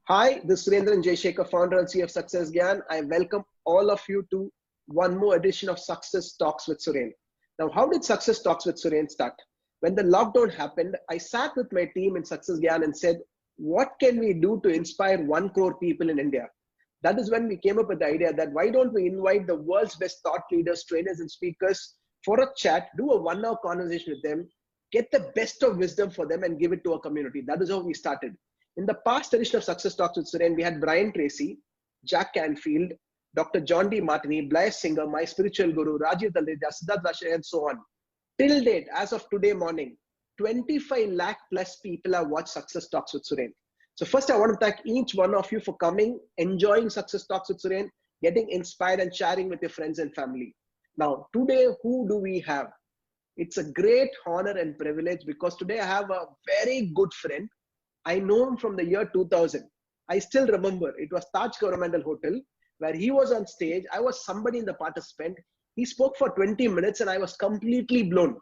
Hi, this is Surendran Jaishekhar, founder and CEO of Success Gyan. I welcome all of you to one more edition of Success Talks with Suren. Now, how did Success Talks with Suren start? When the lockdown happened, I sat with my team in Success Gyan and said, what can we do to inspire 1 crore people in India? That is when we came up with the idea that why don't we invite the world's best thought leaders, trainers, and speakers for a chat, do a 1-hour conversation with them, get the best of wisdom for them and give it to our community. That is how we started. In the past edition of Success Talks with Suren, we had Brian Tracy, Jack Canfield, Dr. John D. Martini, Blair Singer, my spiritual guru, Rajiv Dalreja, Siddharth Vashay, and so on. Till date, as of today morning, 25 lakh plus people have watched Success Talks with Suren. So first, I want to thank each one of you for coming, enjoying Success Talks with Suren, getting inspired and sharing with your friends and family. Now, today, who do we have? It's a great honor and privilege because today I have a very good friend. I know him from the year 2000. I still remember it was Taj Governmental Hotel where he was on stage. I was somebody in the participant. He spoke for 20 minutes and I was completely blown.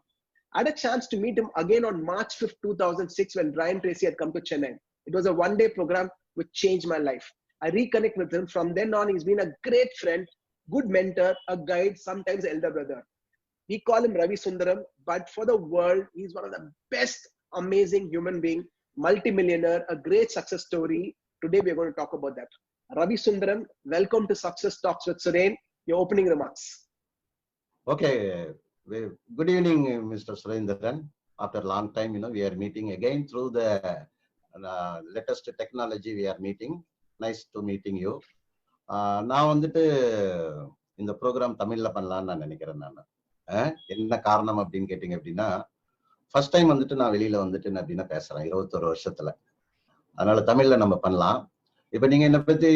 I had a chance to meet him again on March 5th, 2006 when Brian Tracy had come to Chennai. It was a one-day program which changed my life. I reconnect with him. From then on, he's been a great friend, good mentor, a guide, sometimes elder brother. We call him RaviSundaram, but for the world, he's one of the best, amazing human being. Multi-millionaire, a great success story. Today we are going to talk about that. RaviSundaram, welcome to Success Talks with Suren. Your opening remarks. Okay. Good evening, Mr. Surendran. After a long time, we are meeting again through the latest technology. We are meeting. Nice to meeting you. நான் வந்துட்டு இந்த program தமிழ்ல பண்ணலாம்னு நான் நினைக்கிறேன். நான் என்ன காரணம் அப்படின்னு கேட்டீங்க அப்படின்னா, ஃபர்ஸ்ட் டைம் வந்துட்டு நான் வெளியில வந்துட்டு அப்படின்னா பேசுறேன் 21 வருஷத்துல. அதனால தமிழ்ல நம்ம பண்ணலாம். இப்ப நீங்க என்னை பத்தி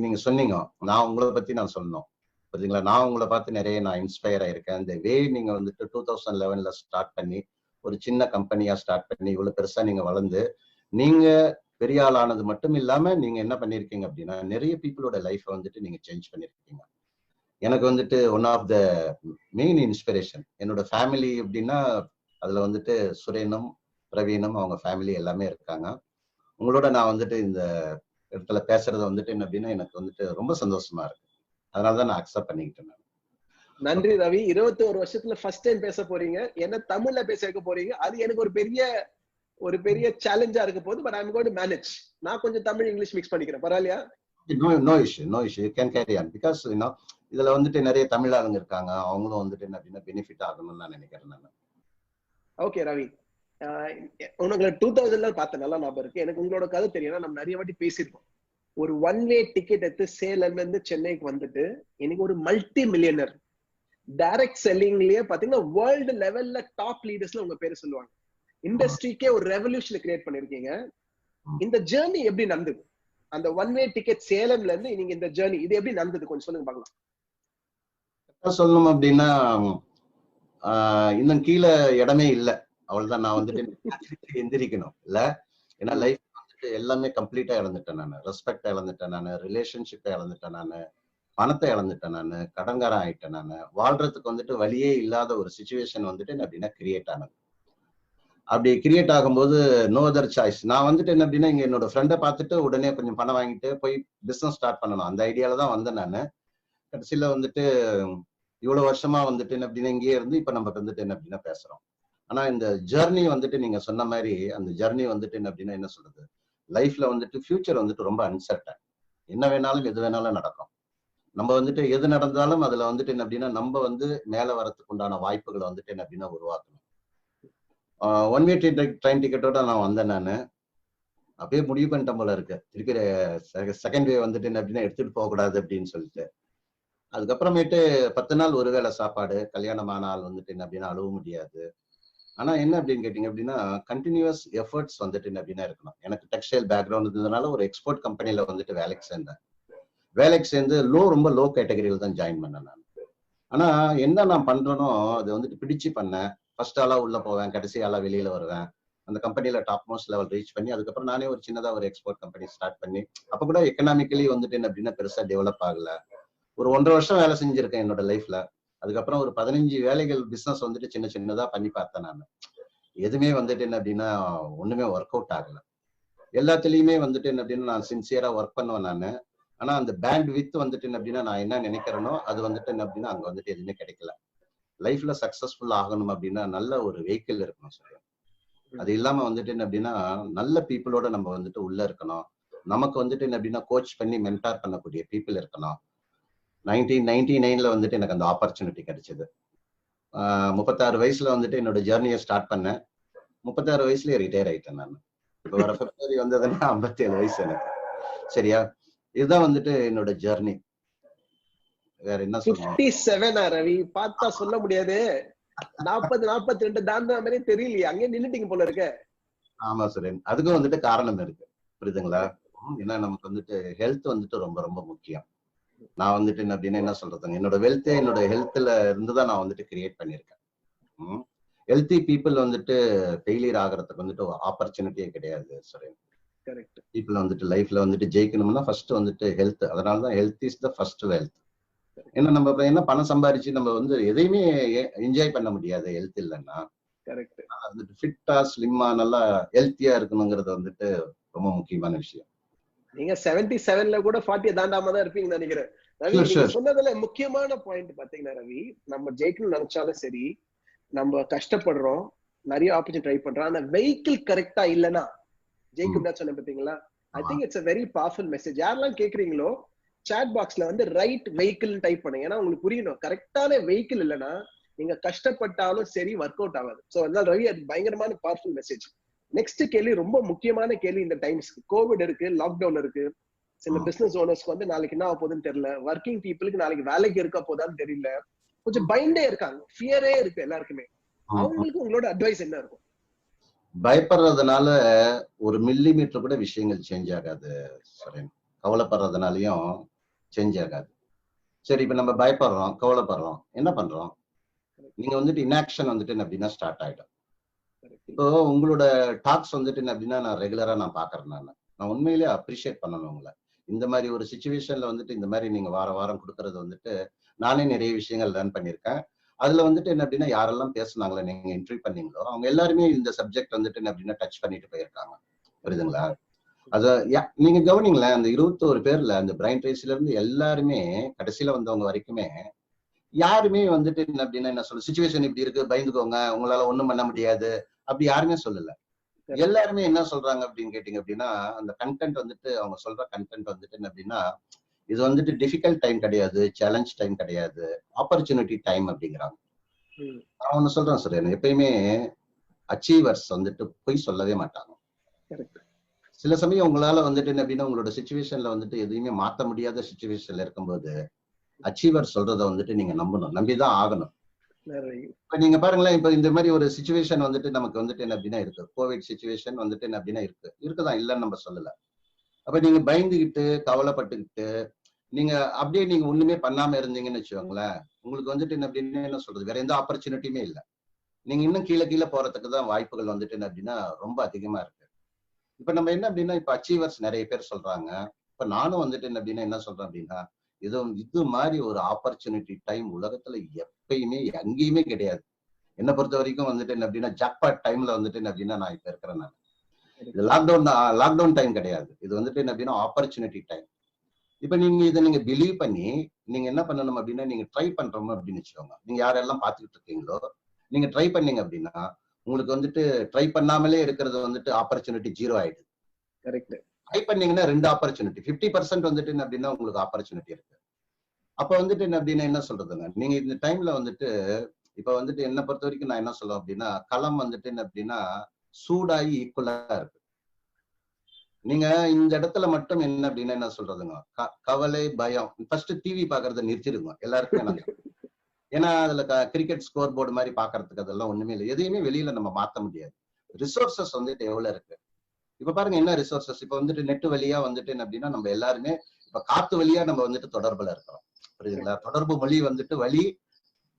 நீங்க சொன்னீங்க, நான் உங்களை பத்தி நான் சொல்லணும் பார்த்தீங்களா. நான் உங்களை பார்த்து நிறைய நான் இன்ஸ்பயர் ஆயிருக்கேன். இந்த வே நீங்க வந்துட்டு 2011ல ஸ்டார்ட் பண்ணி ஒரு சின்ன கம்பெனியா ஸ்டார்ட் பண்ணி இவ்வளவு பெருசா நீங்க வளர்ந்து நீங்க பெரிய ஆள் ஆனது மட்டும் இல்லாம நீங்க என்ன பண்ணிருக்கீங்க அப்படின்னா நிறைய பீப்புளோட லைஃபை வந்துட்டு நீங்க சேஞ்ச் பண்ணிருக்கீங்க. எனக்கு வந்துட்டு one of the main inspiration என்னோட ஃபேமிலி அப்படின்னா அதுல வந்துட்டு சுரேனும் பிரவீனும் அவங்க ஃபேமிலி எல்லாமே இருக்காங்க. உங்களோட நான் வந்துட்டு இந்த இடத்துல பேசுறது வந்துட்டு என்ன அப்படின்னா எனக்கு வந்துட்டு ரொம்ப சந்தோஷமா இருக்கு. அதனாலதான் நான் அக்செப்ட் பண்ணிக்கிட்டேன். நன்றி ரவி. 21 வருஷத்துல ஃபர்ஸ்ட் டைம் பேச போறீங்க, என்ன தமிழ்ல பேச வைக்க போறீங்க. அது எனக்கு ஒரு பெரிய சேலஞ்சா இருக்க போகுது. But I am going to manage. நான் கொஞ்சம் தமிழ் இங்கிலீஷ் மிக்ஸ் பண்ணிக்கிறேன். பரவாயில்லையா? No issue. You can carry on because இதுல வந்துட்டு நிறைய தமிழ் ஆளுங்க இருக்காங்க. அவங்களும் வந்துட்டு என்ன அப்படின்னா பெனிஃபிட் ஆகணும்னு நான் நினைக்கிறேன். நான் ஓகே ரவி, உங்களை 2000ல பார்த்த நல்லா ஞாபகம் இருக்கு. எனக்கு உங்களோட கதை தெரியும், நம்ம நிறைய வாட்டி பேசியிருக்கோம். ஒரு 1-வே டிக்கெட் எடுத்து சேலம்ல இருந்து சென்னைக்கு வந்துட்டு எனக்கு ஒரு மல்டி மில்லியனர் டைரக்ட் செல்லிங்லயே பாத்தீங்கன்னா வேர்ல்டு லெவல்ல டாப் லீடர்ஸ்ல உங்க பேரு சொல்லுவாங்க. இண்டஸ்ட்ரிக்கே ஒரு ரெவல்யூஷன் கிரியேட் பண்ணிருக்கீங்க. இந்த ஜேர்னி எப்படி நடந்தது? அந்த 1-வே டிக்கெட் சேலம்ல இருந்து நீங்க இந்த ஜேர்னி இது எப்படி நடந்தது கொஞ்சம் சொல்லுங்க பார்க்கலாம். சொல்லணும் அப்படின்னா இன்னும் கீழே இடமே இல்லை. அவ்வளவுதான். நான் வந்துட்டு எந்திரிக்கணும் இல்ல. ஏன்னா லைஃப் வந்துட்டு எல்லாமே கம்ப்ளீட்டா இழந்துட்டேன். நான் ரெஸ்பெக்ட் இழந்துட்டேன், நான் ரிலேஷன்ஷிப்பை இழந்துட்டேன், நான் பணத்தை இழந்துட்டேன், நான் கடன்காரன் ஆயிட்டேன். நான் வாழ்றதுக்கு வந்துட்டு வழியே இல்லாத ஒரு சிச்சுவேஷன் வந்துட்டு அப்படின்னா கிரியேட் ஆனது. அப்படி கிரியேட் ஆகும்போது நோ அதர் சாய்ஸ். நான் வந்துட்டு என்ன அப்படின்னா இங்க என்னோட ஃப்ரெண்டை பார்த்துட்டு உடனே கொஞ்சம் பணம் வாங்கிட்டு போய் பிசினஸ் ஸ்டார்ட் பண்ணணும் அந்த ஐடியால தான் வந்தேன். நான் கடைசியில வந்துட்டு இவ்வளவு வருஷமா வந்துட்டு என்ன அப்படின்னா இங்கேயே இருந்து இப்ப நம்ம வந்துட்டு என்ன அப்படின்னா பேசுறோம். ஆனா இந்த ஜெர்னி வந்துட்டு நீங்க சொன்ன மாதிரி அந்த ஜெர்னி வந்துட்டு என்ன அப்படின்னா என்ன சொல்றது, லைஃப்ல வந்துட்டு ஃபியூச்சர் வந்துட்டு ரொம்ப அன்சர்டன். என்ன வேணாலும் எது வேணாலும் நடக்கும். நம்ம வந்துட்டு எது நடந்தாலும் அதுல வந்துட்டு என்ன அப்படின்னா நம்ம வந்து மேல வரத்துக்கு உண்டான வாய்ப்புகளை வந்துட்டு என்ன அப்படின்னா உருவாக்கணும். 1-வே ட்ரெயின் டிக்கெட்டோட நான் வந்தேன். நான் அப்படியே முடிவு பண்ணிட்டேன் போல இருக்கு, திருப்பி செகண்ட் வே வந்துட்டு என்ன அப்படின்னா எடுத்துட்டு போக கூடாது அப்படின்னு சொல்லிட்டு. அதுக்கப்புறமேட்டு 10 நாள் ஒருவேளை சாப்பாடு, கல்யாணமான ஆள் வந்துட்டு என்ன அப்படின்னா அழுவ முடியாது. ஆனா என்ன அப்படின்னு கேட்டீங்க அப்படின்னா கண்டினியூஸ் எஃபர்ட்ஸ் வந்துட்டு என்ன அப்படின்னா இருக்கணும். எனக்கு டெக்ஸ்டைல் பேக்ரவுண்ட் இருந்ததுனால ஒரு எக்ஸ்போர்ட் கம்பெனில வந்துட்டு வேலைக்கு சேர்ந்தேன். வேலைக்கு சேர்ந்து ரொம்ப லோ கேட்டகரியில தான் ஜாயின் பண்ணேன் நான். ஆனா என்ன நான் பண்றேனோ அது வந்துட்டு பிடிச்சு பண்ணேன். ஃபர்ஸ்ட் ஆளா உள்ள போவேன், கடைசி ஆளா வெளியில வருவேன். அந்த கம்பெனில டாப் மோஸ்ட் லெவல் ரீச் பண்ணி அதுக்கப்புறம் நானே ஒரு சின்னதா ஒரு எக்ஸ்போர்ட் கம்பெனி ஸ்டார்ட் பண்ணி அப்ப கூட எக்கனாமிக்கலி வந்துட்டு என்ன அப்படின்னா பெருசா டெவலப் ஆகல. ஒரு 1.5 வருஷம் வேலை செஞ்சிருக்கேன் என்னோட லைஃப்ல. அதுக்கப்புறம் ஒரு 15 வேலைகள் பிசினஸ் வந்துட்டு சின்னதா பண்ணி பார்த்தேன். நான் எதுவுமே வந்துட்டு என்ன அப்படின்னா ஒண்ணுமே ஒர்க் அவுட் ஆகல. எல்லாத்துலயுமே வந்துட்டு என்ன அப்படின்னா நான் சின்சியரா ஒர்க் பண்ணுவேன் நானு. ஆனா அந்த பேண்ட் வித் வந்துட்டு என்ன அப்படின்னா நான் என்ன நினைக்கிறேனோ அது வந்துட்டு என்ன அப்படின்னா அங்க வந்துட்டு எதுவுமே கிடைக்கல. லைஃப்ல சக்சஸ்ஃபுல் ஆகணும் அப்படின்னா நல்ல ஒரு வெஹிக்கிள் இருக்கணும் சார். அது இல்லாம வந்துட்டு என்ன அப்படின்னா நல்ல பீப்புளோட நம்ம வந்துட்டு உள்ள இருக்கணும். நமக்கு வந்துட்டு என்ன அப்படின்னா கோச் பண்ணி மென்டார் பண்ணக்கூடிய பீப்புள் இருக்கணும். 1999 வந்துட்டு எனக்கு அந்த ஆப்பர்ச்சுனிட்டி கிடைச்சது. 36 வயசுல வந்துட்டு என்னோட ஜேர்னியை ஸ்டார்ட் பண்ணேன். 36 வயசுலயே ரிட்டையர் ஆயிட்டேன் நான். இப்ப வர பிப்ரவரி வந்ததுன்னா 57 வயசு எனக்கு. சரியா? இதுதான் வந்துட்டு என்னோட ஜேர்னி. வேற என்ன சொல்லணும்? 57 ரவி, பார்த்தா சொல்ல முடியாது. 40 42 தாண்டா மாதிரி தெரியலையே, அங்கே நின்னுட்டீங்க போல இருக்க. ஆமா சுரேன், அதுக்கும் வந்துட்டு காரணம் இருக்கு, புரியுதுங்களா? ஏன்னா நமக்கு வந்துட்டு ஹெல்த் வந்துட்டு ரொம்ப ரொம்ப முக்கியம். நான் வந்துட்டு என்ன அப்படின்னா என்ன சொல்றதுங்க, என்னோட வெல்த்தே என்னோட ஹெல்த்ல இருந்துதான் நான் வந்துட்டு கிரியேட் பண்ணிருக்கேன். ஹெல்த்தி பீப்புள் வந்துட்டு ஃபெயிலியர் ஆகிறதுக்கு வந்துட்டு ஆப்பர்ச்சுனிட்டியே கிடையாது சுரேன். பீப்புள் வந்துட்டு லைஃப்ல வந்துட்டு ஜெயிக்கணும்னா ஃபர்ஸ்ட் வந்துட்டு ஹெல்த். அதனாலதான் health is the first wealth. ஏன்னா நம்ம என்ன பணம் சம்பாரிச்சு நம்ம வந்து எதையுமே என்ஜாய் பண்ண முடியாது ஹெல்த் இல்லைன்னா. வந்துட்டு ஃபிட்டா ஸ்லிம்மா நல்லா ஹெல்த்தியா இருக்கணுங்கிறது வந்துட்டு ரொம்ப முக்கியமான விஷயம். நீங்க 77ல கூட 40 தாண்டாம தான் இருப்பீங்கன்னு நினைக்கிறேன். ரவி, நீங்க சொன்னதுல முக்கியமான பாயிண்ட் பாத்தீங்கன்னா ரவி, நம்ம ஜெயிக்கணும்னு நினைச்சாலும் சரி, நம்ம கஷ்டப்படுறோம், நிறைய ஆப்பர்ச்சுனிட்டி ட்ரை பண்றோம், ஆனா வெஹிக்கிள் கரெக்டா இல்லைன்னா ஜெயிக்க முடியாது சொன்ன பாத்தீங்களா? I think it's a very powerful message. யாரெல்லாம் கேக்குறீங்களோ சாட் பாக்ஸ்ல வந்து ரைட் வெஹிக்கிள் டைப் பண்ணுங்க. ஏன்னா உங்களுக்கு புரியணும், கரெக்டான வெஹிக்கிள் இல்லைன்னா நீங்க கஷ்டப்பட்டாலும் சரி ஒர்க் அவுட் ஆகாது. சோ அதனால ரவி, அது பயங்கரமான பவர்ஃபுல் மெசேஜ். நெக்ஸ்ட் கேள்வி ரொம்ப முக்கியமான கேள்வி. இந்த டைம்ஸ்க்கு கோவிட் இருக்கு, லாக்டவுன் இருக்கு, சில பிசினஸ் ஓனர்ஸ்க்கு வந்து நாளைக்கு என்ன ஆக போகுதுன்னு தெரியல, ஒர்க்கிங் பீப்புளுக்கு நாளைக்கு வேலைக்கு இருக்க போதான்னு தெரியல, கொஞ்சம் பயந்தே இருக்காங்க, ஃபியரே இருக்கு எல்லாருக்குமே. அவங்களுக்கு உங்களோட அட்வைஸ் என்ன இருக்கும்? பயப்படுறதுனால ஒரு மில்லிமீட்டர் கூட விஷயங்கள் சேஞ்ச் ஆகாது சுரேன். கவலைப்படுறதுனாலயும் சேஞ்ச் ஆகாது. சரி, இப்ப நம்ம பயப்படுறோம், கவலைப்படுறோம், என்ன பண்றோம்? நீங்க வந்துட்டு இன்ஆக்ஷன் வந்துட்டு என்ன அப்படின்னா ஸ்டார்ட் ஆயிடும். இப்போ உங்களோட டாக்ஸ் வந்துட்டு என்ன அப்படின்னா நான் ரெகுலரா நான் பாக்குறேன். நான் உண்மையிலேயே அப்ரிஷியேட் பண்ணணும் உங்களை. இந்த மாதிரி ஒரு சிச்சுவேஷன்ல வந்துட்டு இந்த மாதிரி நீங்க வார வாரம் கொடுக்கறது வந்துட்டு நானே நிறைய விஷயங்கள் லேர்ன் பண்ணியிருக்கேன். அதுல வந்துட்டு என்ன அப்படின்னா யாரெல்லாம் பேசுனாங்களோ, நீங்க இன்டர்வியூ பண்ணீங்களோ, அவங்க எல்லாருமே இந்த சப்ஜெக்ட் வந்துட்டு என்ன அப்படின்னா டச் பண்ணிட்டு போயிருக்காங்க, புரியுதுங்களா? அத நீங்க கவனிங்களேன், அந்த 21 பேர்ல அந்த பிரைன் ட்ரேஸ்ல இருந்து எல்லாருமே கடைசியில வந்தவங்க வரைக்குமே யாருமே வந்துட்டு என்ன அப்படின்னா என்ன சொல்ல, சிச்சுவேஷன் இப்படி இருக்கு, பயந்துக்கோங்க, உங்களால ஒண்ணும் பண்ண முடியாது, அப்படி யாருமே சொல்லல. எல்லாருமே என்ன சொல்றாங்க அப்படின்னு கேட்டீங்க அப்படின்னா, அந்த கண்டென்ட் வந்துட்டு அவங்க சொல்ற கண்டென்ட் வந்துட்டு என்ன அப்படின்னா, இது வந்துட்டு டிஃபிகல்ட் டைம் கிடையாது, சேலஞ்ச் டைம் கிடையாது, ஆப்பர்ச்சுனிட்டி டைம் அப்படிங்கிறாங்க. நான் ஒண்ணு சொல்றேன் சார், எப்பயுமே அச்சீவர்ஸ் வந்துட்டு பொய் சொல்லவே மாட்டாங்க. சில சமயம் உங்களால வந்துட்டு என்ன அப்படின்னா உங்களோட சிச்சுவேஷன்ல வந்துட்டு எதையுமே மாத்த முடியாத சிச்சுவேஷன்ல இருக்கும்போது அச்சீவர் சொல்றத வந்துட்டு நீங்க நம்பணும், நம்பிதான் ஆகணும். இப்ப நீங்க பாருங்களேன், இப்ப இந்த மாதிரி ஒரு சிச்சுவேஷன் வந்துட்டு நமக்கு வந்துட்டு என்ன அப்படின்னா இருக்கு, கோவிட் சிச்சுவேஷன் வந்துட்டு என்ன அப்படின்னா இருக்குதான், இல்லைன்னு நம்ம சொல்லல. அப்ப நீங்க பயந்துகிட்டு கவலைப்பட்டுக்கிட்டு நீங்க அப்படியே நீங்க ஒண்ணுமே பண்ணாம இருந்தீங்கன்னு வச்சுக்கோங்களேன், உங்களுக்கு வந்துட்டு என்ன அப்படின்னா என்ன சொல்றது, வேற எந்த ஆப்பர்ச்சுனிட்டியுமே இல்லை. நீங்க இன்னும் கீழே கீழே போறதுக்கு தான் வாய்ப்புகள் வந்துட்டு என்ன அப்படின்னா ரொம்ப அதிகமா இருக்கு. இப்ப நம்ம என்ன அப்படின்னா இப்ப அச்சீவர்ஸ் நிறைய பேர் சொல்றாங்க. இப்ப நானும் வந்துட்டு என்ன அப்படின்னா என்ன சொல்றேன் அப்படின்னா, இது மாதிரி ஒரு ஆப்பர்ச்சுனிட்டி டைம் உலகத்துல எப்பயுமே எங்கேயுமே கிடையாது. என்ன பொறுத்த வரைக்கும் வந்துட்டு என்ன அப்படின்னா ஜாக்பாட் டைம்ல வந்துட்டு என்ன அப்படின்னா நான் இப்ப இருக்கிறேன். நான் இது லாக்டவுன் டைம் கிடையாது, இது வந்துட்டு என்ன அப்படின்னா ஆப்பர்ச்சுனிட்டி டைம். இப்ப நீங்க இதை நீங்க பிலீவ் பண்ணி நீங்க என்ன பண்ணணும் அப்படின்னா நீங்க ட்ரை பண்றோம் அப்படின்னு வச்சுக்கோங்க. நீங்க யாரெல்லாம் பாத்துக்கிட்டு இருக்கீங்களோ நீங்க ட்ரை பண்ணீங்க அப்படின்னா உங்களுக்கு வந்துட்டு ட்ரை பண்ணாமலே இருக்கிறது வந்துட்டு ஆப்பர்ச்சுனிட்டி 0 ஆயிடுது. ட்ரை பண்ணீங்கன்னா 2 ஆப்பர்ச்சுனிட்டி 50% வந்துட்டு என்ன அப்படின்னா உங்களுக்கு ஆப்பர்ச்சுனிட்டி இருக்கு. அப்ப வந்துட்டு என்ன அப்படின்னா என்ன சொல்றதுங்க, நீங்க இந்த டைம்ல வந்துட்டு இப்ப வந்துட்டு என்ன பொறுத்த வரைக்கும் நான் என்ன சொல்லுவேன் அப்படின்னா களம் வந்துட்டு என்ன அப்படின்னா சூடாகி ஈக்குவலா இருக்கு. நீங்க இந்த இடத்துல மட்டும் என்ன அப்படின்னா என்ன சொல்றதுங்க, கவலை பயம், ஃபர்ஸ்ட் டிவி பாக்குறத நிறுத்திடுங்க எல்லாருக்குமே. நாங்க ஏன்னா அதுல கிரிக்கெட் ஸ்கோர் போர்டு மாதிரி பாக்குறதுக்கு அதெல்லாம் ஒண்ணுமே இல்லை, எதையுமே வெளியில நம்ம மாத்த முடியாது. ரிசோர்சஸ் வந்துட்டு எவ்வளவு இருக்கு இப்ப பாருங்க, என்ன ரிசோர்சஸ் இப்ப வந்துட்டு நெட் வழியா வந்துட்டு என்ன அப்படின்னா நம்ம எல்லாருமே இப்ப காத்து வழியா நம்ம வந்துட்டு தொடர்புல இருக்கிறோம், புரியுதுங்களா? தொடர்பு மொழி வந்துட்டு வழி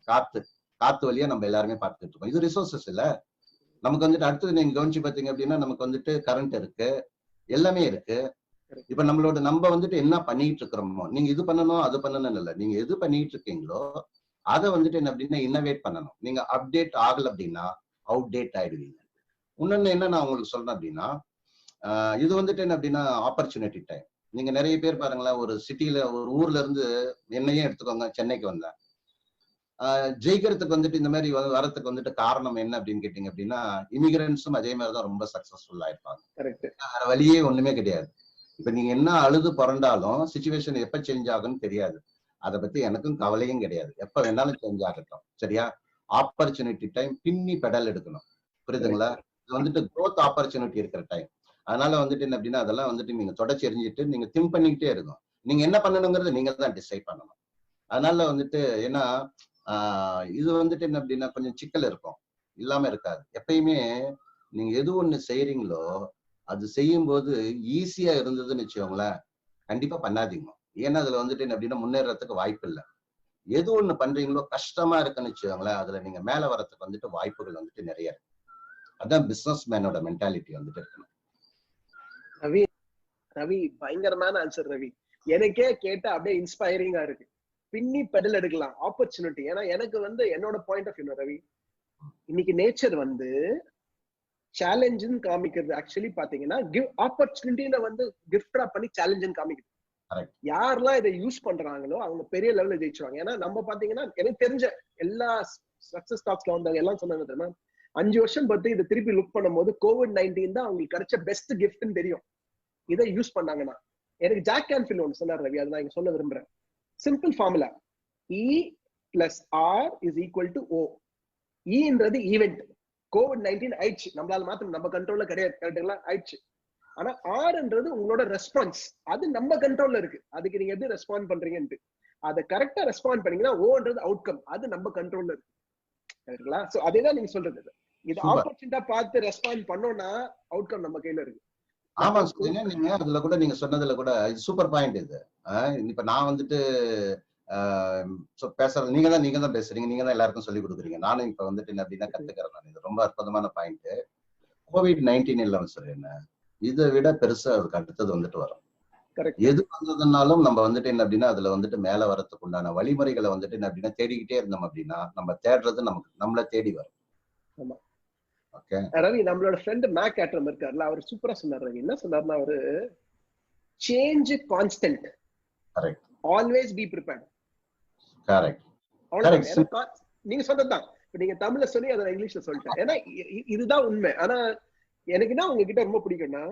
காத்து வழியா நம்ம எல்லாருமே பார்த்துட்டு இருக்கோம். இது ரிசோர்சஸ் இல்ல நமக்கு வந்துட்டு. அடுத்தது நீங்க கவனிச்சு பாத்தீங்க அப்படின்னா நமக்கு வந்துட்டு கரண்ட் இருக்கு, எல்லாமே இருக்கு. இப்ப நம்ம வந்துட்டு என்ன பண்ணிட்டு இருக்கிறோமோ, நீங்க இது பண்ணணும் அது பண்ணணும் இல்ல, நீங்க எது பண்ணிட்டு இருக்கீங்களோ அதை வந்துட்டு என்ன அப்படின்னா இன்னோவேட் பண்ணணும். நீங்க அப்டேட் ஆகல அப்படின்னா அவுட் டேட் ஆயிடுவீங்க. இன்னொன்னு என்ன நான் உங்களுக்கு சொல்றேன் அப்படின்னா இது வந்துட்டு என்ன அப்படின்னா ஆப்பர்ச்சுனிட்டி டைம். நீங்க நிறைய பேர் பாருங்களேன், ஒரு சிட்டில ஒரு ஊர்ல இருந்து என்னையும் எடுத்துக்கோங்க, சென்னைக்கு வந்தேன். ஜெயிக்கிறதுக்கு வந்துட்டு இந்த மாதிரி வரதுக்கு வந்துட்டு காரணம் என்ன அப்படின்னு கேட்டீங்க அப்படின்னா, இமிகிரன்ஸும் அதே மாதிரிதான் ரொம்ப சக்சஸ்ஃபுல் ஆயிருப்பாங்க. வேற வழியே ஒண்ணுமே கிடையாது. இப்ப நீங்க என்ன அழுது புரண்டாலும் சிச்சுவேஷன் எப்ப சேஞ்ச் ஆகும்னு தெரியாது. அதை பத்தி எனக்கும் கவலையும் கிடையாது. எப்ப வேணாலும் சேஞ்ச் ஆகட்டும். சரியா? ஆப்பர்ச்சுனிட்டி டைம், பின்னி பெடல் எடுக்கணும். புரியுதுங்களா? இது வந்துட்டு growth ஆப்பர்ச்சுனிட்டி இருக்கிற டைம். அதனால வந்துட்டு என்ன அப்படின்னா, அதெல்லாம் வந்துட்டு நீங்க தொடச்சி எறிஞ்சிட்டு நீங்க திங்க் பண்ணிக்கிட்டே இருக்கும். நீங்க என்ன பண்ணணுங்கிறத நீங்க தான் டிசைட் பண்ணணும். அதனால வந்துட்டு ஏன்னா இது வந்துட்டு என்ன அப்படின்னா கொஞ்சம் சிக்கல் இருக்கும், இல்லாம இருக்காது. எப்பயுமே நீங்க எது ஒண்ணு செய்யறீங்களோ அது செய்யும் போது ஈஸியா இருந்ததுன்னு வச்சுக்கோங்களேன், கண்டிப்பா பண்ணாதீங்க. ஏன்னா அதுல வந்துட்டு என்ன அப்படின்னா முன்னேறதுக்கு வாய்ப்பு இல்லை. எது ஒண்ணு பண்றீங்களோ கஷ்டமா இருக்குன்னு வச்சுக்கோங்களேன், அதுல நீங்க மேல வரதுக்கு வந்துட்டு வாய்ப்புகள் வந்துட்டு நிறைய இருக்கு. அதான் பிசினஸ் மேனோட மென்டாலிட்டி வந்துட்டு இருக்கணும். ரவி, ரவி பயங்கரமான ஆன்சர் ரவி. எனக்கே கேட்ட அப்படியே இன்ஸ்பைரிங்கா இருக்கு. பின்னி பெடல் எடுக்கலாம், ஆப்பர்ச்சுனிட்டி. ஏன்னா எனக்கு வந்து என்னோட பாயிண்ட் ஆஃப் வியூ ரவி, இன்னைக்கு நேச்சர் வந்து சேலஞ்சுன்னு காமிக்கிறது ஆக்சுவலி பாத்தீங்கன்னா ஆப்பர்ச்சுனிட்டியில வந்து கிஃப்டா பண்ணி சேலஞ்சுன்னு காமிக்குது. யாரெல்லாம் இதை யூஸ் பண்றாங்களோ அவங்க பெரிய லெவல்ல ஜெயிச்சுவாங்க. ஏன்னா நம்ம பாத்தீங்கன்னா எனக்கு தெரிஞ்ச எல்லா சக்சஸ் ஸ்டாக்ஸ்ல வந்தவங்க எல்லாம் சொன்னாங்க தெரியுமா, 5 வருஷம் பத்தி இதை திருப்பி லுக் பண்ணும்போது COVID-19 தான் அவங்களுக்கு கிடைச்ச பெஸ்ட் கிஃப்ட்னு தெரியும். இதை யூஸ் பண்ணாங்கன்னா. எனக்கு ஜாக் கேன்ஃபீல்ட் ஒன்று சொன்னார் ரவி, அதை நான் இங்க சொல்ல விரும்புறேன். Simple formula, E+R = O. ன்றது ஈவெண்ட். COVID-19 ஆயிடுச்சு, நம்மளால மாத்த நம்ம கண்ட்ரோல்ல கிடையாது, கரெக்டுங்களா? ஆயிடுச்சு. ஆனா ஆர்ன்றது உங்களோட ரெஸ்பான்ஸ், அது நம்ம கண்ட்ரோல்ல இருக்கு. அதுக்கு நீங்க எப்படி ரெஸ்பாண்ட் பண்றீங்கன்ட்டு அதை கரெக்டா ரெஸ்பாண்ட் பண்ணீங்கன்னா ஓன்றது அவுட்கம், அது நம்ம கண்ட்ரோல்ல இருக்கு. கரெக்டுங்களா? சோ அதேதான் நீங்க சொல்றது. இது ஆப்பர்ச்சுனிட்டா பார்த்து ரெஸ்பாண்ட் பண்ணோம்னா அவுட்கம் நம்ம கையில இருக்கு. ஆமா, நீங்க அதுல கூட நீங்க சொன்னதுல கூட சூப்பர் பாயிண்ட் இது. இப்ப நான் வந்துட்டு பேசுறது நீங்க தான் பேசுறீங்க, நீங்க தான் எல்லாருக்கும் சொல்லி கொடுக்குறீங்க. நானும் இப்ப வந்துட்டு என்ன அப்படின்னா கத்துக்கிறேன். நான் இது ரொம்ப அற்புதமான பாயிண்ட். COVID-19 இல்ல சார், என்ன இதை விட பெருசா அதுக்கு அடுத்தது வந்துட்டு வரும். எது வந்ததுனாலும் நம்ம வந்துட்டு என்ன அப்படின்னா அதுல வந்துட்டு மேல வரதுக்கு உண்டான வழிமுறைகளை வந்துட்டு என்ன அப்படின்னா தேடிக்கிட்டே இருந்தோம் அப்படின்னா நம்ம தேடுறது நமக்கு நம்மள தேடி வரும். ரவி, நம்மளோட ஃப்ரெண்ட் மேக் ஆட்ரம் இருக்காருல்ல, அவர் சூப்பரா சொன்னார் ரவி. என்ன சொன்னார்னா, அவரு change constant, always be prepared. நீங்க சொன்னதுதான். நீங்க தமிழ்ல சொல்லி அதை இங்கிலீஷ்ல சொல்லிட்டேன். ஏன்னா இதுதான் உண்மை. ஆனா எனக்கு என்ன உங்ககிட்ட ரொம்ப பிடிக்கும்னா,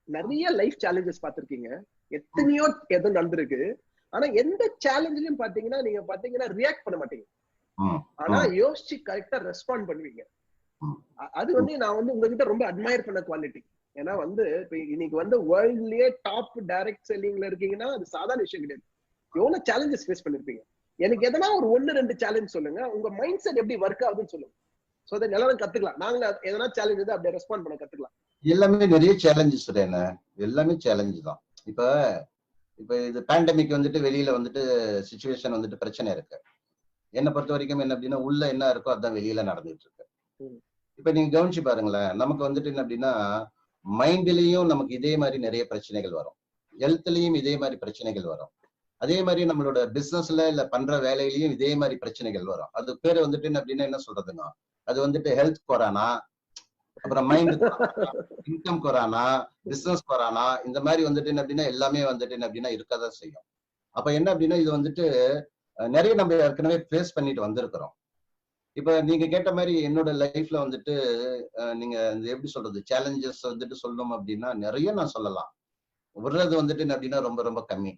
நிறைய லைஃப் சேலஞ்சஸ் பார்த்திருக்கீங்க, எத்தனையோ எதுவும் நடந்திருக்கு. ஆனா எந்த சேலஞ்சிலையும் பாத்தீங்கன்னா நீங்க பாத்தீங்கன்னா ரியாக்ட் பண்ண மாட்டீங்க, ஆனா யோசிச்சு கரெக்டா ரெஸ்பாண்ட் பண்ணுவீங்க. அது வந்து நான் வந்து உங்ககிட்ட ரொம்ப அட்மையர் பண்ண குவாலிட்டி. ஏன்னா வந்து இன்னைக்கு வந்து வேர்ல்ட்லயே டாப் டைரக்ட் செல்லிங்ல இருக்கீங்கன்னா அது சாதாரண விஷயம் கிடையாது. எவ்வளவு சேலஞ்சஸ் ஃபேஸ் பண்ணிருப்பீங்க. எனக்கு எதனா ஒரு 1-2 சேலஞ்ச் சொல்லுங்க, உங்க மைண்ட் செட் எப்படி ஒர்க் ஆகுதுன்னு சொல்லுங்க. சோ அதை எல்லாரும் கத்துக்கலாம். நாங்க எதனா சேலஞ்ச் வந்து அப்படியே ரெஸ்பாண்ட் பண்ண கத்துக்கலாம். எல்லாமே நிறைய சேலஞ்சஸ் என்ன, எல்லாமே சேலஞ்ச் தான். இப்ப இது பேண்டமிக் வந்துட்டு வெளியில வந்துட்டு சிச்சுவேஷன் வந்துட்டு பிரச்சனை இருக்கு. என்னை பொறுத்த வரைக்கும் என்ன அப்படின்னா உள்ள என்ன இருக்கோ அதான் வெளியில நடந்துட்டு இருக்கு. இப்ப நீங்க கவனிச்சு பாருங்களேன், நமக்கு வந்துட்டு என்ன அப்படின்னா மைண்ட்லயும் நமக்கு இதே மாதிரி நிறைய பிரச்சனைகள் வரும், ஹெல்த்லயும் இதே மாதிரி பிரச்சனைகள் வரும், அதே மாதிரி நம்மளோட பிசினஸ்ல இல்ல பண்ற வேலையிலயும் இதே மாதிரி பிரச்சனைகள் வரும். அது பேரு வந்துட்டு என்ன அப்படின்னா என்ன சொல்றதுங்க, அது வந்துட்டு ஹெல்த் கொரோனா, அப்புறம் mind income corona, business corona, இந்த மாதிரி வந்துட்டு என்ன அப்படின்னா எல்லாமே வந்துட்டு என்ன அப்படின்னா இருக்கதான் செய்யும். அப்ப என்ன அப்படின்னா இது வந்துட்டு நிறைய நம்ம ஏற்கனவே ஃபேஸ் பண்ணிட்டு வந்திருக்கிறோம். இப்ப நீங்க கேட்ட மாதிரி என்னோட லைஃப்ல வந்துட்டு நீங்க எப்படி சொல்றது சேலஞ்சஸ் வந்துட்டு சொல்லணும் அப்படின்னா நிறைய நான் சொல்லலாம். விடுறது வந்துட்டு என்ன அப்படின்னா ரொம்ப ரொம்ப கம்மி.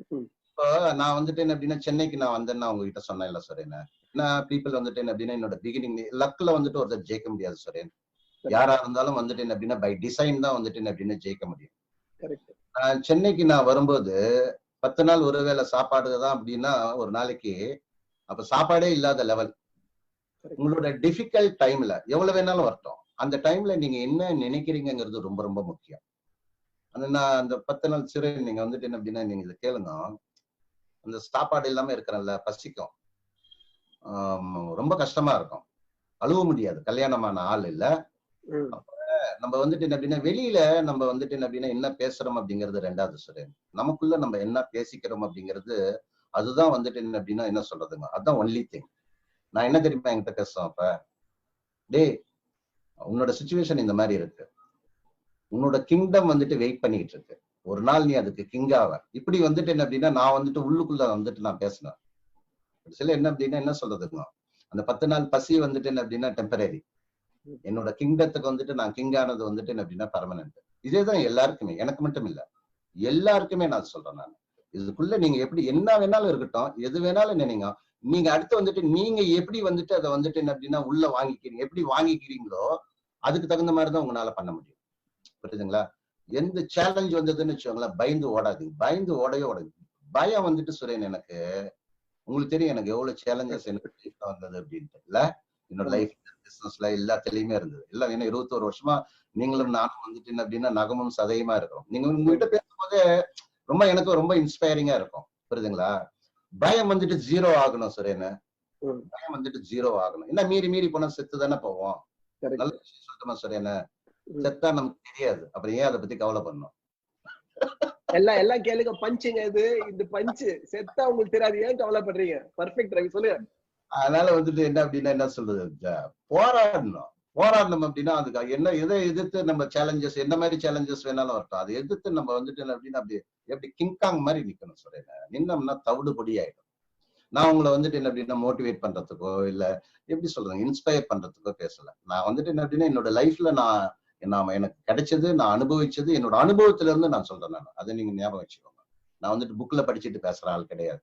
இப்போ நான் வந்துட்டு என்ன அப்படின்னா சென்னைக்கு நான் வந்தேன்னா உங்ககிட்ட சொன்னேன் இல்ல சுரேன், நான் பீப்புள் வந்துட்டு என்ன அப்படின்னா என்னோட பிகினிங் லக்ல வந்துட்டு ஒருத்தர் ஜெயிக்க முடியாது சுரேன். யாரா இருந்தாலும் வந்துட்டு என்ன அப்படின்னா பை டிசைன் தான் வந்துட்டு என்ன அப்படின்னா ஜெயிக்க முடியும். சென்னைக்கு நான் வரும்போது 10 நாள் ஒருவேளை சாப்பாடு தான் அப்படின்னா ஒரு நாளைக்கு, அப்ப சாப்பாடே இல்லாத லெவல். உங்களோட டிஃபிகல்ட் டைம்ல எவ்வளவு வேணாலும் வரட்டும், அந்த டைம்ல நீங்க என்ன நினைக்கிறீங்கிறது ரொம்ப ரொம்ப முக்கியம். நான் அந்த 10 நாள் சிறை நீங்க வந்துட்டு என்ன அப்படின்னா நீங்க இதை கேளுங்க, அந்த சாப்பாடு இல்லாம இருக்கிறல்ல பசிக்கும், ரொம்ப கஷ்டமா இருக்கும், அழுவ முடியாது, கல்யாணமான ஆள் இல்ல. நம்ம வந்துட்டு என்ன அப்படின்னா வெளியில நம்ம வந்துட்டு என்ன அப்படின்னா என்ன பேசுறோம் அப்படிங்கிறது ரெண்டாவது சுரேன், நமக்குள்ள நம்ம என்ன பேசிக்கிறோம் அப்படிங்கிறது அதுதான் வந்துட்டு என்ன அப்படின்னா என்ன சொல்றதுங்க, அதுதான் ஒன்லி திங். நான் என்ன தெரியுமா என்கிட்ட பேசுவேன், அப்ப டே உன்னோட சிச்சுவேஷன் இந்த மாதிரி இருக்கு, உன்னோட கிங்டம் வந்துட்டு வெயிட் பண்ணிட்டு இருக்கு. ஒரு நாள் நீ அதுக்கு கிங் ஆவ. இப்படி வந்துட்டு என்ன அப்படின்னா நான் வந்துட்டு உள்ளுக்குள்ள வந்துட்டு நான் பேசினேன். சில என்ன அப்படின்னா என்ன சொல்றதுங்க, அந்த 10 நாள் பசி வந்துட்டு என்ன அப்படின்னா டெம்பரரி. என்னோட கிங்டத்துக்கு வந்துட்டு நான் கிங் ஆனது வந்துட்டு என்ன அப்படின்னா பர்மனன்ட். இதேதான் எல்லாருக்குமே, எனக்கு மட்டும் இல்ல, எல்லாருக்குமே நான் சொல்றேன். நான் இதுக்குள்ள நீங்க எப்படி என்ன வேணாலும் இருக்கட்டும், எது வேணாலும் நினைங்க. நீங்க அடுத்து வந்துட்டு நீங்க எப்படி வந்துட்டு அதை வந்துட்டு என்ன அப்படின்னா உள்ள வாங்கிக்கிறீங்க, எப்படி வாங்கிக்கிறீங்களோ அதுக்கு தகுந்த மாதிரிதான் உங்களால பண்ண முடியும். புரியுதுங்களா? எந்த சேலஞ்ச் வந்ததுன்னு வச்சுக்கோங்களேன், பயந்து ஓடாதீங்க. பயந்து ஓடவே ஓடாது. பயம் வந்துட்டு சுரேன், எனக்கு உங்களுக்கு தெரியும் எனக்கு எவ்வளவு சேலஞ்சஸ் எனக்கு வந்தது அப்படின்ட்டு இல்ல. என்னோட லைஃப் பிசினஸ்ல எல்லாத்துலயுமே இருந்தது. எல்லாம் ஏன்னா 21 வருஷமா நீங்களும் நானும் வந்துட்டு என்ன அப்படின்னா நகமும் சதையுமா இருக்கிறோம். நீங்க உங்ககிட்ட பேசும்போதே ரொம்ப எனக்கு ரொம்ப இன்ஸ்பைரிங்கா இருக்கும். புரியுதுங்களா? பயம் வந்துட்டு ஜீரோ ஆகணும் சுரேன். பயம் வந்துட்டு ஜீரோ ஆகணும். என்ன மீறி மீறி போனா செத்து தானே போவோம். நல்ல விஷயம் சொல்லிட்டோமா சுரேன்? செத்தா நமக்கு தெரியாது, அப்புறம் ஏன் அதை பத்தி கவலை பண்ணணும்? எல்லாம் கேளுங்க. பஞ்சுங்க இது, இந்த பஞ்சு செத்தா உங்களுக்கு தெரியாது, ஏன் கவலைப்படுறீங்க? பர்ஃபெக்ட் ரவி, சொல்லுங்க. அதனால வந்துட்டு என்ன அப்படின்னா என்ன சொல்றது, போராடணும் அப்படின்னா அதுக்கு என்ன எதை எதிர்த்து நம்ம சேலஞ்சஸ் என்ன மாதிரி சேலஞ்சஸ் வேணாலும் வரட்டும், அதை எதிர்த்து நம்ம வந்துட்டு என்ன அப்படின்னா அப்படி எப்படி கிங்காங் மாதிரி நிக்கணும் சொல்றேன். நின்னோம்னா தவிடு பொடி ஆயிடும். நான் உங்களை வந்துட்டு என்ன அப்படின்னா மோட்டிவேட் பண்றதுக்கோ இல்ல எப்படி சொல்றேன் இன்ஸ்பயர் பண்றதுக்கோ பேசல. நான் வந்துட்டு என்ன அப்படின்னா என்னோட லைஃப்ல நாம எனக்கு கிடைச்சது, நான் அனுபவிச்சது, என்னோட அனுபவத்துல இருந்து நான் சொல்றேன். நான் அதை நீங்க ஞாபகம் வச்சுக்கோங்க. நான் வந்துட்டு புக்ல படிச்சுட்டு பேசுற ஆள் கிடையாது.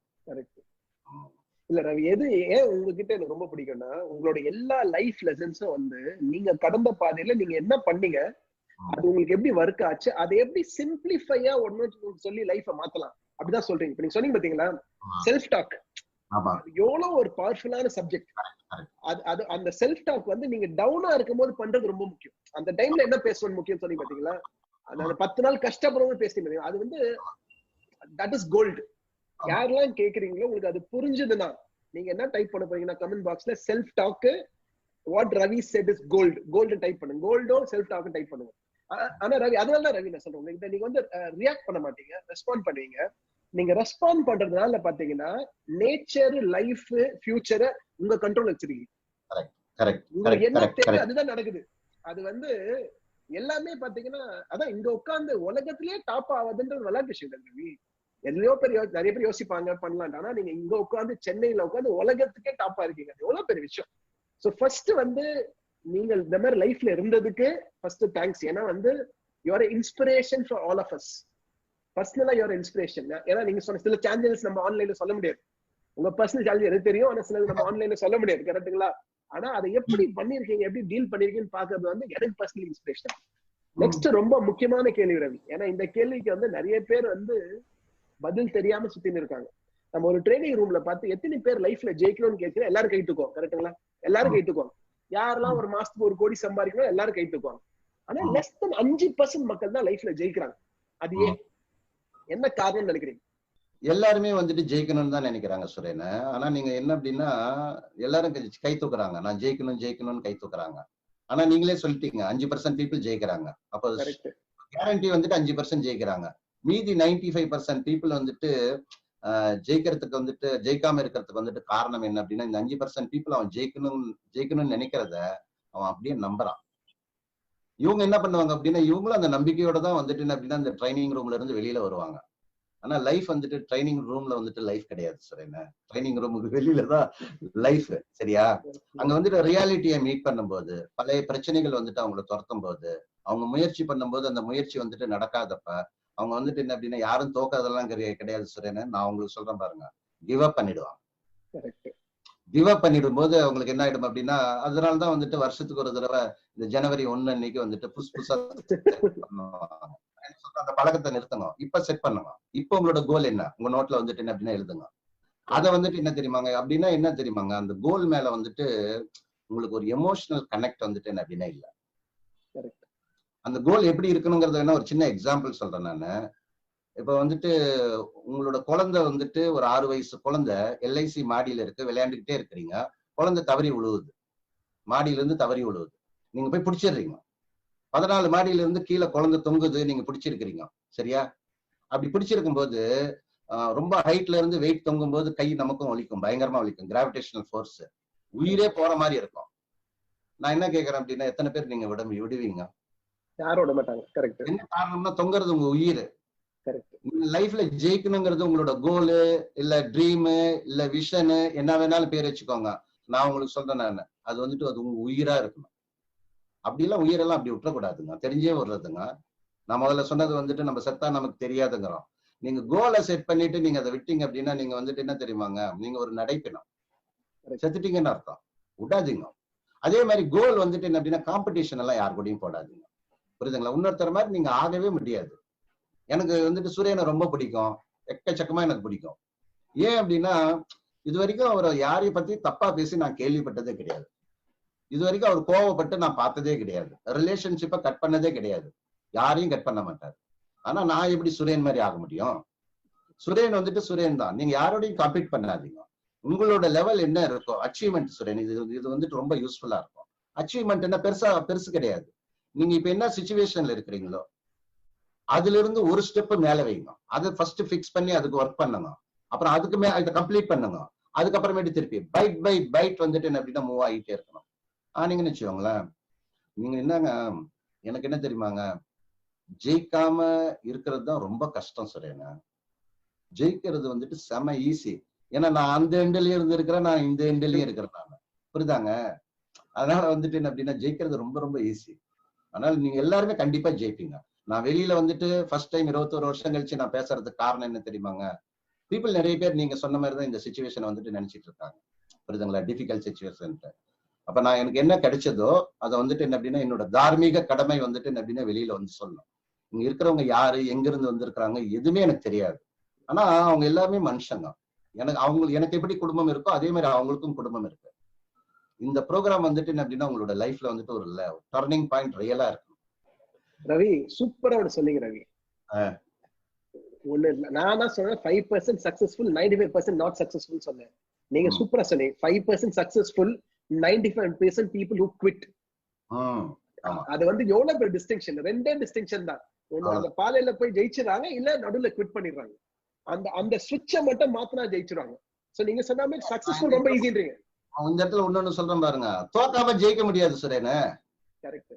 இல்ல ரவி, எது ஏன் உங்ககிட்ட எனக்கு ரொம்ப பிடிக்கும்னா உங்களோட எல்லா லைஃப் லெசன்ஸும் வந்து நீங்க கடந்த பாதையில நீங்க என்ன பண்ணீங்க, அது உங்களுக்கு எப்படி ஒர்க் ஆச்சு, அதை எப்படி சிம்பிளிஃபையா ஒன்னு சொல்லி லைஃப மாத்தலாம் அப்படிதான் சொல்றீங்க. இப்ப நீங்க சொன்னீங்க பாத்தீங்களா, செல்ஃப் டாக் எவ்வளவு ஒரு பவர்ஃபுல்லான சப்ஜெக்ட். அது அந்த செல்ஃப் டாக் வந்து நீங்க டவுனா இருக்கும் போது பண்றது ரொம்ப முக்கியம். அந்த டைம்ல என்ன பேசணும் முக்கியம் சொன்னீங்க பாத்தீங்களா, அந்த 10 நாள் கஷ்டப்படுறது பேசுறீங்க, அது வந்து தட் இஸ் கோல்டு. யாரெல்லாம் கேக்குறீங்களோ உங்களுக்கு அது புரிஞ்சதுன்னா நீங்க என்ன டைப் பண்ண போறீங்கன்னா கமெண்ட் பாக்ஸ்ல self talk what Ravi said is gold, gold type பண்ணுங்க. கோல்டோ செல்ஃப் டாக் டைப் பண்ணுங்க. ஆனா ரவி, அதனால ரவி நான் சொல்றேன், நீங்க வந்து ரியாக்ட் பண்ண மாட்டீங்க, ரெஸ்பாண்ட் பண்ணுவீங்க. நீங்க ரெஸ்பாண்ட் பண்றதுனால பாத்தீங்கன்னா நேச்சர், லைஃப், ஃபியூச்சரை உங்க கண்ட்ரோல் வச்சிருக்கீங்க. உங்களுக்கு என்ன தேவை அதுதான் நடக்குது. அது வந்து எல்லாமே பாத்தீங்கன்னா அதான் இங்க உட்கார்ந்து உலகத்திலேயே டாப் ஆகுதுன்ற விளையாட்டு விஷயம் ரவி. எவ்வளோ நிறைய பேர் யோசிப்பாங்க பண்ணலாம், ஆனா நீங்க இங்க உட்காந்து சென்னையில உட்காந்து உலகத்துக்கே டாப்பா இருக்கீங்க, எவ்வளவு பெரிய விஷயம். சோ ஃபர்ஸ்ட் வந்து நீங்க இந்த மாதிரி லைஃப்ல இருந்ததுக்கு ஃபர்ஸ்ட் தேங்க்ஸ். ஏன்னா வந்து you are inspiration for all of us. பர்சனலா யூஆர் இன்ஸ்பிரேஷன். ஏன்னா நீங்க சொன்ன சில சேலஞ்சஸ் நம்ம ஆன்லைன்ல சொல்ல முடியாது. உங்க பர்சனல் சேலஞ்ச் எது தெரியும், ஆனா சில நம்ம ஆன்லைன்ல சொல்ல முடியாது. கரெக்டுங்களா? ஆனா அதை எப்படி பண்ணிருக்கீங்க, எப்படி டீல் பண்ணிருக்கீங்கன்னு பாக்குறது வந்து எனக்கு பர்சனல் இன்ஸ்பிரேஷன். நெக்ஸ்ட் ரொம்ப முக்கியமான கேள்வி ரவி, ஏன்னா இந்த கேள்விக்கு வந்து நிறைய பேர் வந்து பதில் தெரியாம சுத்தின்னு இருக்காங்க. நம்ம ஒரு ட்ரைனிங் ரூம்ல பார்த்து எத்தனை பேர் லைஃப்ல ஜெயிக்கணும்னு கேட்கிறோம், எல்லாரும் கை தூக்குவோம். கரெக்டுங்களா? எல்லாரும் கை தூக்குவாங்க. யாரெல்லாம் ஒரு மாசத்துக்கு 1 கோடி சம்பாதிக்கணும் எல்லாரும் கை தூக்குவாங்க. ஆனா லெஸ் தென் 5% மக்கள் தான் லைஃப்ல ஜெயிக்கிறாங்க. அது ஏன், என்ன காரணம் நினைக்கிறீங்க? எல்லாருமே வந்துட்டு ஜெயிக்கணும்னு தான் நினைக்கிறாங்க சுரேன். ஆனா நீங்க என்ன அப்படின்னா எல்லாரும் கை தூக்குறாங்க, நான் ஜெயிக்கணும் ஜெயிக்கணும்னு கை தூக்குறாங்க. ஆனா நீங்களே சொல்லிட்டீங்க 5% பீப்புள் ஜெயிக்கிறாங்க. அப்போ கேரண்டி வந்துட்டு 5% ஜெயிக்கிறாங்க. மீதி 95% பீப்புள் வந்துட்டு ஜெயிக்கிறதுக்கு வந்துட்டு ஜெயிக்காம இருக்கிறதுக்கு வந்துட்டு காரணம் என்ன அப்படின்னா இந்த 5% பீப்புள் அவன் ஜெயிக்கணும்னு நினைக்கிறத அவன் அப்படியே நம்புறான். இவங்க என்ன பண்ணுவாங்க அப்படின்னா இவங்களும் அந்த நம்பிக்கையோட தான் வந்துட்டு என்ன அப்படின்னா இந்த ட்ரைனிங் ரூம்ல இருந்து வெளியில வருவாங்க. ஆனா லைஃப் வந்துட்டு ட்ரைனிங் ரூம்ல வந்துட்டு லைஃப் கிடையாது சார். என்ன ட்ரைனிங் ரூமுக்கு வெளியில தான் லைஃப். சரியா? அங்க வந்துட்டு ரியாலிட்டியை மீட் பண்ணும்போது, பழைய பிரச்சனைகள் வந்துட்டு அவங்களை துரத்தும் போது, அவங்க முயற்சி பண்ணும்போது அந்த முயற்சி வந்துட்டு நடக்காதப்ப அவங்க வந்துட்டு என்ன அப்படின்னா யாரும் தோக்காதெல்லாம் கிடையாது சார். நான் உங்களுக்கு சொல்றேன் பாருங்க, கிவ் அப் பண்ணிடுவாங்க. கிவ் அப் பண்ணிடும் போது அவங்களுக்கு என்ன ஆயிடும் அப்படின்னா அதனாலதான் வந்துட்டு வருஷத்துக்கு ஒரு தடவை இந்த ஜனவரி 1 அன்னைக்கு வந்துட்டு புதுசா அந்த பழக்கத்தை நிறுத்தணும். இப்ப செட் பண்ணுங்க. இப்ப உங்களோட கோல் என்ன, உங்க நோட்ல வந்துட்டு என்ன அப்படின்னா எழுதுங்க. அதை வந்துட்டு என்ன தெரியுமாங்க அப்படின்னா என்ன தெரியுமாங்க, அந்த கோல் மேல வந்துட்டு உங்களுக்கு ஒரு எமோஷனல் கனெக்ட் வந்துட்டு என்ன அப்படின்னா இல்ல. அந்த கோல் எப்படி இருக்கணுங்கிறத வேணா ஒரு சின்ன எக்ஸாம்பிள் சொல்றேன் நானு. இப்ப வந்துட்டு உங்களோட குழந்தை வந்துட்டு ஒரு 6 வயசு குழந்தை எல்ஐசி மாடியில இருக்கு, விளையாண்டுக்கிட்டே இருக்கிறீங்க. குழந்தை தவறி விழுவுது, மாடியில இருந்து தவறி விழுவுது. நீங்க போய் பிடிச்சிடுறீங்க. 14 மாடியில இருந்து கீழே குழந்தை தொங்குது, நீங்க பிடிச்சிருக்கிறீங்க. சரியா? அப்படி பிடிச்சிருக்கும் போது ரொம்ப ஹைட்ல இருந்து வெயிட் தொங்கும் போது கை நமக்கும் வலிக்கும், பயங்கரமா வலிக்கும். கிராவிடேஷனல் ஃபோர்ஸ், உயிரே போற மாதிரி இருக்கும். நான் என்ன கேட்கறேன் அப்படின்னா எத்தனை பேர் நீங்க விடுவீங்க? யாரும் விட மாட்டாங்க. கரெக்ட். என்ன காரணம்னா தொங்குறது உங்க உயிர். கரெக்ட். லைஃப்ல ஜெயிக்கணுங்கிறது உங்களோட கோலு இல்ல ட்ரீமு இல்ல விஷனு என்ன வேணாலும் பேர் வச்சுக்கோங்க. நான் உங்களுக்கு சொல்றேன் நான் அது வந்துட்டு அது உங்க உயிரா இருக்கணும். அப்படிலாம் உயிரெல்லாம் அப்படி விட்டுறக்கூடாதுங்க. தெரிஞ்சே வர்றதுங்க. நான் முதல்ல சொன்னது வந்துட்டு நம்ம செத்தா நமக்கு தெரியாதுங்கிறோம். நீங்க கோலை செட் பண்ணிட்டு நீங்க அதை விட்டீங்க அப்படின்னா நீங்க வந்துட்டு என்ன தெரியுமாங்க, நீங்க ஒரு நடைப்பினம். செத்துட்டீங்கன்னு அர்த்தம். விடாதீங்க. அதே மாதிரி கோல் வந்துட்டு என்ன அப்படின்னா காம்படிஷன் எல்லாம் யார் கூடயும் போடாதீங்க. புரியுதுங்களா? இன்னொருத்தர மாதிரி நீங்க ஆகவே முடியாது. எனக்கு வந்துட்டு சூரியனை ரொம்ப பிடிக்கும், எக்கச்சக்கமா எனக்கு பிடிக்கும். ஏன் அப்படின்னா இது வரைக்கும் அவரை யாரையும் பத்தி தப்பா பேசி நான் கேள்விப்பட்டதே கிடையாது. இது வரைக்கும் அவர் கோவப்பட்டு நான் பார்த்ததே கிடையாது. ரிலேஷன்ஷிப்பை கட் பண்ணதே கிடையாது. யாரையும் கட் பண்ண மாட்டார். ஆனா நான் எப்படி சுரேன் மாதிரி ஆக முடியும்? சுரேன் வந்துட்டு சுரேன் தான். நீங்க யாரோடையும் காம்பீட் பண்ணாதீங்க. உங்களோட லெவல் என்ன இருக்கோ அச்சீவ்மெண்ட் சுரேன், இது வந்துட்டு ரொம்ப யூஸ்ஃபுல்லா இருக்கும். அச்சீவ்மெண்ட் என்ன பெருசு கிடையாது. நீங்க இப்ப என்ன சிச்சுவேஷன்ல இருக்கிறீங்களோ அதுல இருந்து ஒரு ஸ்டெப் மேல வைங்க. அதை ஃபர்ஸ்ட் பிக்ஸ் பண்ணி அதுக்கு ஒர்க் பண்ணுங்க. அப்புறம் அதுக்கு மேல இதை கம்ப்ளீட் பண்ணுங்க. அதுக்கப்புறமேட்டு திருப்பி பைட் வந்துட்டு என்ன அப்படின்னா மூவ் ஆகிட்டே இருக்கணும். நீங்கன்னு வச்சுக்கோங்களேன், நீங்க என்னங்க, எனக்கு என்ன தெரியுமாங்க, ஜெயிக்காம இருக்கிறது தான் ரொம்ப கஷ்டம் சுரேங்க. ஜெயிக்கிறது வந்துட்டு செம ஈஸி. ஏன்னா நான் அந்த எண்ட்லயும் இருந்து இருக்கிறேன், நான் இந்த எண்ட்லயும் இருக்கிறேன் நான். புரியுதாங்க? அதனால வந்துட்டு என்ன அப்படின்னா ஜெயிக்கிறது ரொம்ப ரொம்ப ஈஸி. அதனால நீங்க எல்லாருமே கண்டிப்பா ஜெயிப்பீங்க. நான் வெளியில வந்துட்டு ஃபர்ஸ்ட் டைம் 21 வருஷம் கழிச்சு நான் பேசுறதுக்கு காரணம் என்ன தெரியுமாங்க? பீப்புள் நிறைய பேர் நீங்க சொன்ன மாதிரி தான் இந்த சிச்சுவேஷனை வந்துட்டு நினைச்சிட்டு இருக்காங்க. புரியுதுங்களா? Difficult situation. அப்ப நான் எனக்கு என்ன கிடைச்சதோ அதை வந்துட்டு என்ன அப்படின்னா என்னோட தார்மீக கடமை வந்துட்டு என்ன அப்படின்னா வெளியில வந்து சொல்லணும். இங்க இருக்கிறவங்க யாரு, எங்க இருந்து வந்திருக்கிறாங்க எதுவுமே எனக்கு தெரியாது. ஆனா அவங்க எல்லாமே மனுஷங்க. எனக்கு எப்படி குடும்பம் இருக்கோ அதே மாதிரி அவங்களுக்கும் குடும்பம் இருக்கு. இந்த ப்ரோக்ராம் வந்துட்டு என்ன அப்படின்னா உங்களோட லைஃப்ல வந்துட்டு ஒரு டர்னிங் பாயிண்ட் ரியலா இருக்கு. ரவி சூப்பரா ஒன்று சொன்னீங்க ரவி. ஒண்ணு நான் தான் சொன்னேன் 5% சக்சஸ்ஃபுல் 95% நாட் சக்சஸ்ஃபுல் சொன்னேன். நீங்க சூப்பரா சொன்னீங்க 5% சக்சஸ்ஃபுல் 95% people who quit. அது வந்து எவ்வளவு பெரிய டிஸ்டிங்ஷன். ரெண்டே டிஸ்டிங்ஷன் தான். ஒண்ணு அந்த பாலையில போய் ஜெயிச்சிடறாங்க, இல்ல நடுவுல குவிட் பண்ணிடுறாங்க. அந்த ஸ்விட்சை மட்டும் மாத்தினா ஜெயிச்சிருவாங்க. சோ நீங்க சொன்ன மாதிரி சக்சஸ்ஃபுல் ரொம்ப ஈஸின்றீங்க. இந்த இடத்துல இன்னொன்னு சொல்றேன் பாருங்க, தோக்காம ஜெயிக்க முடியாது சுரேனே. கரெக்ட்.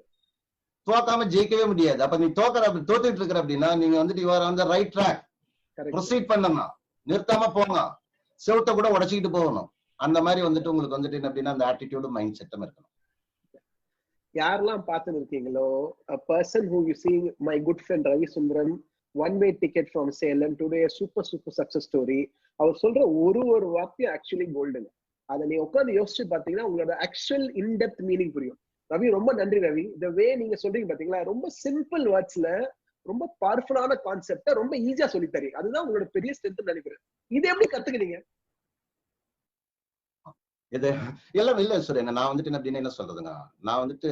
தோக்காம ஜெயிக்கவே முடியாது. அப்ப நீ தோத்துட்டு இருக்கிற அப்படின்னா நீங்க வந்துட்டு you are on the right track. Proceed பண்ணுங்க, நிறுத்தாம போங்க, செவுட்ட கூட உடைச்சிக்கிட்டு போகணும். அந்த மாதிரி வந்துட்டு உங்களுக்கு வந்துட்டு என்ன அப்படின்னா அந்த ஆட்டிடியூட் மைண்ட் செட்டும் இருக்கணும். யாரெல்லாம் பார்த்துன்னு இருக்கீங்களோ, a person who you see, my good friend RaviSundaram, one way ticket from Salem, today a super success story. அவர் சொல்ற ஒரு வார்த்தையும் ஆக்சுவலி கோல்டன். அதை நீ உட்காந்து யோசிச்சு பாத்தீங்கன்னா உங்களோட ஆக்சுவல் இன்டெப்த் மீனிங் புரியும். ரவி ரொம்ப நன்றி ரவி. இந்த வே நீங்க சொல்றீங்க பாத்தீங்களா, ரொம்ப சிம்பிள் வேர்ட்ஸ்ல ரொம்ப பவர்ஃபுல்லான கான்செப்ட ரொம்ப ஈஸியா சொல்லி தரீங்க. அதுதான் உங்களோட பெரிய ஸ்ட்ரென்த் நினைக்கிறேன். இது எப்படி கத்துக்கிட்டீங்க? இது எல்லாம் இல்ல சுரேன். நான் வந்துட்டு அப்படின்னு என்ன சொல்றதுங்க, நான் வந்துட்டு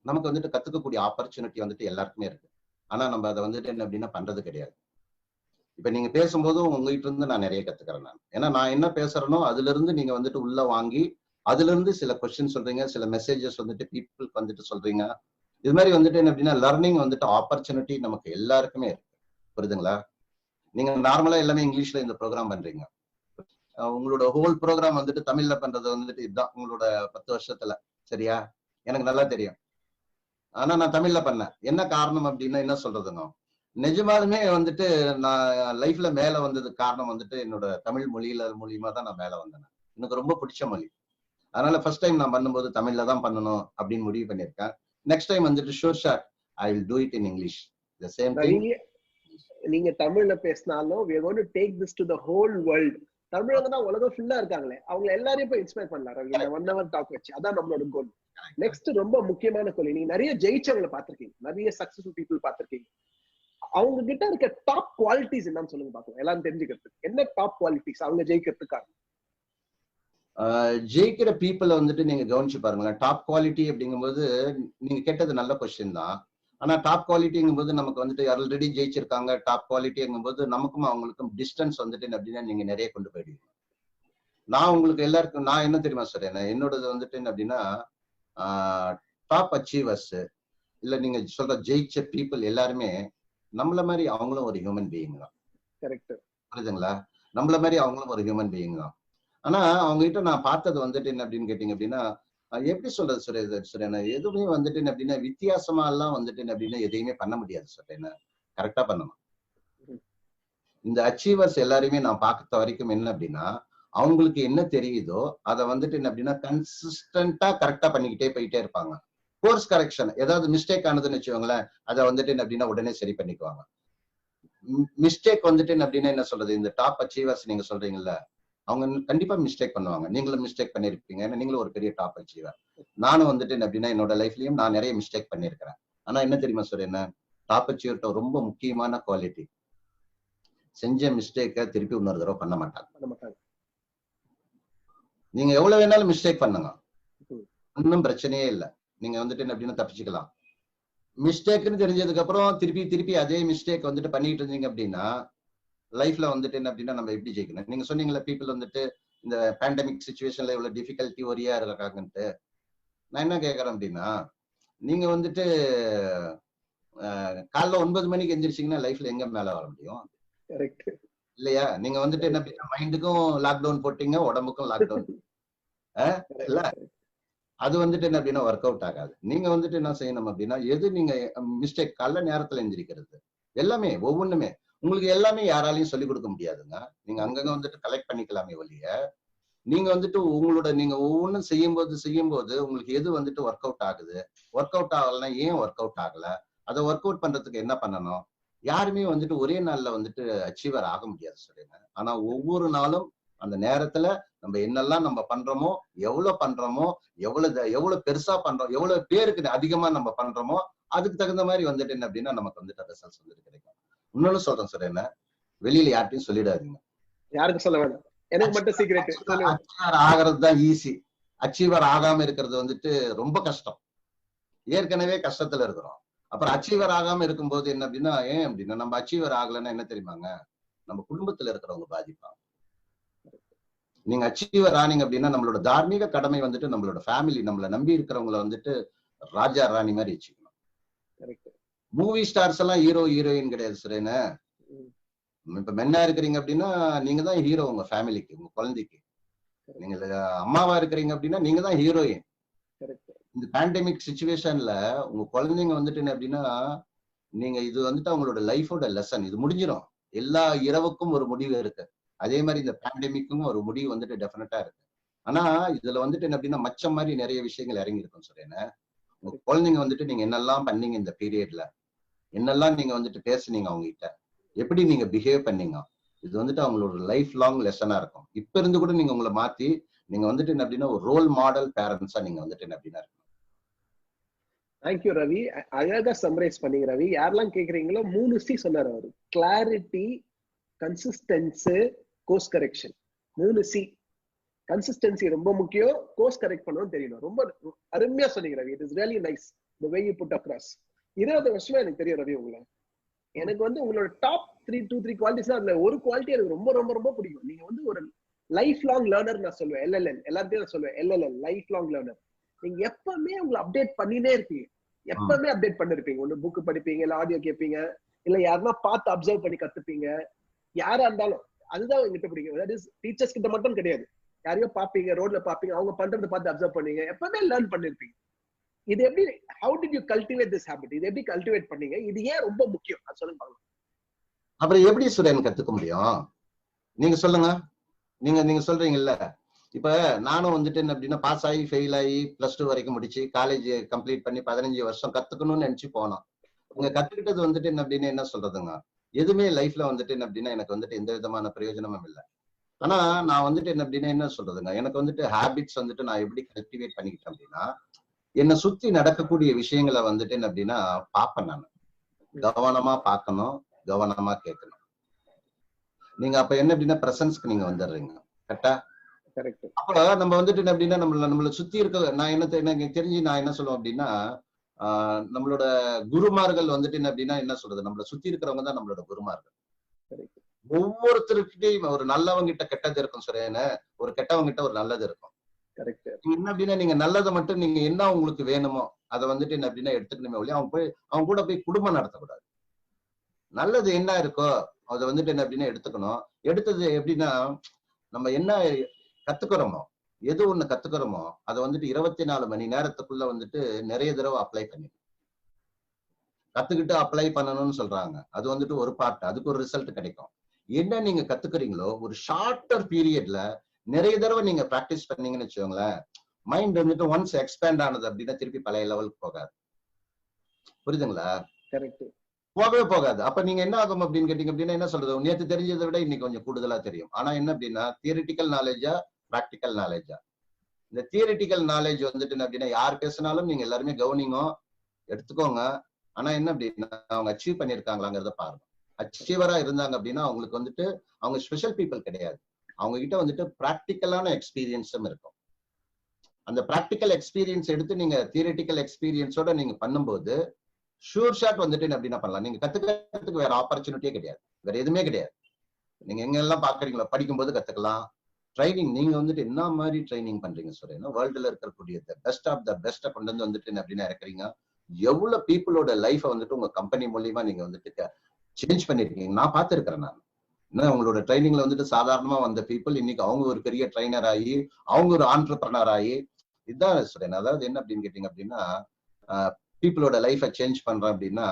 நமக்கு வந்துட்டு கத்துக்கக்கூடிய ஆப்பர்ச்சுனிட்டி வந்துட்டு எல்லாருக்குமே இருக்கு. ஆனா நம்ம அதை வந்துட்டு என்ன அப்படின்னா பண்றது கிடையாது. இப்ப நீங்க பேசும்போதும் உங்ககிட்ட இருந்து நான் நிறைய கத்துக்கிறேன் நான். ஏன்னா நான் என்ன பேசுறேனோ அதுல இருந்து நீங்க வந்துட்டு உள்ள வாங்கி அதுல இருந்து சில கொஸ்டின் சொல்றீங்க, சில மெசேஜஸ் வந்துட்டு பீப்புளுக்கு வந்துட்டு சொல்றீங்க. இது மாதிரி வந்துட்டு என்ன அப்படின்னா லர்னிங் வந்துட்டு ஆப்பர்ச்சுனிட்டி நமக்கு எல்லாருக்குமே இருக்கு. புரியுதுங்களா? நீங்க நார்மலா எல்லாமே இங்கிலீஷ்ல இந்த ப்ரோக்ராம் பண்றீங்க. உங்களோட ஹோல் ப்ரோக்ராம் வந்துட்டு தமிழ்ல பண்றது வந்துட்டு இதுதான் உங்களோட 10 வருஷத்துல. சரியா? எனக்கு நல்லா தெரியும். ஆனா நான் தமிழ்ல பண்ணேன். என்ன காரணம் அப்படின்னா என்ன சொல்றதுங்க, நிஜமாலுமே வந்துட்டு நான் லைஃப்ல மேல வந்ததுக்கு காரணம் வந்துட்டு என்னோட தமிழ் மூலியமா தான் நான் மேல வந்தேன். எனக்கு ரொம்ப பிடிச்ச மொழி. அதனால ஃபர்ஸ்ட் டைம் நான் பண்ணும்போது தமிழ்ல தான் பண்ணணும் அப்படின்னு முடிவு பண்ணிருக்கேன். நெக்ஸ்ட் டைம் வந்துட்டு sure shot I will do it in English. The same thing. நீங்க தமிழ்ல பேசினாலும் we are going to take this to the whole world. தமிழங்க தான் உலகம் ஃபுல்லா இருக்காங்களே, அவங்க எல்லாரையும் போய் இன்ஸ்பயர் பண்ணலாம் ரவி இந்த 1 hour டாக் வச்சு. அதான் நம்மளோட கோல். நெக்ஸ்ட் ரொம்ப முக்கியமான கோல், நீங்க நிறைய ஜெயிச்சவங்களை பார்த்திருக்கீங்க, நிறைய சக்சஸ்ஃபுல் பீப்புள் பார்த்திருக்கீங்க. அவங்க கிட்ட இருக்க டாப் குவாலிட்டிஸ் என்னன்னு சொல்லுங்க பாக்கலாம், எல்லாரும் தெரிஞ்சுக்கிறதுக்கு. என்ன டாப் குவாலிட்டிஸ் அவங்க ஜெயிக்கிறதுக்காக? ஜெயிக்கிற பீப்புளை வந்துட்டு நீங்க கவனிச்சு பாருங்களேன். டாப் குவாலிட்டி அப்படிங்கும்போது நீங்க கேட்டது நல்ல கொஸ்டின் தான். ஆனா டாப் குவாலிட்டிங்கும் போது நமக்கு வந்துட்டு ஆல்ரெடி ஜெயிச்சிருக்காங்க. டாப் குவாலிட்டிங்கும் போது நமக்கும் அவங்களுக்கும் டிஸ்டன்ஸ் வந்துட்டு அப்படின்னா நீங்க நிறைய கொண்டு போயிடுவீங்க. நான் உங்களுக்கு எல்லாருக்கும் நான் என்ன தெரியுமா சொல்றேன், என்னோடது வந்துட்டு என்ன அப்படின்னா டாப் அச்சீவர்ஸ் இல்ல நீங்க சொல்ற ஜெயிச்ச பீப்புள் எல்லாருமே நம்மள மாதிரி அவங்களும் ஒரு ஹியூமன் பீயிங் தான். கரெக்ட். புரியுதுங்களா? நம்மள மாதிரி அவங்களும் ஒரு ஹியூமன் பீயிங் தான். ஆனா அவங்க கிட்ட நான் பார்த்தது வந்துட்டு என்ன அப்படின்னு கேட்டீங்க அப்படின்னா எப்படி சொல்றது சுரேன், எதுவுமே வந்துட்டு அப்படின்னா வித்தியாசமா எல்லாம் வந்துட்டு அப்படின்னா எதையுமே பண்ண முடியாது சுரேன். கரெக்டா பண்ணணும். இந்த அச்சீவர்ஸ் எல்லாருமே நான் பார்த்த வரைக்கும் என்ன அப்படின்னா, அவங்களுக்கு என்ன தெரியுதோ அதை வந்துட்டு என்ன அப்படின்னா கன்சிஸ்டன்டா கரெக்டா பண்ணிக்கிட்டே போயிட்டே இருப்பாங்க. கோர்ஸ் கரெக்ஷன், ஏதாவது மிஸ்டேக் ஆனதுன்னு வச்சுக்கோங்களேன், அதை வந்துட்டு என்ன அப்படின்னா உடனே சரி பண்ணிக்குவாங்க. மிஸ்டேக் வந்துட்டு என்ன அப்படின்னா என்ன சொல்றது, இந்த டாப் அச்சீவர்ஸ் நீங்க சொல்றீங்கல்ல, அவங்க கண்டிப்பா மிஸ்டேக் பண்ணுவாங்க. நீங்களும் மிஸ்டேக் பண்ணிருப்பீங்க, ஏன்னா நீங்களும் ஒரு பெரிய டாப் அச்சீவர். நானும் வந்துட்டு என்ன அப்படின்னா என்னோட லைஃப்லயும் நான் நிறைய மிஸ்டேக் பண்ணிருக்கிறேன். ஆனா என்ன தெரியுமா என்ன டாப் அச்சீவர்ட்ட ரொம்ப முக்கியமான குவாலிட்டி, செஞ்ச மிஸ்டேக்க திருப்பி இன்னொரு தடவை பண்ண மாட்டாங்க. நீங்க எவ்வளவு வேணாலும் மிஸ்டேக் பண்ணுங்க, ஒன்னும் பிரச்சனையே இல்லை. நீங்க வந்துட்டு என்ன அப்படின்னா தப்பிச்சுக்கலாம். மிஸ்டேக்னு தெரிஞ்சதுக்கு அப்புறம் திருப்பி திருப்பி அதே மிஸ்டேக் வந்துட்டு பண்ணிட்டு இருந்தீங்க அப்படின்னா லைஃப்ல வந்துட்டு என்ன அப்படின்னா நம்ம எப்படி ஜெயிக்கணும்? நீங்க சொன்னீங்கல்ல, பீப்புள் வந்துட்டு இந்த பேண்டமிக் சிச்சுவேஷன்ல இவ்வளவு டிஃபிகல்ட்டி ஒரியா இருக்காங்கன்ட்டு. நான் என்ன கேட்கறேன் அப்படின்னா, நீங்க வந்துட்டு காலைல 9 மணிக்கு எந்திரிச்சீங்கன்னா லைஃப்ல எங்க மேல வர முடியும்? இல்லையா? நீங்க வந்துட்டு என்ன அப்படின்னா மைண்டுக்கும் லாக்டவுன் போட்டீங்க, உடம்புக்கும் லாக்டவுன் இல்ல, அது வந்துட்டு என்ன அப்படின்னா ஒர்க் அவுட் ஆகாது. நீங்க வந்துட்டு என்ன செய்யணும் அப்படின்னா, எது நீங்க மிஸ்டேக், காலைல நேரத்துல எந்திரிக்கிறது, எல்லாமே ஒவ்வொன்றுமே உங்களுக்கு எல்லாமே யாராலையும் சொல்லிக் கொடுக்க முடியாதுங்க. நீங்க அங்கங்க வந்துட்டு கலெக்ட் பண்ணிக்கலாமே ஒழிய, நீங்க வந்துட்டு உங்களோட நீங்க ஒவ்வொன்றும் செய்யும்போது உங்களுக்கு எது வந்துட்டு ஒர்க் அவுட் ஆகுது, ஒர்க் அவுட் ஆகலைன்னா ஏன் ஒர்க் அவுட் ஆகல, அதை ஒர்க் அவுட் பண்றதுக்கு என்ன பண்ணணும்? யாருமே வந்துட்டு ஒரே நாள்ல வந்துட்டு அச்சீவர் ஆக முடியாது சொல்லுங்க. ஆனா ஒவ்வொரு நாளும் அந்த நேரத்துல நம்ம என்னெல்லாம் நம்ம பண்றோமோ, எவ்வளவு பெருசா பண்றோம், எவ்வளவு பேருக்கு அதிகமா நம்ம பண்றோமோ அதுக்கு தகுந்த மாதிரி வந்துட்டு என்ன அப்படின்னா நமக்கு வந்துட்டு ரிசல்ட்ஸ் வந்துட்டு கிடைக்கும். இன்னொன்னு சொல்றேன் சார், என்ன வெளியில யார்ட்டையும் சொல்லிடாதீங்க. யாருக்கு சொல்ல வேண்டாம், எனக்கு மட்டும் சீக்ரெட். அச்சீவர் ஆகிறது தான் ஈஸி, அச்சீவர் ஆகாம இருக்கிறது வந்துட்டு ரொம்ப கஷ்டம். ஏற்கனவே கஷ்டத்துல இருக்கிறோம், அப்புறம் அச்சீவர் ஆகாம இருக்கும்போது என்ன அப்படின்னா, ஏன் அப்படின்னா நம்ம அச்சீவர் ஆகலைன்னா என்ன தெரியுமாங்க, நம்ம குடும்பத்துல இருக்கிறவங்க பாதிப்பாங்க. நீங்க அச்சீவர் ஆனீங்க அப்படின்னா நம்மளோட தார்மீக கடமை வந்துட்டு நம்மளோட ஃபேமிலி, நம்மளை நம்பி இருக்கிறவங்களை வந்துட்டு ராஜா ராணி மாதிரி வச்சுக்கணும். மூவி ஸ்டார்ஸ் எல்லாம் ஹீரோ ஹீரோயின் கிடையாது சுரேன. இப்ப மென்னா இருக்கிறீங்க அப்படின்னா நீங்க தான் ஹீரோ உங்க ஃபேமிலிக்கு, உங்க குழந்தைக்கு. நீங்க அம்மாவா இருக்கிறீங்க அப்படின்னா நீங்க தான் ஹீரோயின். இந்த பேண்டமிக் சிச்சுவேஷன்ல உங்க குழந்தைங்க வந்துட்டு என்ன அப்படின்னா, நீங்க இது வந்துட்டு அவங்களோட லைஃபோட லெசன், இது முடிஞ்சிடும். எல்லா இரவுக்கும் ஒரு முடிவு இருக்கு, அதே மாதிரி இந்த பேண்டமிக்கும் ஒரு முடிவு வந்துட்டு டெஃபினட்டா இருக்கு. ஆனா இதுல வந்துட்டு என்ன அப்படின்னா மச்சம் மாதிரி நிறைய விஷயங்கள் இறங்கி இருக்கும் சொல்றேன். உங்க குழந்தைங்க வந்துட்டு நீங்க என்னெல்லாம் பண்ணீங்க இந்த பீரியட்ல, என்னெல்லாம் நீங்க வந்துட்டு பேசுனீங்க அவங்க கிட்ட, எப்படி நீங்க பிஹேவ் பண்ணீங்க, இது வந்துட்டு அவங்களோட லைஃப் லாங் லெசனா இருக்கும். இப்ப இருந்து கூட நீங்க உங்களை மாத்தி நீங்க வந்துட்டு என்ன அப்படின்னா ஒரு ரோல் மாடல் பேரண்ட்ஸா நீங்க வந்துட்டு என்ன அப்படின்னா இருக்கணும். தேங்க்யூ ரவி, அழகா சம்மரைஸ் பண்ணீங்க ரவி. யாரெல்லாம் கேக்குறீங்களோ 3 C சொன்னார் அவரு. Clarity, consistency, course correction. 3 C. Consistency ரொம்ப முக்கியம், கோர்ஸ் கரெக்ட் பண்ணணும் தெரியணும். ரொம்ப அருமையா சொன்னீங்க Ravi. It is really nice the way you put across. 20 வருஷமா எனக்கு தெரியும் ரவி உங்களை. எனக்கு வந்து உங்களோட டாப் 3 குவாலிட்டிஸ், அதுல ஒரு குவாலிட்டி எனக்கு ரொம்ப ரொம்ப ரொம்ப பிடிக்கும். நீங்க வந்து ஒரு லைஃப் லாங் லேர்னர் நான் சொல்லுவேன். LLL எல்லாத்தையும் நான் சொல்லுவேன். LLL life long learner. நீங்க எப்பவுமே உங்களை அப்டேட் பண்ணினே இருப்பீங்க, எப்பவுமே அப்டேட் பண்ணிருப்பீங்க. ஒண்ணு புக் படிப்பீங்க, இல்ல ஆடியோ கேட்பீங்க, இல்ல யாருன்னா பார்த்து அப்சர்வ் பண்ணி கத்துப்பீங்க. யாரா இருந்தாலும் அதுதான் எங்கிட்ட பிடிக்கும். தட் இஸ் டீச்சர்ஸ் கிட்ட மட்டும் கிடையாது, யாரையோ பாப்பீங்க, ரோட்ல பாப்பீங்க, அவங்க பண்றதை பார்த்து அப்சர்வ் பண்ணீங்க, எப்பவுமே லேர்ன் பண்ணிருப்பீங்க. இது எப்படி, how did you cultivate this habit? இது எப்படி கல்டிவேட் பண்ணீங்க? இது ஏன் ரொம்ப முக்கியம் அது சொல்லுங்க பாருங்க. அப்புறம் எப்படி சுரேன் கத்துக்க முடியும்? நீங்க சொல்லுங்க. நீங்க சொல்றீங்கல்ல, இப்ப நானும் வந்துட்டு என்ன அப்படின்னா பாஸ் ஆகி ஃபெயில் ஆகி +2 வரைக்கும் முடிச்சு காலேஜ் கம்ப்ளீட் பண்ணி 15 வருஷம் கத்துக்கணும்னு நினைச்சு போனோம். அங்க கத்துக்கிட்டது வந்துட்டு என்ன அப்படின்னு என்ன சொல்றதுங்க, எதுவுமே லைஃப்ல வந்துட்டு என்ன அப்படின்னா எனக்கு வந்துட்டு எந்த விதமான பிரயோஜனமும் இல்லை. ஆனா நான் வந்துட்டு என்ன அப்படின்னா என்ன சொல்றதுங்க, எனக்கு வந்துட்டு ஹேபிட்ஸ் வந்துட்டு நான் எப்படி கல்டிவேட் பண்ணிக்கிட்டேன் அப்படின்னா, என்னை சுத்தி நடக்கக்கூடிய விஷயங்களை வந்துட்டு என்ன அப்படின்னா பார்ப்பேன். நான் கவனமா பார்க்கணும், கவனமா கேட்கணும். நீங்க அப்ப என்ன அப்படின்னா பிரசன்ஸ்க்கு நீங்க வந்துடுறீங்க. கரெக்டா? அப்ப நம்ம வந்துட்டு என்ன அப்படின்னா நம்மள சுத்தி இருக்க, நான் எனக்கு தெரிஞ்சு நான் என்ன சொல்லுவேன் அப்படின்னா, நம்மளோட குருமார்கள் வந்துட்டு என்ன அப்படின்னா என்ன சொல்றது, நம்மள சுத்தி இருக்கிறவங்க தான் நம்மளோட குருமார்கள். ஒவ்வொருத்தருக்கிட்டையும் ஒரு நல்லவங்க கிட்ட கெட்டது இருக்கும் சரியான, ஒரு கெட்டவங்க கிட்ட ஒரு நல்லது இருக்கும். என்ன அப்படின்னா நீங்க நல்லதை மட்டும் நீங்க என்ன உங்களுக்கு வேணுமோ அதை வந்துட்டு என்ன அப்படின்னா எடுத்துக்கணுமே ஒழிய அவங்க கூட போய் குடும்பம் நடத்தக்கூடாது. நல்லது என்ன இருக்கோ அதை வந்துட்டு என்ன அப்படின்னா எடுத்துக்கணும். எடுத்தது எப்படின்னா நம்ம என்ன கத்துக்கிறோமோ, எது ஒண்ணு கத்துக்கிறோமோ அதை வந்துட்டு 24 மணி நேரத்துக்குள்ள வந்துட்டு நிறைய தடவை அப்ளை பண்ணி கத்துக்கிட்டு அப்ளை பண்ணணும்னு சொல்றாங்க. அது வந்துட்டு ஒரு பார்ட், அதுக்கு ஒரு ரிசல்ட் கிடைக்கும். என்ன நீங்க கத்துக்கிறீங்களோ ஒரு ஷார்ட்டர் பீரியட்ல நிறைய தடவை நீங்க பிராக்டிஸ் பண்ணீங்கன்னு வச்சுக்கோங்களேன், மைண்ட் வந்துட்டு ஒன்ஸ் எக்ஸ்பேண்ட் ஆனது அப்படின்னா திருப்பி பழைய லெவலுக்கு போகாது. புரியுதுங்களா? கரெக்ட். போகவே போகாது. அப்ப நீங்க என்ன ஆகும் அப்படின்னு கேட்டீங்க அப்படின்னா, என்ன சொல்றது, நேற்று தெரிஞ்சதை விட இன்னைக்கு கொஞ்சம் கூடுதலா தெரியும். ஆனா என்ன அப்படின்னா, தியரிட்டிக்கல் நாலேஜா பிராக்டிக்கல் நாலேஜா? இந்த தியரிட்டிக்கல் நாலேஜ் வந்துட்டு அப்படின்னா யார் பேசினாலும் நீங்க எல்லாருமே கவனிங்க, எடுத்துக்கோங்க. ஆனா என்ன அப்படின்னா அவங்க அச்சீவ் பண்ணிருக்காங்களாங்கிறத பாருங்க. அச்சீவரா இருந்தாங்க அப்படின்னா அவங்களுக்கு வந்துட்டு அவங்க ஸ்பெஷல் பீப்புள் கிடையாது. அவங்க கிட்ட வந்துட்டு பிராக்டிக்கலான எக்ஸ்பீரியன்ஸும் இருக்கும். அந்த பிராக்டிக்கல் எக்ஸ்பீரியன்ஸ் எடுத்து நீங்க தியரிட்டிக்கல் எக்ஸ்பீரியன்ஸோட நீங்க பண்ணும்போது ஷூர் ஷாட் வந்துட்டு அப்படின்னா பண்ணலாம். நீங்க கத்துக்கிறதுக்கு வேற ஆப்பர்ச்சுனிட்டியே கிடையாது, வேற எதுவுமே கிடையாது. நீங்க எங்க எல்லாம் பாக்குறீங்களோ படிக்கும்போது கத்துக்கலாம். ட்ரைனிங் நீங்க வந்துட்டு என்ன மாதிரி ட்ரைனிங் பண்றீங்க சொல்றீங்க, வேர்ல்டுல இருக்கக்கூடிய பெஸ்ட் ஆஃப் த பெஸ்ட்டை கொண்டு வந்து வந்துட்டு அப்படின்னா இருக்கிறீங்க. எவ்வளவு பீப்புளோட லைஃபை வந்துட்டு உங்க கம்பெனி மூலியமா நீங்க வந்துட்டு சேஞ்ச் பண்ணிருக்கீங்க. நான் பார்த்திருக்கிறேன். நான் என்ன உங்களோட ட்ரைனிங்ல வந்துட்டு சாதாரணமா வந்த பீப்புள் இன்னைக்கு அவங்க ஒரு பெரிய ட்ரைனர் ஆகி அவங்க ஒரு ஆண்டர்பிரனர் ஆகி, இதுதான் சொல்றேன். அதாவது என்ன அப்படின்னு கேட்டீங்க அப்படின்னா பீப்புளோட லைஃபை சேஞ்ச் பண்றேன் அப்படின்னா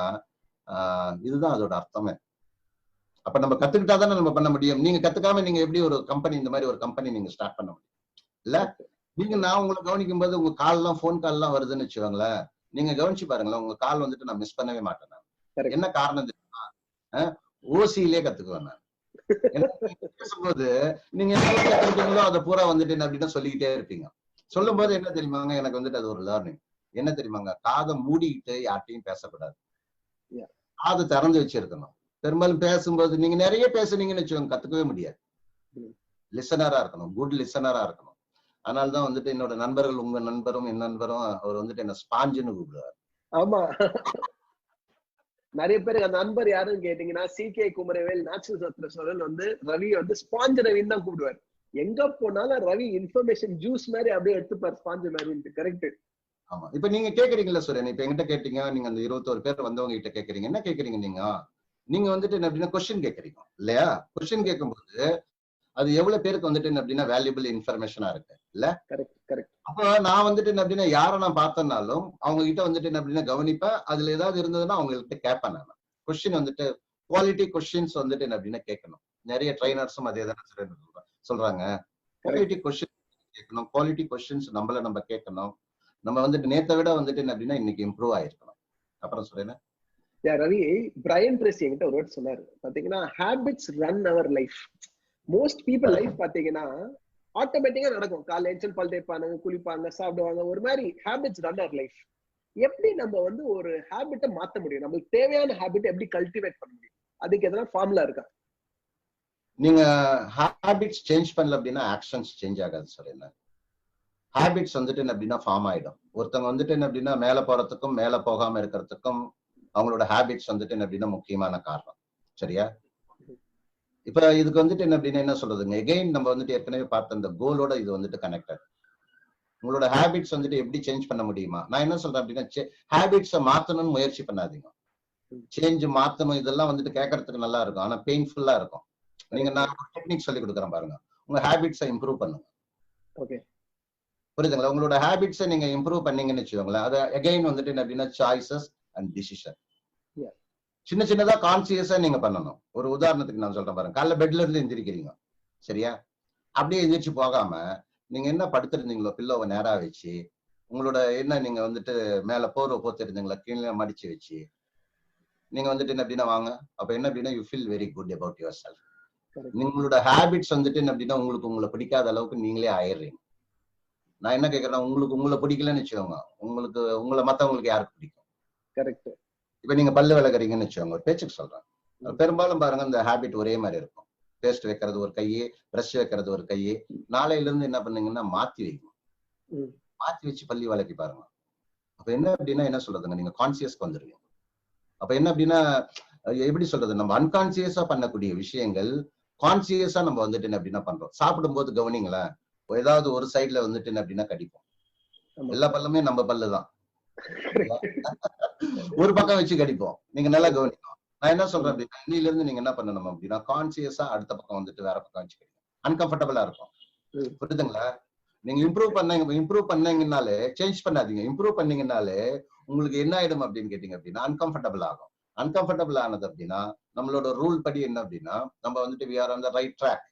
இதுதான் அதோட அர்த்தமே. அப்ப நம்ம கத்துக்கிட்டாதானே நம்ம பண்ண முடியும். நீங்க கத்துக்காம நீங்க எப்படி ஒரு கம்பெனி, இந்த மாதிரி ஒரு கம்பெனி நீங்க ஸ்டார்ட் பண்ண முடியும் இல்ல? நீங்க நான் உங்களை கவனிக்கும் போது உங்க கால் எல்லாம் போன் கால் எல்லாம் வருதுன்னு வச்சுக்கோங்களேன், நீங்க கவனிச்சு பாருங்களேன், உங்க கால் வந்துட்டு நான் மிஸ் பண்ணவே மாட்டேன். நான் என்ன காரணம் தெரியுமா, ஓசியிலே கத்துக்குவேன் நான். பேசும்போது நீங்க என்ன கத்துக்கிட்டீங்களோ அதை பூரா வந்துட்டு அப்படின்னா சொல்லிக்கிட்டே இருப்பீங்க. சொல்லும் போது என்ன தெரியுமாங்க, எனக்கு வந்துட்டு அது ஒரு லேர்னிங். என்ன தெரியுமாங்க, காதை மூடிக்கிட்டு யார்ட்டையும் பேசக்கூடாது, காது திறந்து வச்சிருக்கணும். பெரும்பாலும் பேசும்போது நீங்க நிறைய பேசுனீங்கன்னு வச்சுக்கோங்க, கத்துக்கவே முடியாது. லிசனரா இருக்கணும், குட் லிசனரா இருக்கணும். அதனாலதான் வந்துட்டு என்னோட நண்பர்கள், உங்க நண்பரும் என் நண்பரும், அவர் வந்துட்டு என்ன ஸ்பாஞ்சுன்னு கூப்பிடுவார். ஆமா, நிறைய பேருக்கு அந்த நண்பர் யாருன்னு கேட்டீங்கன்னா CK குமரவேல் நேச்சுரல் சத்ரசோரன் வந்து ரவி வந்து ஸ்பாஞ்ச் ரவின்னு தான் கூப்பிடுவார். எங்க போனாலும் ரவி இன்ஃபர்மேஷன் ஜூஸ் மாதிரி அப்படியே எடுத்துப்பார் ஸ்பாஞ்ச் மாதிரி. கரெக்ட். ஆமா, இப்ப நீங்க கேக்குறீங்களா சுரேன், இப்ப என்கிட்ட கேட்டீங்க, நீங்க அந்த 21 பேர் வந்தவங்க கிட்ட கேக்குறீங்க, என்ன கேக்குறீங்க நீங்க வந்துட்டு என்ன அப்படின்னா கொஸ்டின் கேக்குறீங்க இல்லையா? கொஸ்டின் கேட்கும்போது அது எவ்வளவு பேருக்கு வந்துட்டு என்ன அப்படின்னா வேல்யூபிள் இன்ஃபர்மேஷனா இருக்கு இல்ல? அப்ப நான் வந்துட்டு என்ன அப்படின்னா யாரை நான் பார்த்தனாலும் அவங்க கிட்ட வந்துட்டு என்ன அப்படின்னா கவனிப்பேன். அதுல ஏதாவது இருந்ததுன்னா அவங்ககிட்ட கேட்பேன். நான் கொஸ்டின் வந்துட்டு குவாலிட்டி கொஸ்டின்ஸ் வந்துட்டு என்ன அப்படின்னா கேட்கணும். நிறைய ட்ரைனர்ஸும் அதே தானே சொல்றாங்க. குவாலிட்டி கொஸ்டின் கேட்கணும், குவாலிட்டி கொஸ்டின்ஸ் நம்ம கேட்கணும். நம்ம வந்துட்டு நேத்தை விட வந்துட்டு என்ன அப்படின்னா இன்னைக்கு இம்ப்ரூவ் ஆயிருக்கணும். அப்புறம் சொல்றேன் ரவி, பிரையன் ட்ரேசி என்கிட்ட ஒரு வேர்ட் சொன்னாரு பாத்தீங்கன்னா, habits run our life. Most people life பாத்தீங்கன்னா ஆட்டோமேட்டிக்கா நடக்கும். காலைல எஞ்சல் பல் தேய்ப்பாங்க, குளிப்பாங்க, சாப்பிடுவாங்க, ஒரு மாதிரி ஹேபிட்ஸ் ரன் அவர் லைஃப். எப்படி நம்ம வந்து ஒரு ஹேபிட்டை மாத்த முடியும், நம்மளுக்கு தேவையான ஹேபிட் எப்படி கல்டிவேட் பண்ண முடியும், அதுக்கு எதனா ஃபார்முலா இருக்கா? நீங்க ஹேபிட்ஸ் சேஞ்ச் பண்ணல அப்படின்னா ஆக்ஷன்ஸ் சேஞ்ச் ஆகாது சார். என்ன ஹேபிட்ஸ் வந்துட்டு என்ன அப்படின்னா ஃபார்ம் ஆயிடும். ஒருத்தவங்க வந்துட்டு என்ன அப்படின்னா மேல போறதுக்கும் மேல போகாம இருக்கிறதுக்கும் அவங்களோட ஹேபிட்ஸ் வந்துட்டு என்ன அப்படின்னா முக்கியமான காரணம். சரியா? இப்ப இதுக்கு வந்துட்டு என்ன அப்படின்னா என்ன சொல்றதுங்க, எகைன் நம்ம வந்துட்டு ஏற்கனவே பார்த்த அந்த கோலோட இது வந்துட்டு கனெக்டட். உங்களோட ஹேபிட்ஸ் வந்துட்டு எப்படி சேஞ்ச் பண்ண முடியுமா? நான் என்ன சொல்றேன் அப்படின்னா ஹேபிட்ஸை மாத்தணும்னு முயற்சி பண்ணாதீங்க. சேஞ்ச் மாத்தணும் இதெல்லாம் வந்துட்டு கேட்கறதுக்கு நல்லா இருக்கும், ஆனா பெயின்ஃபுல்லா இருக்கும். நீங்க நான் ஒரு டெக்னிக் சொல்லி கொடுக்குறேன் பாருங்க, உங்க ஹேபிட்ஸை இம்ப்ரூவ் பண்ணுங்க. புரியுதுங்களா? உங்களோட ஹேபிட்ஸை நீங்க இம்ப்ரூவ் பண்ணீங்கன்னு வச்சுக்கோங்களேன், அது எகைன் வந்துட்டு என்ன அப்படின்னா சாய்ஸஸ் அண்ட் டிசிஷன். சின்ன சின்னதா கான்சியஸா நீங்க பண்ணணும். ஒரு உதாரணத்துக்கு நான் சொல்றேன் பாருங்க, காலைல பெட்ல இருந்து எந்திரிக்கிறீங்க சரியா? அப்படியே எந்திரிச்சு போகாம நீங்க என்ன படுத்திருந்தீங்களோ பில்லோவை நேரா வச்சு, உங்களோட என்ன நீங்க வந்துட்டு மேல போர்வை போத்திருந்தீங்களா கீழே மடிச்சு வச்சு நீங்க வந்துட்டு என்ன அப்படின்னா வாங்க. அப்ப என்ன அப்படின்னா you feel very good about your self. உங்களோட ஹேபிட்ஸ் வந்துட்டு என்ன அப்படின்னா உங்களை பிடிக்காத அளவுக்கு நீங்களே ஆயிடுறீங்க. நான் என்ன கேட்கறேன், உங்களை பிடிக்கலன்னு வச்சுக்கோங்க, உங்களை மத்தவங்களுக்கு யாருக்கு பிடிக்கும்? கரெக்ட். இப்ப நீங்க பல்லு விளக்குறீங்கன்னு வச்சுக்கோங்க, ஒரு பேச்சுக்கு சொல்றேன், பெரும்பாலும் பாருங்க இந்த ஹேபிட் ஒரே மாதிரி இருக்கும். பேஸ்ட் வைக்கிறது ஒரு கையே, பிரஷ் வைக்கிறது ஒரு கையே. நாளையில இருந்து என்ன பண்ணீங்கன்னா மாத்தி வைக்கணும். மாத்தி வச்சு பல்லி விளக்கி பாருங்க. அப்ப என்ன அப்படின்னா என்ன சொல்றதுங்க, நீங்க கான்சியஸ்க்கு வந்துருவீங்க. அப்ப என்ன அப்படின்னா எப்படி சொல்றது, நம்ம அன்கான்சியஸா பண்ணக்கூடிய விஷயங்கள் கான்சியஸா நம்ம வந்துட்டு என்ன அப்படின்னா பண்றோம். சாப்பிடும்போது கவனிங்களேன், ஏதாவது ஒரு சைட்ல வந்துட்டு என்ன அப்படின்னா கடிப்போம். எல்லா பல்லுமே நம்ம பல்லுதான், ஒரு பக்கம் வச்சு கடிப்போம். நீங்க நல்லா கவனிக்கணும். நான் என்ன சொல்றேன் அப்படின்னா இன்னில இருந்து நீங்க என்ன பண்ணணும் அப்படின்னா கான்சியஸா அடுத்த பக்கம் வந்துட்டு வேற பக்கம் வச்சு கடிக்கும். அன்கம்ஃபர்டபுளா இருக்கும். புரியுதுங்களா? நீங்க இம்ப்ரூவ் பண்ணீங்கன்னாலே சேஞ்ச் பண்ணாதீங்க. இம்ப்ரூவ் பண்ணீங்கன்னாலே உங்களுக்கு என்ன ஆயிடும் அப்படின்னு கேட்டீங்க அப்படின்னா அன்கம்ஃபர்டபுள் ஆகும். அன்கம்ஃபர்டபுள் ஆனது அப்படின்னா நம்மளோட ரூல் படி என்ன அப்படின்னா நம்ம வந்துட்டு we are on the right track.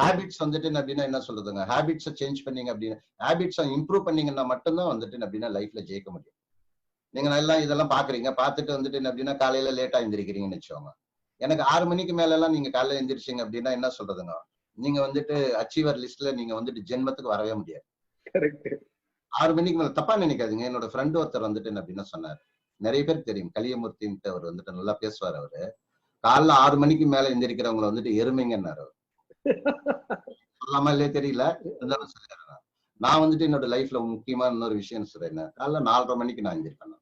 Habits வந்துட்டு அப்படின்னா என்ன சொல்றதுங்க, ஹேபிட்ஸை சேஞ்ச் பண்ணீங்க அப்படின்னா, ஹேபிட்ஸை இம்ப்ரூவ் பண்ணீங்கன்னா மட்டும்தான் வந்துட்டு அப்படின்னா லைஃப்ல ஜெயிக்க முடியும். நீங்க நல்லா இதெல்லாம் பாக்குறீங்க, பார்த்துட்டு வந்துட்டு அப்படின்னா காலையில லேட்டா எந்திரிக்கிறீங்கன்னு வச்சுக்கோங்க. எனக்கு 6 மணிக்கு மேல எல்லாம் நீங்க காலையில எந்திரிச்சீங்க அப்படின்னா என்ன சொல்றதுங்க, நீங்க வந்துட்டு அச்சீவர் லிஸ்ட்ல நீங்க வந்துட்டு ஜென்மத்துக்கு வரவே முடியாது. 6 மணிக்கு மேல தப்பா நினைக்காதீங்க. என்னோட ஃப்ரெண்ட் ஒருத்தர் வந்துட்டு அப்படின்னா சொன்னார், நிறைய பேருக்கு தெரியும், கலியமூர்த்தின்ட்டு அவர் வந்துட்டு நல்லா பேசுவார். அவரு காலைல 6 மணிக்கு மேல எந்திரிக்கிறவங்களை வந்துட்டு எருமைங்கன்னாரு. சொல்லாம இல்லையே தெரியல, இருந்தாலும் சொல்லிடுறேன். நான் வந்துட்டு என்னோட லைஃப்ல முக்கியமான இன்னொரு விஷயம் சொல்றேன், காலைல 4:30 மணிக்கு நான் எந்திரிப்பேன்.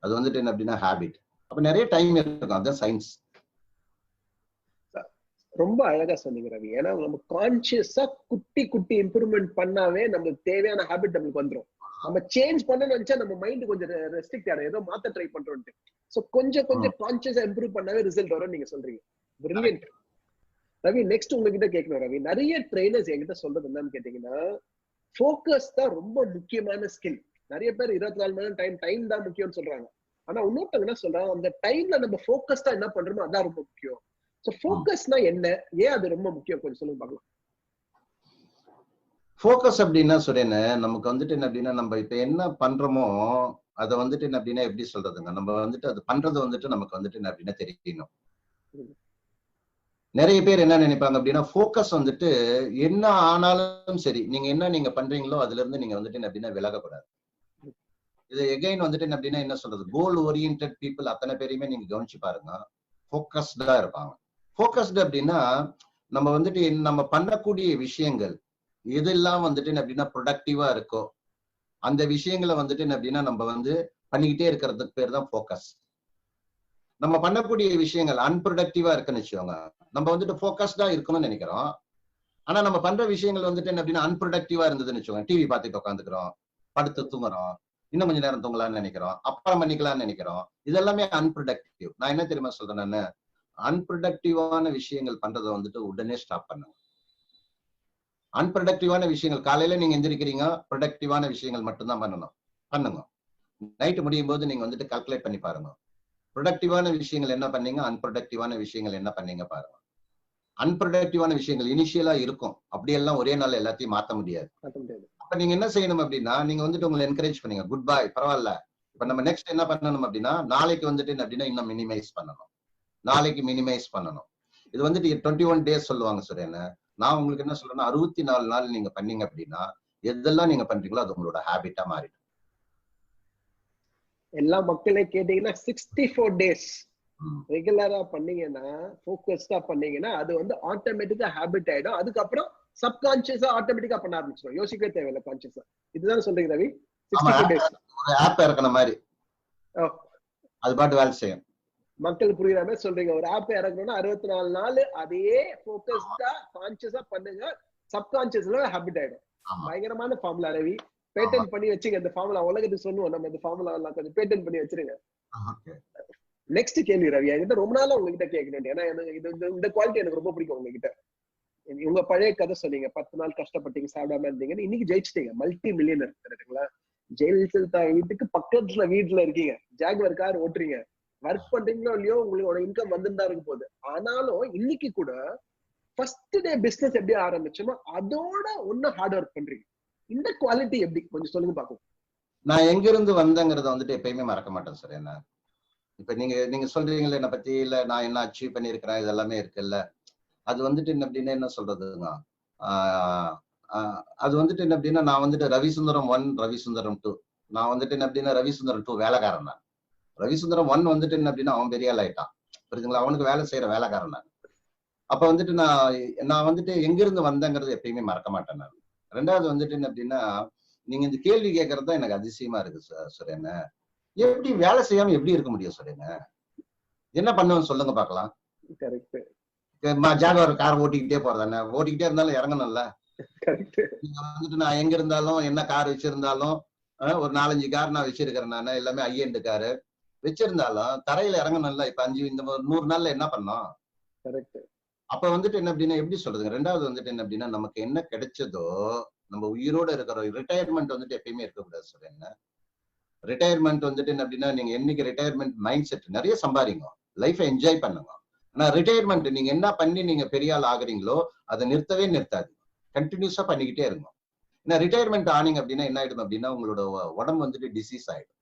அது வந்துட்டு என்ன அப்படின்னா ஹேபிட். அப்ப நிறைய டைம் இருக்கும், அதுதான் சயின்ஸ். ரொம்ப அழகா சொன்னீங்க ரவி. ஏன்னா நம்ம கான்சியஸா குட்டி குட்டி இம்ப்ரூவ்மெண்ட் பண்ணாவே நம்மளுக்கு தேவையான ஹேபிட் நம்மளுக்கு வந்துடும். நம்ம சேஞ்ச் பண்ணணும்னு நினைச்சா நம்ம மைண்ட் கொஞ்சம் ரெஸ்ட்ரிக்ட் ஆகும், ஏதோ மாத்த ட்ரை பண்றோம்ட்டு. சோ கொஞ்சம் கான்சியஸா இம்ப்ரூவ் பண்ணாவே ரிசல்ட் வரும் நீங்க சொல்றீங்க. பிரில்லியன்ட் ரவி. நெக்ஸ்ட் உங்ககிட்ட கேட்கணும் ரவி. நிறைய ட்ரெயினர்ஸ் என்கிட்ட சொல்றது என்னன்னு கேட்டீங்கன்னா, ஃபோக்கஸ் தான் ரொம்ப முக்கியமான ஸ்கில். நிறைய பேர் 24 மணி நேரம் டைம் தான் முக்கியம்னு சொல்றாங்க. ஆனா இன்னொருத்தவங்க என்ன சொல்றாங்க, அந்த டைம்ல நம்ம ஃபோக்கஸ்டா என்ன பண்றோமோ அதான் ரொம்ப முக்கியம். சோ ஃபோக்கஸ்னா என்ன, ஏன் அது ரொம்ப முக்கியம், கொஞ்சம் சொல்லுங்க பார்க்கலாம். ஃபோக்கஸ் அப்படின்னா சுரேன், நமக்கு வந்துட்டு என்ன அப்படின்னா நம்ம இப்ப என்ன பண்றோமோ அதை வந்துட்டு என்ன அப்படின்னா எப்படி சொல்றதுங்க, நம்ம வந்துட்டு அது பண்றது வந்துட்டு நமக்கு வந்துட்டு என்ன அப்படின்னா தெரியணும். நிறைய பேர் என்ன நினைப்பாங்க அப்படின்னா ஃபோக்கஸ் வந்துட்டு என்ன ஆனாலும் சரி, நீங்க பண்றீங்களோ அதுல இருந்து நீங்க வந்துட்டு என்ன அப்படின்னா விலகக்கூடாது. இது எகைன் வந்துட்டு என்ன அப்படின்னா என்ன சொல்றது, கோல் ஓரியன்டட் பீப்புள் அத்தனை பேரையுமே நீங்க கவனிச்சு பாருங்க, ஃபோக்கஸ்டா இருப்பாங்க. ஃபோக்கஸ்டு அப்படின்னா நம்ம வந்துட்டு நம்ம பண்ணக்கூடிய விஷயங்கள் எதெல்லாம் வந்துட்டு அப்படின்னா ப்ரொடக்டிவா இருக்கோ அந்த விஷயங்களை வந்துட்டு அப்படின்னா நம்ம வந்து பண்ணிக்கிட்டே இருக்கிறதுக்கு பேர் தான் ஃபோக்கஸ். நம்ம பண்ணக்கூடிய விஷயங்கள் அன்ப்ரொடக்டிவா இருக்குன்னு வச்சுக்கோங்க, நம்ம வந்துட்டு ஃபோக்கஸ்டா இருக்கணும்னு நினைக்கிறோம். ஆனா நம்ம பண்ற விஷயங்கள் வந்துட்டு என்ன அப்படின்னா அன்ப்ரொடக்டிவா இருந்ததுன்னு வச்சுக்கோங்க, டிவி பார்த்துட்டு உட்காந்துக்கிறோம், படுத்து தூங்குறோம், இன்னும் கொஞ்சம் நேரம் தூங்கலாம்னு நினைக்கிறோம், அப்புறம் பண்ணிக்கலாம்னு நினைக்கிறோம். இதெல்லாமே அன்ப்ரொடக்டிவ். நான் என்ன தெரியுமா சொல்றேன், நான் அன்ப்ரொடக்டிவான விஷயங்கள் பண்றதை வந்துட்டு உடனே ஸ்டாப் பண்ணுங்க. அன்ப்ரொடக்டிவான விஷயங்கள் காலையில நீங்க எந்திரிக்கிறீங்க, ப்ரொடக்டிவான விஷயங்கள் மட்டும்தான் பண்ணுங்க. நைட்டு முடியும் போது நீங்க வந்துட்டு கால்குலேட் பண்ணி பாருங்க, ப்ரொடக்டிவான விஷயங்கள் என்ன பண்ணீங்க, அன்ப்ரொடக்டிவான விஷயங்கள் என்ன பண்ணீங்க பாருங்க. அன்ப்ரொடக்டிவான விஷயங்கள் இனிஷியலா இருக்கும், அப்படியெல்லாம் ஒரே நாள் எல்லாத்தையும் மாத்த முடியாது. அப்ப நீங்க என்ன செய்யணும் அப்படின்னா, நீங்க வந்துட்டு உங்களை என்கரேஜ் பண்ணுங்க, குட் பை, பரவாயில்ல, இப்ப நம்ம நெக்ஸ்ட் என்ன பண்ணணும் அப்படின்னா நாளைக்கு வந்துட்டு அப்படின்னா இன்னும் மினிமைஸ் பண்ணணும், நாளைக்கு மினிமைஸ் பண்ணணும். இது வந்துட்டு 21 டேஸ் சொல்லுவாங்க சுரேன். நான் உங்களுக்கு என்ன சொல்றேன்னா 64 நாள் நீங்க பண்ணீங்க அப்படின்னா எதெல்லாம் நீங்க பண்றீங்களோ அது உங்களோட ஹேபிட்டா மாறிடும். எல்லா மக்களே கேட்டீங்கன்னா 64 டேஸ் ரெகுலரா பண்ணீங்கன்னா, ஃபோக்கஸ்டா பண்ணீங்கன்னா அது வந்து ஆட்டோமேட்டிக்கா ஹேபிட் ஆயிடும். அதுக்கப்புறம் சப்கான்சியஸா ஆட்டோமேட்டிக்கா பண்ண ஆரம்பிச்சிடும், யோசிக்கவே தேவையில்லை கான்சியஸா. இதுதான் சொல்றீங்க ரவி. 64 டேஸ் ஒரு ஆப் இறக்குன மாதிரி அது பாட்டு வேலை செய்யும். மக்கள் புரியுற மாதிரி சொல்றீங்க. ஒரு ஆப் இறக்கணும்னா 64 நாள் அதே ஃபோக்கஸ்டா கான்சியஸா பண்ணுங்க, சப்கான்சியஸ்ல ஹேபிட் ஆயிடும். பயங்கரமான ஃபார்முலா ரவி. பேட்டன் பண்ணி வச்சுங்க இந்த ஃபார்முலா, உலகத்துக்கு சொல்லுவோம் நம்ம இந்த ஃபார்முலா எல்லாம் கொஞ்சம் பேட்டன் பண்ணி வச்சிருங்க. நெக்ஸ்ட் கேள்வி ரவி, என்கிட்ட ரொம்ப நாளா உங்ககிட்ட கேட்கணும். ஏன்னா இந்த குவாலிட்டி எனக்கு ரொம்ப பிடிக்கும் உங்ககிட்ட. உங்க பழைய கதை சொன்னீங்க, 10 நாள் கஷ்டப்பட்டீங்க, சாப்பிடாம இருந்தீங்கன்னு, இன்னைக்கு ஜெயிச்சிட்டீங்க, மல்டி மில்லியனர் கரெக்டுங்களா? ஜெயலலிதா வீட்டுக்கு பக்கத்துல வீட்டுல இருக்கீங்க, ஜாகுவார் கார் ஓட்டுறீங்க, ஒர்க் பண்றீங்களோ இல்லையோ உங்களோட இன்கம் வந்துதான் இருக்க போகுது. ஆனாலும் இன்னைக்கு கூட ஃபர்ஸ்ட் டே பிசினஸ் எப்படி ஆரம்பிச்சோமோ அதோட ஒன்னும் ஹார்ட் ஒர்க் பண்றீங்க. இந்த குவாலிட்டி எப்படி, கொஞ்சம் சொல்லுங்க பாப்போம். நான் எங்க இருந்து வந்தேங்கிறத வந்துட்டு எப்பயுமே மறக்க மாட்டேன் சார். என்ன இப்ப நீங்க சொல்றீங்களா என்னை பத்தி, இல்ல நான் என்ன அச்சீவ் பண்ணிருக்கிறேன், இது எல்லாமே இருக்குல்ல, அது வந்துட்டு என்ன அப்படின்னா என்ன சொல்றதுங்க, அது வந்துட்டு என்ன அப்படின்னா நான் வந்துட்டு ரவிசுந்தரம் 1, ரவிசுந்தரம் 2, நான் வந்துட்டு என்ன அப்படின்னா ரவிசுந்தரம் 2 வேலைக்காரன் தான். ரவிசுந்தரம் 1 வந்துட்டு என்ன அப்படின்னா அவன் பெரிய ஆள் ஆயிட்டான், புரியுதுங்களா, அவனுக்கு வேலை செய்யற வேலைக்காரன் தான். அப்ப வந்துட்டு நான் வந்துட்டு எங்க இருந்து வந்தேங்கிறது எப்பயுமே மறக்க மாட்டேன் நான். ரெண்டாவது வந்துட்டு என்ன அப்படின்னா நீங்க இந்த கேள்வி கேட்கறது தான் எனக்கு அதிசயமா இருக்கு சுரேன். எப்படி வேலை செய்யாம எப்படி இருக்க முடியும் சுரேன்? என்ன பண்ணுவேன்னு சொல்லுங்க பாக்கலாம். ஜாகுவார் கார் ஓட்டிக்கிட்டே போறதானே, ஓட்டிக்கிட்டே இருந்தாலும் இறங்கணும்ல. வந்துட்டு நான் எங்க இருந்தாலும் என்ன கார் வச்சிருந்தாலும், ஒரு 4-5 கார் நான் வச்சிருக்கிறேன், நானு எல்லாமே ஐஎன்டு காரு வச்சிருந்தாலும் தரையில இறங்கணும்ல. இப்ப இந்த 100 நாள்ல என்ன பண்ணோம்? அப்ப வந்துட்டு என்ன அப்படின்னா எப்படி சொல்றதுங்க, ரெண்டாவது வந்துட்டு என்ன அப்படின்னா நமக்கு என்ன கிடைச்சதோ நம்ம உயிரோட இருக்கிற ரிட்டையர்மெண்ட் வந்துட்டு எப்பயுமே இருக்கக்கூடாது சொல்றேன். ரிட்டையர்மெண்ட் வந்துட்டு என்ன அப்படின்னா நீங்க என்னைக்கு ரிட்டையர்மெண்ட் மைண்ட் செட் நிறைய சம்பாதிங்க, லைஃபை என்ஜாய் பண்ணுங்க. ஆனா ரிட்டையர்மெண்ட் நீங்க என்ன பண்ணி நீங்க பெரிய ஆள் ஆகுறீங்களோ அதை நிறுத்தவே நிறுத்தாது, கண்டினியூஸா பண்ணிக்கிட்டே இருங்க. ஏன்னா ரிட்டையர்மெண்ட் ஆனீங்க அப்படின்னா என்ன ஆயிடும் அப்படின்னா உங்களோட உடம்பு வந்துட்டு டிசீஸ் ஆயிடும்.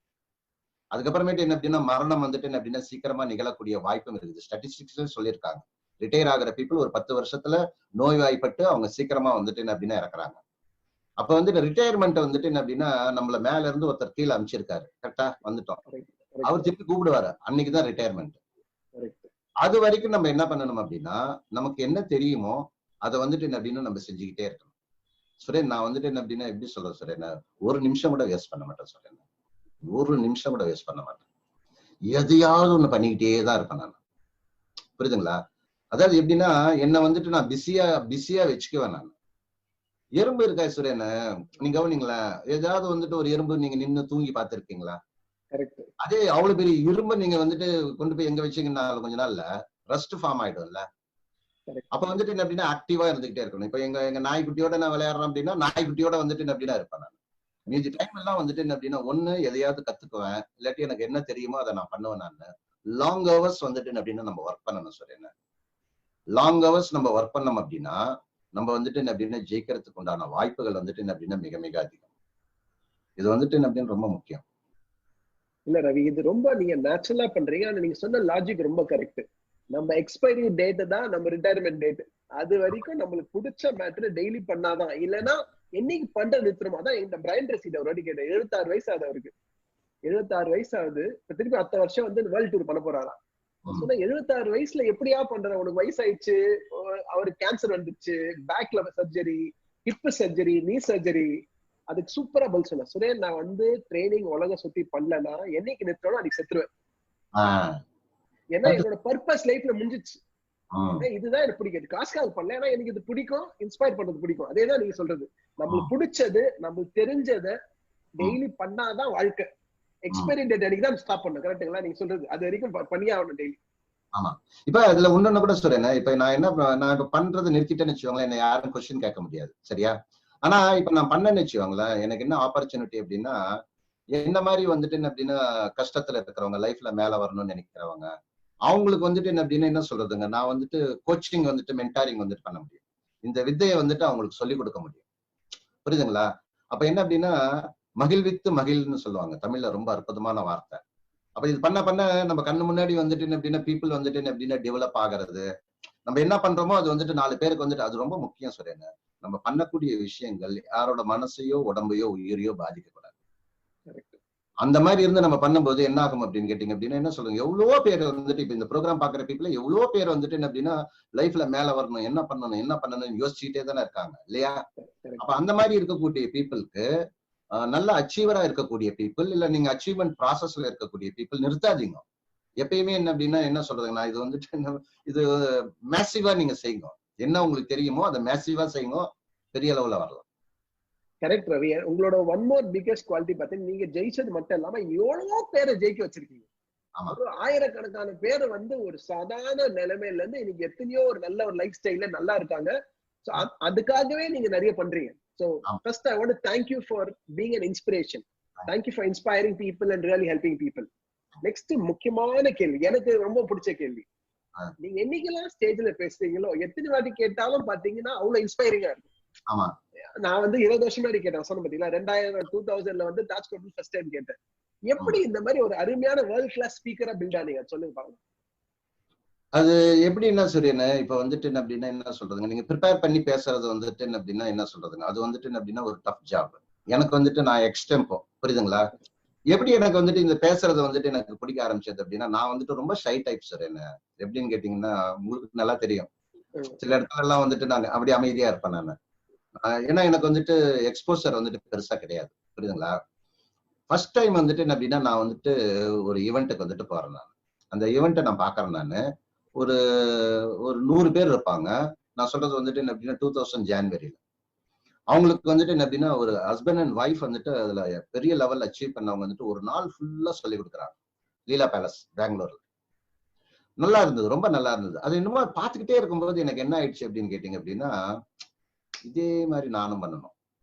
அதுக்கப்புறமேட்டு என்ன அப்படின்னா மரணம் வந்துட்டு என்ன அப்படின்னா சீக்கிரமா நிகழக்கூடிய வாய்ப்பும் இருக்குது. ஸ்டாட்டிஸ்டிக்ஸ் சொல்லியிருக்காங்க, ரிட்டையர் ஆகிற பீப்புள் ஒரு 10 வருஷத்துல நோய்வாய்ப்பட்டு அவங்க சீக்கிரமா வந்துட்டு என்ன அப்படின்னா இறக்குறாங்க. அப்ப வந்துட்டு ரிட்டையர்மெண்ட் வந்துட்டு என்ன அப்படின்னா நம்மள மேல இருந்து ஒருத்தர் கீழே அமைச்சிருக்காரு, கரெக்டா வந்துட்டோம், அவர் திருப்பி கூப்பிடுவாரு, அன்னைக்குதான் ரிட்டையர்மெண்ட். அது வரைக்கும் நம்ம என்ன பண்ணணும் அப்படின்னா நமக்கு என்ன தெரியுமோ அதை வந்துட்டு என்ன அப்படின்னா நம்ம செஞ்சுக்கிட்டே இருக்கணும். சுரேன் நான் வந்துட்டு என்ன அப்படின்னா எப்படி சொல்றேன் சுரேன், ஒரு நிமிஷம் கூட வேஸ்ட் பண்ண மாட்டேன் சுரேன், ஒரு நிமிஷம் கூட வேஸ்ட் பண்ண மாட்டேன். எதையாவது ஒண்ணு பண்ணிக்கிட்டே தான் இருப்பேன் நான், புரியுதுங்களா? அதாவது எப்படின்னா என்ன வந்துட்டு நான் பிஸியா வச்சுக்குவேன் நான். எறும்பு இருக்கா சுரேன், நீங்க கவனிங்களா, ஏதாவது வந்துட்டு ஒரு எறும்பு நீங்க நின்று தூங்கி பார்த்திருக்கீங்களா? அதே அவ்வளவு பெரிய இரும்பு நீங்க வந்துட்டு கொண்டு போய் எங்க வச்சீங்கன்னா கொஞ்ச நாள்ல ரஸ்ட் ஃபார்ம் ஆயிடும்ல. அப்ப வந்துட்டு என்ன அப்படின்னா ஆக்டிவா இருந்துகிட்டே இருக்கணும். இப்ப எங்க நாய்க்குட்டியோட நான் விளையாடுறேன் அப்படின்னா நாய்க்குட்டியோட வந்துட்டு என்ன அப்படின்னா இருப்பேன் நான். மீதி டைம் எல்லாம் வந்துட்டு என்ன அப்படின்னா ஒண்ணு எதையாவது கத்துக்குவேன், இல்லாட்டி எனக்கு என்ன தெரியுமோ அதை நான் பண்ணுவேன். நான் லாங் ஹவர்ஸ் வந்துட்டு அப்படின்னா நம்ம ஒர்க் பண்ணணும் சொல்றேன். லாங் ஹவர்ஸ் நம்ம ஒர்க் பண்ணோம் அப்படின்னா நம்ம வந்துட்டு என்ன அப்படின்னா ஜெயிக்கிறதுக்கு உண்டான வாய்ப்புகள் வந்துட்டு என்ன அப்படின்னா மிக மிக அதிகம். இது வந்துட்டு என்ன அப்படின்னு ரொம்ப முக்கியம். இல்ல ரவி, இது ரொம்ப நீங்க நேச்சுரலா பண்றீங்க. ஆனா நீங்க சொன்ன லாஜிக் ரொம்ப கரெக்ட். நம்ம எக்ஸ்பைரி டேட் தான் நம்ம ரிட்டையர்மெண்ட் டேட். அது வரைக்கும் நம்மளுக்கு பிடிச்ச மேட்டர் டெய்லி பண்ணாதான். இல்லைன்னா என்னைக்கு பண்றது நிறுத்தணுமோ. அதான் இந்த பிரைன் ரெசிட் ஒரு வாட்டி கேட்டேன், 76 வயசு ஆகுது அவருக்கு, 76 வயசு ஆகுது. இப்ப திருப்பி அடுத்த வருஷம் வந்து வேர்ல்ட் டூர் பண்ண போறாராம். சொன்னா 76 வயசுல எப்படியா பண்ற, உனக்கு வயசு ஆயிடுச்சு, அவருக்கு கேன்சர் வந்துச்சு, பேக்ல சர்ஜரி, ஹிப் சர்ஜரி, நீ சர்ஜரி. அதுக்கு சூப்பரா பதில் சொன்ன சுரேன், நான் வந்து ட்ரைனிங் உலக சுத்தி பண்ணலன்னா என்னைக்கு நிறுத்தணும் அன்னைக்கு செத்துருவேன். ஏன்னா என்னோட பர்பஸ் லைஃப்ல முடிஞ்சிச்சு. இதுதான் எனக்கு பிடிக்காது, காசுக்காக பண்ணல, ஏன்னா எனக்கு இது பிடிக்கும், இன்ஸ்பயர் பண்றது பிடிக்கும். அதேதான் நீங்க சொல்றது, நம்மளுக்கு பிடிச்சது நம்மளுக்கு தெரிஞ்சதை டெய்லி பண்ணாதான் வாழ்க்கை. எக்ஸ்பைரி டேட் அன்னைக்கு தான் ஸ்டாப் பண்ணணும். கரெக்ட்டுங்களா நீங்க சொல்றது? அது வரைக்கும் பண்ணியே ஆகணும் டெய்லி. ஆமா. இப்ப அதுல ஒண்ணு கூட சொல்றேன், இப்ப நான் நான் இப்ப பண்றது நிறுத்திட்டேன்னு வச்சுக்கோங்களேன், என்ன யாரும் கொஸ்டின் கேட்க முடியாது, சரியா? ஆனா இப்ப நான் பண்ணேன்னு வச்சுக்கோங்களேன், எனக்கு என்ன ஆப்பர்ச்சுனிட்டி அப்படின்னா என்ன மாதிரி வந்துட்டு என்ன அப்படின்னா கஷ்டத்துல இருக்கிறவங்க, லைஃப்ல மேல வரணும்னு நினைக்கிறவங்க, அவங்களுக்கு வந்துட்டு என்ன அப்படின்னா என்ன சொல்றதுங்க, நான் வந்துட்டு கோச்சிங் வந்துட்டு மென்டாரிங் வந்துட்டு பண்ண முடியும். இந்த வித்தையை வந்துட்டு அவங்களுக்கு சொல்லிக் கொடுக்க முடியும், புரியுதுங்களா? அப்ப என்ன அப்படின்னா மகிழ்வித்து மகிழ்னு சொல்லுவாங்க தமிழ்ல, ரொம்ப அற்புதமான வார்த்தை. அப்ப இது பண்ண பண்ண நம்ம கண்ணு முன்னாடி வந்துட்டு என்ன அப்படின்னா பீப்புள் வந்துட்டு என்ன அப்படின்னா டெவலப் ஆகிறது. நம்ம என்ன பண்றோமோ அது வந்துட்டு 4 பேருக்கு வந்துட்டு அது ரொம்ப முக்கியம் சொல்றேன். நம்ம பண்ணக்கூடிய விஷயங்கள் யாரோட மனசையோ உடம்பையோ உயிரையோ பாதிக்கக்கூடாது. அந்த மாதிரி இருந்து நம்ம பண்ணும்போது என்ன ஆகும் அப்படின்னு கேட்டீங்க அப்படின்னா என்ன சொல்லுங்க, எவ்வளவோ பேர் வந்துட்டு இப்ப இந்த ப்ரோக்ராம் பாக்குற பீப்புள் எவ்வளவோ பேர் வந்துட்டு என்ன அப்படின்னா லைஃப்ல மேல வரணும், என்ன பண்ணணும்னு யோசிச்சுட்டே தானே இருக்காங்க இல்லையா? அப்ப அந்த மாதிரி இருக்கக்கூடிய பீப்புளுக்கு நல்ல அச்சீவரா இருக்கக்கூடிய பீப்புள், இல்ல நீங்க அச்சீவ்மெண்ட் ப்ராசஸ்ல இருக்கக்கூடிய பீப்புள் நிறுத்தாதீங்க. எப்பயுமே என்ன அப்படின்னா என்ன சொல்றதுன்னா இது வந்துட்டு இது மேசிவா நீங்க செய்யுங்க. என்ன உங்களுக்கு தெரியுமோ அதை மேசிவா செய்யுங்க, பெரிய அளவுல வரலாம். கரெக்ட் ரவி. உங்களோட ஒன் மோர் பிகெஸ்ட் குவாலிட்டி பார்த்தீங்கன்னா நீங்க ஜெயிச்சது மட்டும் இல்லாம எவ்வளவோ பேரை ஜெயிக்க வச்சிருக்கீங்க. ஒரு ஆயிரக்கணக்கான பேர் வந்து ஒரு சாதாரண நிலைமையில இருந்து இன்னைக்கு எத்தனையோ ஒரு நல்ல ஒரு லைஃப் ஸ்டைல்ல நல்லா இருக்காங்க. அதுக்காகவே நீங்க நிறைய பண்றீங்க. So first I want to thank you for being an inspiration. Thank you for inspiring people and really helping people. Next முக்கியமான கேள்வி, எனக்கு ரொம்ப பிடிச்ச கேள்வி. நீங்க என்னைக்கெல்லாம் ஸ்டேஜ்ல பேசுறீங்களோ எத்தனை வாட்டி கேட்டாலும் பாத்தீங்கன்னா அவ்வளவு இன்ஸ்பைரிங்கா இருக்கும். ஆமா. நான் வந்து 20 வருஷம் முன்னாடி கேட்டேன், சொன்ன பாத்தீங்களா 2000 வந்து தாஜ்கோட்டில் ஃபர்ஸ்ட் டைம் கேட்டேன். எப்படி இந்த மாதிரி ஒரு அருமையான வேர்ல்ட் கிளாஸ் ஸ்பீக்கரா பில்ட் ஆனீங்க சொல்லுங்க பாருங்க. அது எப்படின்னா சூரியன், இப்ப வந்துட்டு என்ன அப்படின்னா என்ன சொல்றதுங்க, நீங்க ப்ரிப்பேர் பண்ணி பேசுறது வந்துட்டு என்ன அப்படின்னா என்ன சொல்றதுங்க, அது வந்துட்டு என்ன அப்படின்னா ஒரு டஃப் ஜாப். எனக்கு வந்துட்டு நான் எக்ஸ்டெம்போ, புரியுதுங்களா? எப்படி எனக்கு வந்துட்டு இந்த பேசுறது வந்துட்டு எனக்கு பிடிக்க ஆரம்பிச்சது அப்படின்னா நான் வந்துட்டு ரொம்ப ஷை டைப் சார். என்ன எப்படின்னு கேட்டீங்கன்னா உங்களுக்கு நல்லா தெரியும், சில இடத்துல எல்லாம் வந்துட்டு நான் அப்படி அமைதியா இருப்பேன் நான். ஏன்னா எனக்கு வந்துட்டு எக்ஸ்போசர் வந்துட்டு பெருசா கிடையாது, புரியுதுங்களா? ஃபர்ஸ்ட் டைம் வந்துட்டு என்ன அப்படின்னா நான் வந்துட்டு ஒரு ஈவெண்ட்டுக்கு வந்துட்டு போறேன். நான் அந்த ஈவெண்ட்டை நான் பாக்குறேன். நான் ஒரு 100 பேர் இருப்பாங்க. நான் சொல்றது வந்துட்டு என்ன அப்படின்னா 2000 ஜான்வரியில அவங்களுக்கு வந்துட்டு என்ன அப்படின்னா ஒரு ஹஸ்பண்ட் அண்ட் ஒய்ஃப் வந்துட்டு அதுல பெரிய லெவல் அச்சீவ் பண்ணவங்க வந்துட்டு ஒரு நாள் ஃபுல்லா சொல்லி கொடுக்குறாங்க லீலா பேலஸ் பெங்களூர்ல. நல்லா இருந்தது, ரொம்ப நல்லா இருந்தது. அது இன்னுமா பார்த்துக்கிட்டே இருக்கும்போது எனக்கு என்ன ஆயிடுச்சு அப்படின்னு கேட்டீங்க அப்படின்னா, இதே மாதிரி நானும் பண்ணணும்,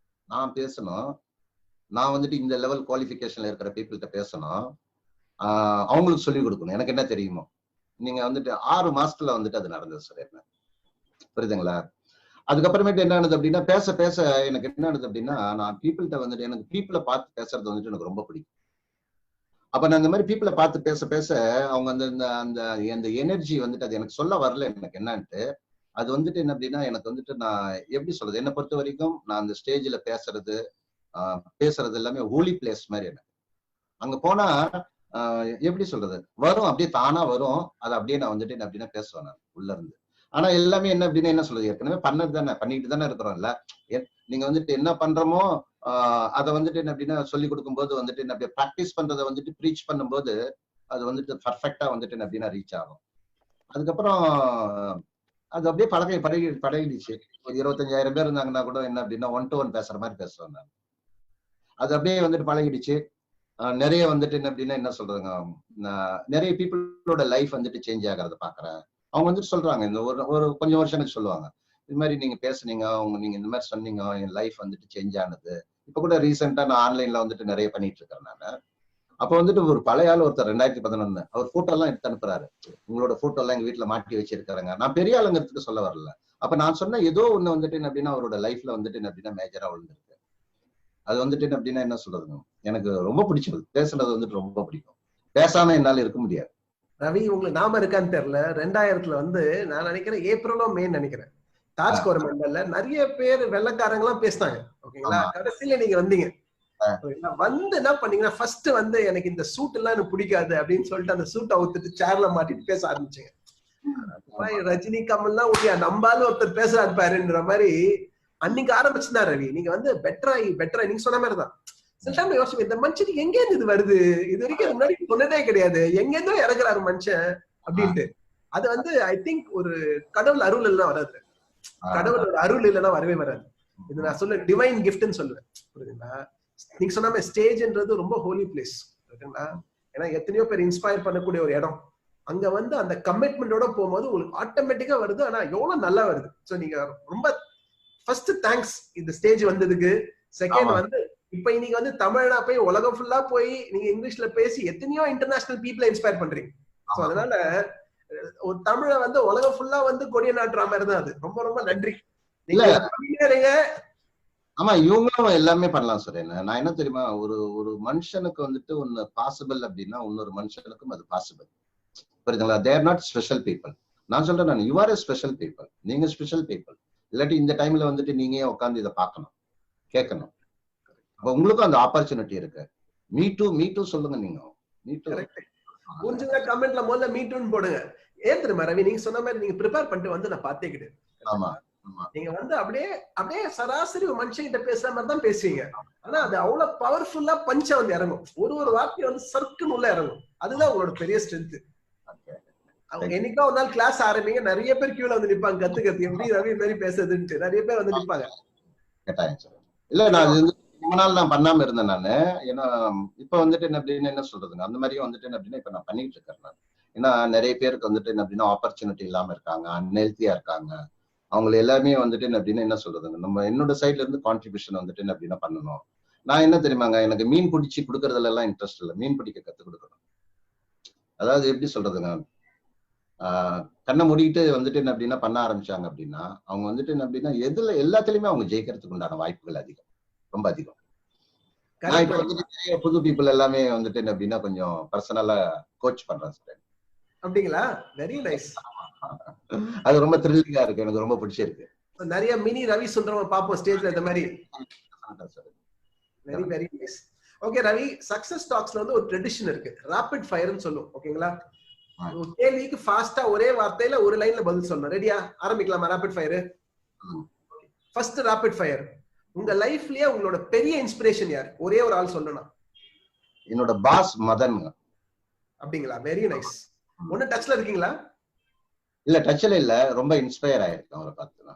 நான் பேசணும், நான் வந்துட்டு இந்த லெவல் குவாலிஃபிகேஷன்ல இருக்கிற பீப்புள்கிட்ட பேசணும், அவங்களுக்கு சொல்லிக் கொடுக்கணும் எனக்கு என்ன தெரியுமோ. நீங்க வந்துட்டு 6 மாசத்துல வந்துட்டு அது நடந்தது சார். என்ன புரியுதுங்களா? அதுக்கப்புறமேட்டு என்ன ஆனது அப்படின்னா, பேச பேச எனக்கு என்ன ஆனது அப்படின்னா, நான் பீப்புள்கிட்ட வந்துட்டு எனக்கு பீப்புளை பார்த்து பேசுறது வந்துட்டு எனக்கு ரொம்ப பிடிக்கும். அப்ப நான் இந்த மாதிரி பீப்புளை பார்த்து பேச பேச அவங்க அந்த அந்த அந்த எனர்ஜி வந்துட்டு அது எனக்கு சொல்ல வரல எனக்கு என்னன்ட்டு. அது வந்துட்டு என்ன அப்படின்னா, எனக்கு வந்துட்டு நான் எப்படி சொல்றது, என்னை பொறுத்த வரைக்கும் நான் அந்த ஸ்டேஜ்ல பேசுறது பேசுறது எல்லாமே ஹோலி பிளேஸ் மாதிரி எனக்கு. அங்க போனா எப்படி சொல்றது, வரும் அப்படியே தானா வரும். அதை அப்படியே நான் வந்துட்டு என்ன அப்படின்னா பேசுவேன் நான் உள்ள இருந்து. ஆனா எல்லாமே என்ன அப்படின்னா என்ன சொல்றது, ஏற்கனவே பண்ணது தானே, பண்ணிட்டு தானே இருக்கிறோம்ல. நீங்க வந்துட்டு என்ன பண்றோமோ அதை வந்துட்டு என்ன அப்படின்னா சொல்லி கொடுக்கும்போது வந்துட்டு என்ன அப்படியே ப்ராக்டிஸ் பண்றதை வந்துட்டு ப்ரீச் பண்ணும்போது அது வந்துட்டு பர்ஃபெக்டா வந்துட்டு என்ன அப்படின்னா ரீச் ஆகும். அதுக்கப்புறம் அது அப்படியே பழகிடுச்சு. ஒரு 25,000 பேர் இருந்தாங்கன்னா கூட என்ன அப்படின்னா 1 to 1 பேசுற மாதிரி பேசுவேன் நான். அது அப்படியே வந்துட்டு பழகிடுச்சு. நிறைய வந்துட்டு என்ன அப்படின்னா என்ன சொல்றதுங்க, நிறைய பீப்புளோட லைஃப் வந்துட்டு சேஞ்ச் ஆகிறத பாக்குறேன். அவங்க வந்துட்டு சொல்றாங்க, இந்த ஒரு கொஞ்சம் வருஷம் சொல்லுவாங்க, இது மாதிரி நீங்க பேசுனீங்க, நீங்க இந்த மாதிரி சொன்னீங்க, என் லைஃப் வந்துட்டு சேஞ்ச் ஆனது. இப்ப கூட ரீசெண்டா நான் ஆன்லைன்ல வந்துட்டு நிறைய பண்ணிட்டு இருக்கேன் நானு. அப்ப வந்துட்டு ஒரு பழைய ஆள் ஒருத்தர் 2011 அவர் போட்டோ எல்லாம் எடுத்து அனுப்புறாரு, உங்களோட போட்டோ எல்லாம் எங்க வீட்டுல மாட்டி வச்சிருக்காருங்க. நான் பெரிய ஆளுங்கிறதுக்கு சொல்ல வரல. அப்ப நான் சொன்ன ஏதோ ஒண்ணு வந்துட்டு என்ன அப்படின்னா அவரோட லைஃப்ல வந்துட்டு என்ன அப்படின்னா மேஜரா விழுந்திருக்கு. அது வந்துட்டு என்ன அப்படின்னா என்ன சொல்றதுங்க, எனக்கு ரொம்ப பிடிச்சது. பேசுறது வந்துட்டு ரொம்ப பிடிக்கும். பேசாம என்னால இருக்க முடியாது. ரவி, உங்களுக்கு நாம இருக்கான்னு தெரியல, 2000 வந்து நான் நினைக்கிறேன் ஏப்ரலோ மே நினைக்கிறேன், தாஜ் கவர்மெண்ட்ல நிறைய பேர் வெள்ளக்காரங்க எல்லாம் பேசினாங்க. ஓகேங்களா? கடைசியில நீங்க வந்தீங்க. வந்து என்ன பண்ணீங்கன்னா, ஃபர்ஸ்ட் வந்து எனக்கு இந்த சூட் எல்லாம் எனக்கு பிடிக்காது அப்படின்னு சொல்லிட்டு அந்த சூட் அவுத்துட்டு சேர்ல மாட்டிட்டு பேச ஆரம்பிச்சீங்க. ரஜினி கமல்லாம் ஓகே, நம்பாலும் ஒருத்தர் பேசுறாரு பாருன்ற மாதிரி அன்னைக்கு ஆரம்பிச்சுதான் ரவி. நீங்க வந்து பெட்டராய் நீங்க சொன்ன மாதிரிதான். சில டைம் யோசிப்பேன், இந்த மனுஷனுக்கு எங்க இருந்து இது வருது, இது வரைக்கும் முன்னாடி சொன்னதே கிடையாது, எங்க இருந்தோ இறங்குறாரு மனுஷன் அப்படின்ட்டு. அது வந்து ஐ திங்க் ஒரு கடவுள் அருள் எல்லாம் வராது, கடவுளோட அருள் இல்லைன்னா வரவே வராது. இது நான் சொல்ல டிவைன் கிஃப்ட்னு சொல்லுவேன். புரியுதுங்களா? நீங்க சொன்ன மாதிரி ஸ்டேஜ்ன்றது ரொம்ப ஹோலி பிளேஸ். ஓகேங்களா? ஏன்னா எத்தனையோ பேர் இன்ஸ்பயர் பண்ணக்கூடிய ஒரு இடம். அங்க வந்து அந்த கமிட்மெண்டோட போகும்போது உங்களுக்கு ஆட்டோமேட்டிக்கா வருது. ஆனா எவ்வளவு நல்லா வருது. சோ நீங்க ரொம்ப ஃபர்ஸ்ட் தேங்க்ஸ் இந்த ஸ்டேஜ் வந்ததுக்கு. செகண்ட் வந்து இப்ப இன்னைக்கு வந்து தமிழ்னா போய் உலகம் ஃபுல்லா போய் நீங்க இங்கிலீஷ்ல பேசி எத்தனையோ இன்டர்நேஷனல் பீப்புளை இன்ஸ்பயர் பண்றீங்க. சோ அதனால ஒரு தமிழை வந்து உலகம் ஃபுல்லா வந்து கொடிய நாட்டுற மாதிரி தான் அது. ரொம்ப ரொம்ப நன்றி. ஆமா, இவங்களும் எல்லாமே பண்ணலாம் சார். நான் என்ன தெரியுமா, ஒரு மனுஷனுக்கு வந்துட்டு ஒன்னு பாசிபிள் அப்படின்னா இன்னொரு மனுஷனுக்கும் அது பாசிபிள். புரியுதுங்களா? They are not special people. நான் சொல்றேன், you are a special people. நீங்க ஸ்பெஷல் பீப்புள். இல்லாட்டி இந்த டைம்ல வந்துட்டு நீங்க உட்காந்து இதை பார்க்கணும், கேட்கணும். அப்ப உங்களுக்கும் அந்த ஆப்பர்ச்சுனிட்டி இருக்கு. மீ டூ சொல்லுங்க. நீங்க மீ டூ கமெண்ட்ல முதல்ல மீ டூன்னு போடுங்க. ஏன் தெரியுமா ரவி, நீங்க சொன்ன மாதிரி நீங்க ப்ரிப்பேர் பண்ணிட்டு வந்து நான் பார்த்தே கிடையாது. ஆமா, நீங்க வந்து அப்படியே சராசரி ஒரு மனுஷன் கிட்ட பேசுற மாதிரி தான் பேசுவீங்க. ஆனா அது அவ்வளவு பவர்ஃபுல்லா பஞ்சா வந்து இறங்கும். ஒரு வார்த்தை வந்து சர்க்குன்னு உள்ள இறங்கும். அதுதான் உங்களோட பெரிய ஸ்ட்ரென்த். என்னைக்கோ ஒரு நாள் கிளாஸ் ஆரம்பிங்க, நிறைய பேர் கியூல வந்து நிப்பாங்க கத்துக்கிறது எப்படி ரவி மாதிரி பேசுறதுன்ட்டு. நிறைய பேர் வந்து நிப்பாங்க. இல்ல, நான் ரொம்ப நாள் நான் பண்ணாம இருந்தேன் நானு. ஏன்னா இப்ப வந்துட்டு என்ன அப்படின்னு என்ன சொல்றதுங்க, அந்த மாதிரியும் வந்துட்டு என்ன அப்படின்னா இப்ப நான் பண்ணிட்டு இருக்கேன் நான். ஏன்னா நிறைய பேருக்கு வந்துட்டு என்ன அப்படின்னா ஆப்பர்ச்சுனிட்டி இல்லாம இருக்காங்க, அன்ஹெல்த்தியா இருக்காங்க. அவங்க எல்லாமே வந்துட்டு என்ன அப்படின்னா என்ன சொல்றதுங்க, நம்ம என்னோட சைட்ல இருந்து கான்ட்ரிபியூஷன் வந்துட்டு என்ன அப்படின்னா பண்ணணும். நான் என்ன தெரியுமாங்க, எனக்கு மீன் பிடிச்சி கொடுக்கறதுல எல்லாம் இன்ட்ரெஸ்ட் இல்லை, மீன் பிடிக்க கத்துக் கொடுக்கணும். அதாவது எப்படி சொல்றதுங்க, கண்ணை மூடிக்கிட்டு வந்துட்டு என்ன அப்படின்னா பண்ண ஆரம்பிச்சாங்க அப்படின்னா அவங்க வந்துட்டு என்ன அப்படின்னா எல்லாத்துலயுமே அவங்க ஜெயிக்கிறதுக்கு உண்டான வாய்ப்புகள் அதிகம், ரொம்ப அதிகம். நான் இப்ப வந்துட்டு புது பீப்புள் எல்லாமே வந்துட்டு என்ன அப்படின்னா கொஞ்சம் பர்சனலா கோச் பண்றேன் சார். அப்படிங்களா? Very nice. அது ரொம்ப த்ரில்லிங்கா இருக்கு, எனக்கு ரொம்ப பிடிச்சிருக்கு. நிறைய மினி ரவி சுந்தரம் பாப்போம் ஸ்டேஜ்ல இந்த மாதிரி. Very very nice. Okay Ravi, success டாக்ஸ்ல வந்து ஒரு ட்ரெடிஷன் இருக்கு, ராபிட் ஃபயர்னு சொல்லுவோம். ஓகேங்களா? கேள்விக்கு ஃபாஸ்டா ஒரே வார்த்தையில ஒரு லைன்ல பதில் சொல்லணும். ரெடியா? ஆரம்பிக்கலாமா rapid fire? First rapid fire. உங்க லைஃப்லயே உங்களோட பெரிய இன்ஸ்பிரேஷன் யார்? ஒரே ஒரு ஆள் சொல்லணும். என்னோட பாஸ் மதன். அப்படிங்களா? Very nice. ஒண்ணு டச்ல இருக்கீங்களா? இல்ல, டச்ல இல்ல, ரொம்ப இன்ஸ்பயர் ஆயிருக்கேன் அவரை பார்த்து.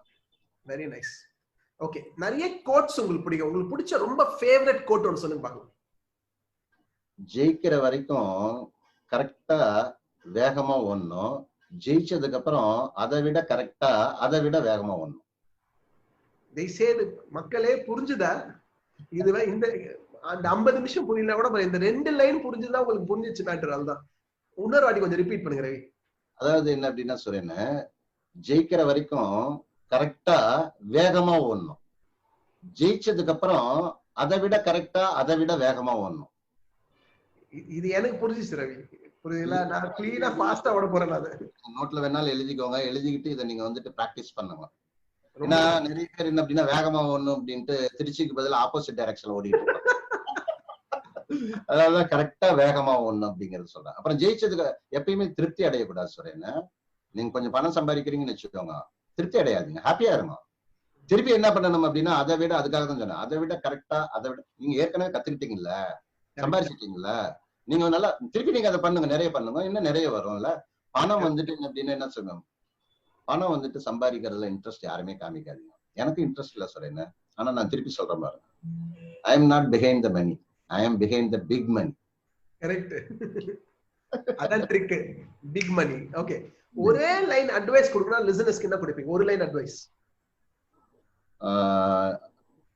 Very nice. ஓகே, நிறைய கோட்ஸ் உங்களுக்கு பிடிக்கும், உங்களுக்கு பிடிச்ச ரொம்ப ஃபேவரட் கோட் ஒன்னு சொல்லுங்க பாக்கலாம். ஜெயிக்கிற வரைக்கும் கரெக்டா வேகமா ஓடணும். ஜெயிச்சதுக்கு அப்புறம் அதை விட கரெக்டா அதை விட வேகமா ஓடணும். மக்களே புரிஞ்சுதா? இதுவே இந்த அந்த 50 நிமிஷம் புரியல கூட இந்த 2 லைன் புரிஞ்சுதான் உங்களுக்கு புரிஞ்சிச்சு மேட்டர். அதுதான் இன்னொரு வாட்டி கொஞ்சம் ரிப்பீட் பண்ணுங்க ரவி. அதாவது என்ன அப்படின்னா சுரேன், ஜெயிக்கிற வரைக்கும் கரெக்டா வேகமா ஓடணும். ஜெயிச்சதுக்கு அப்புறம் அதை விட கரெக்டா அதை விட வேகமா ஓடணும். இது எனக்கு புரிஞ்சிச்சு ரவி. புரியுதுல? நான் கிளீனா ஃபாஸ்டா ஓட போறேன். நோட்ல வேணாலும் எழுதிக்கோங்க, எழுதிக்கிட்டு இதை நீங்க வந்துட்டு பிராக்டிஸ் பண்ணுங்க. ஏன்னா நிறைய பேர் என்ன அப்படின்னா வேகமா ஓடணும் அப்படின்ட்டு திருச்சிக்கு பதில் ஆப்போசிட் டைரக்ஷன்ல ஓடிட்டு இருப்பாங்க. அதாவது கரெக்டா வேகமா ஓடணும் அப்படிங்கறது சொல்றேன். அப்புறம் ஜெயிச்சதுக்கு எப்பயுமே திருப்தி அடையக்கூடாது சுரேன். நீங்க கொஞ்சம் பணம் சம்பாதிக்கிறீங்கன்னு வச்சுக்கோங்க, திருப்தி அடையாதீங்க, ஹாப்பியா இருங்க. திருப்பி என்ன பண்ணணும் அப்படின்னா அதை விட, அதுக்காக தான் சொன்னேன், அதை விட கரெக்டா, அதை விட நீங்க ஏற்கனவே கத்துக்கிட்டீங்கல்ல, சம்பாதிச்சிட்டீங்கல்ல, நீங்க நல்லா திருப்பி நீங்க அதை பண்ணுங்க, நிறைய பண்ணுங்க, இன்னும் நிறைய வரும்ல. பணம் வந்துட்டு அப்படின்னு என்ன சொல்லணும், பணம் வந்துட்டு சம்பாதிக்கிறதுல இன்ட்ரெஸ்ட் யாருமே காமிக்காதீங்க. எனக்கு இன்ட்ரெஸ்ட் இல்ல சொல்றேன். ஆனா நான் திருப்பி சொல்றேன் பாருங்க, I am not behind the money, I am behind the big money. Correct. அதான் ட்ரிக், பிக் மணி. ஓகே, ஒரே லைன் அட்வைஸ் கொடுக்கணும் லிசனர்ஸ்க்கு என்ன கொடுப்பீங்க? ஒரு லைன் அட்வைஸ்.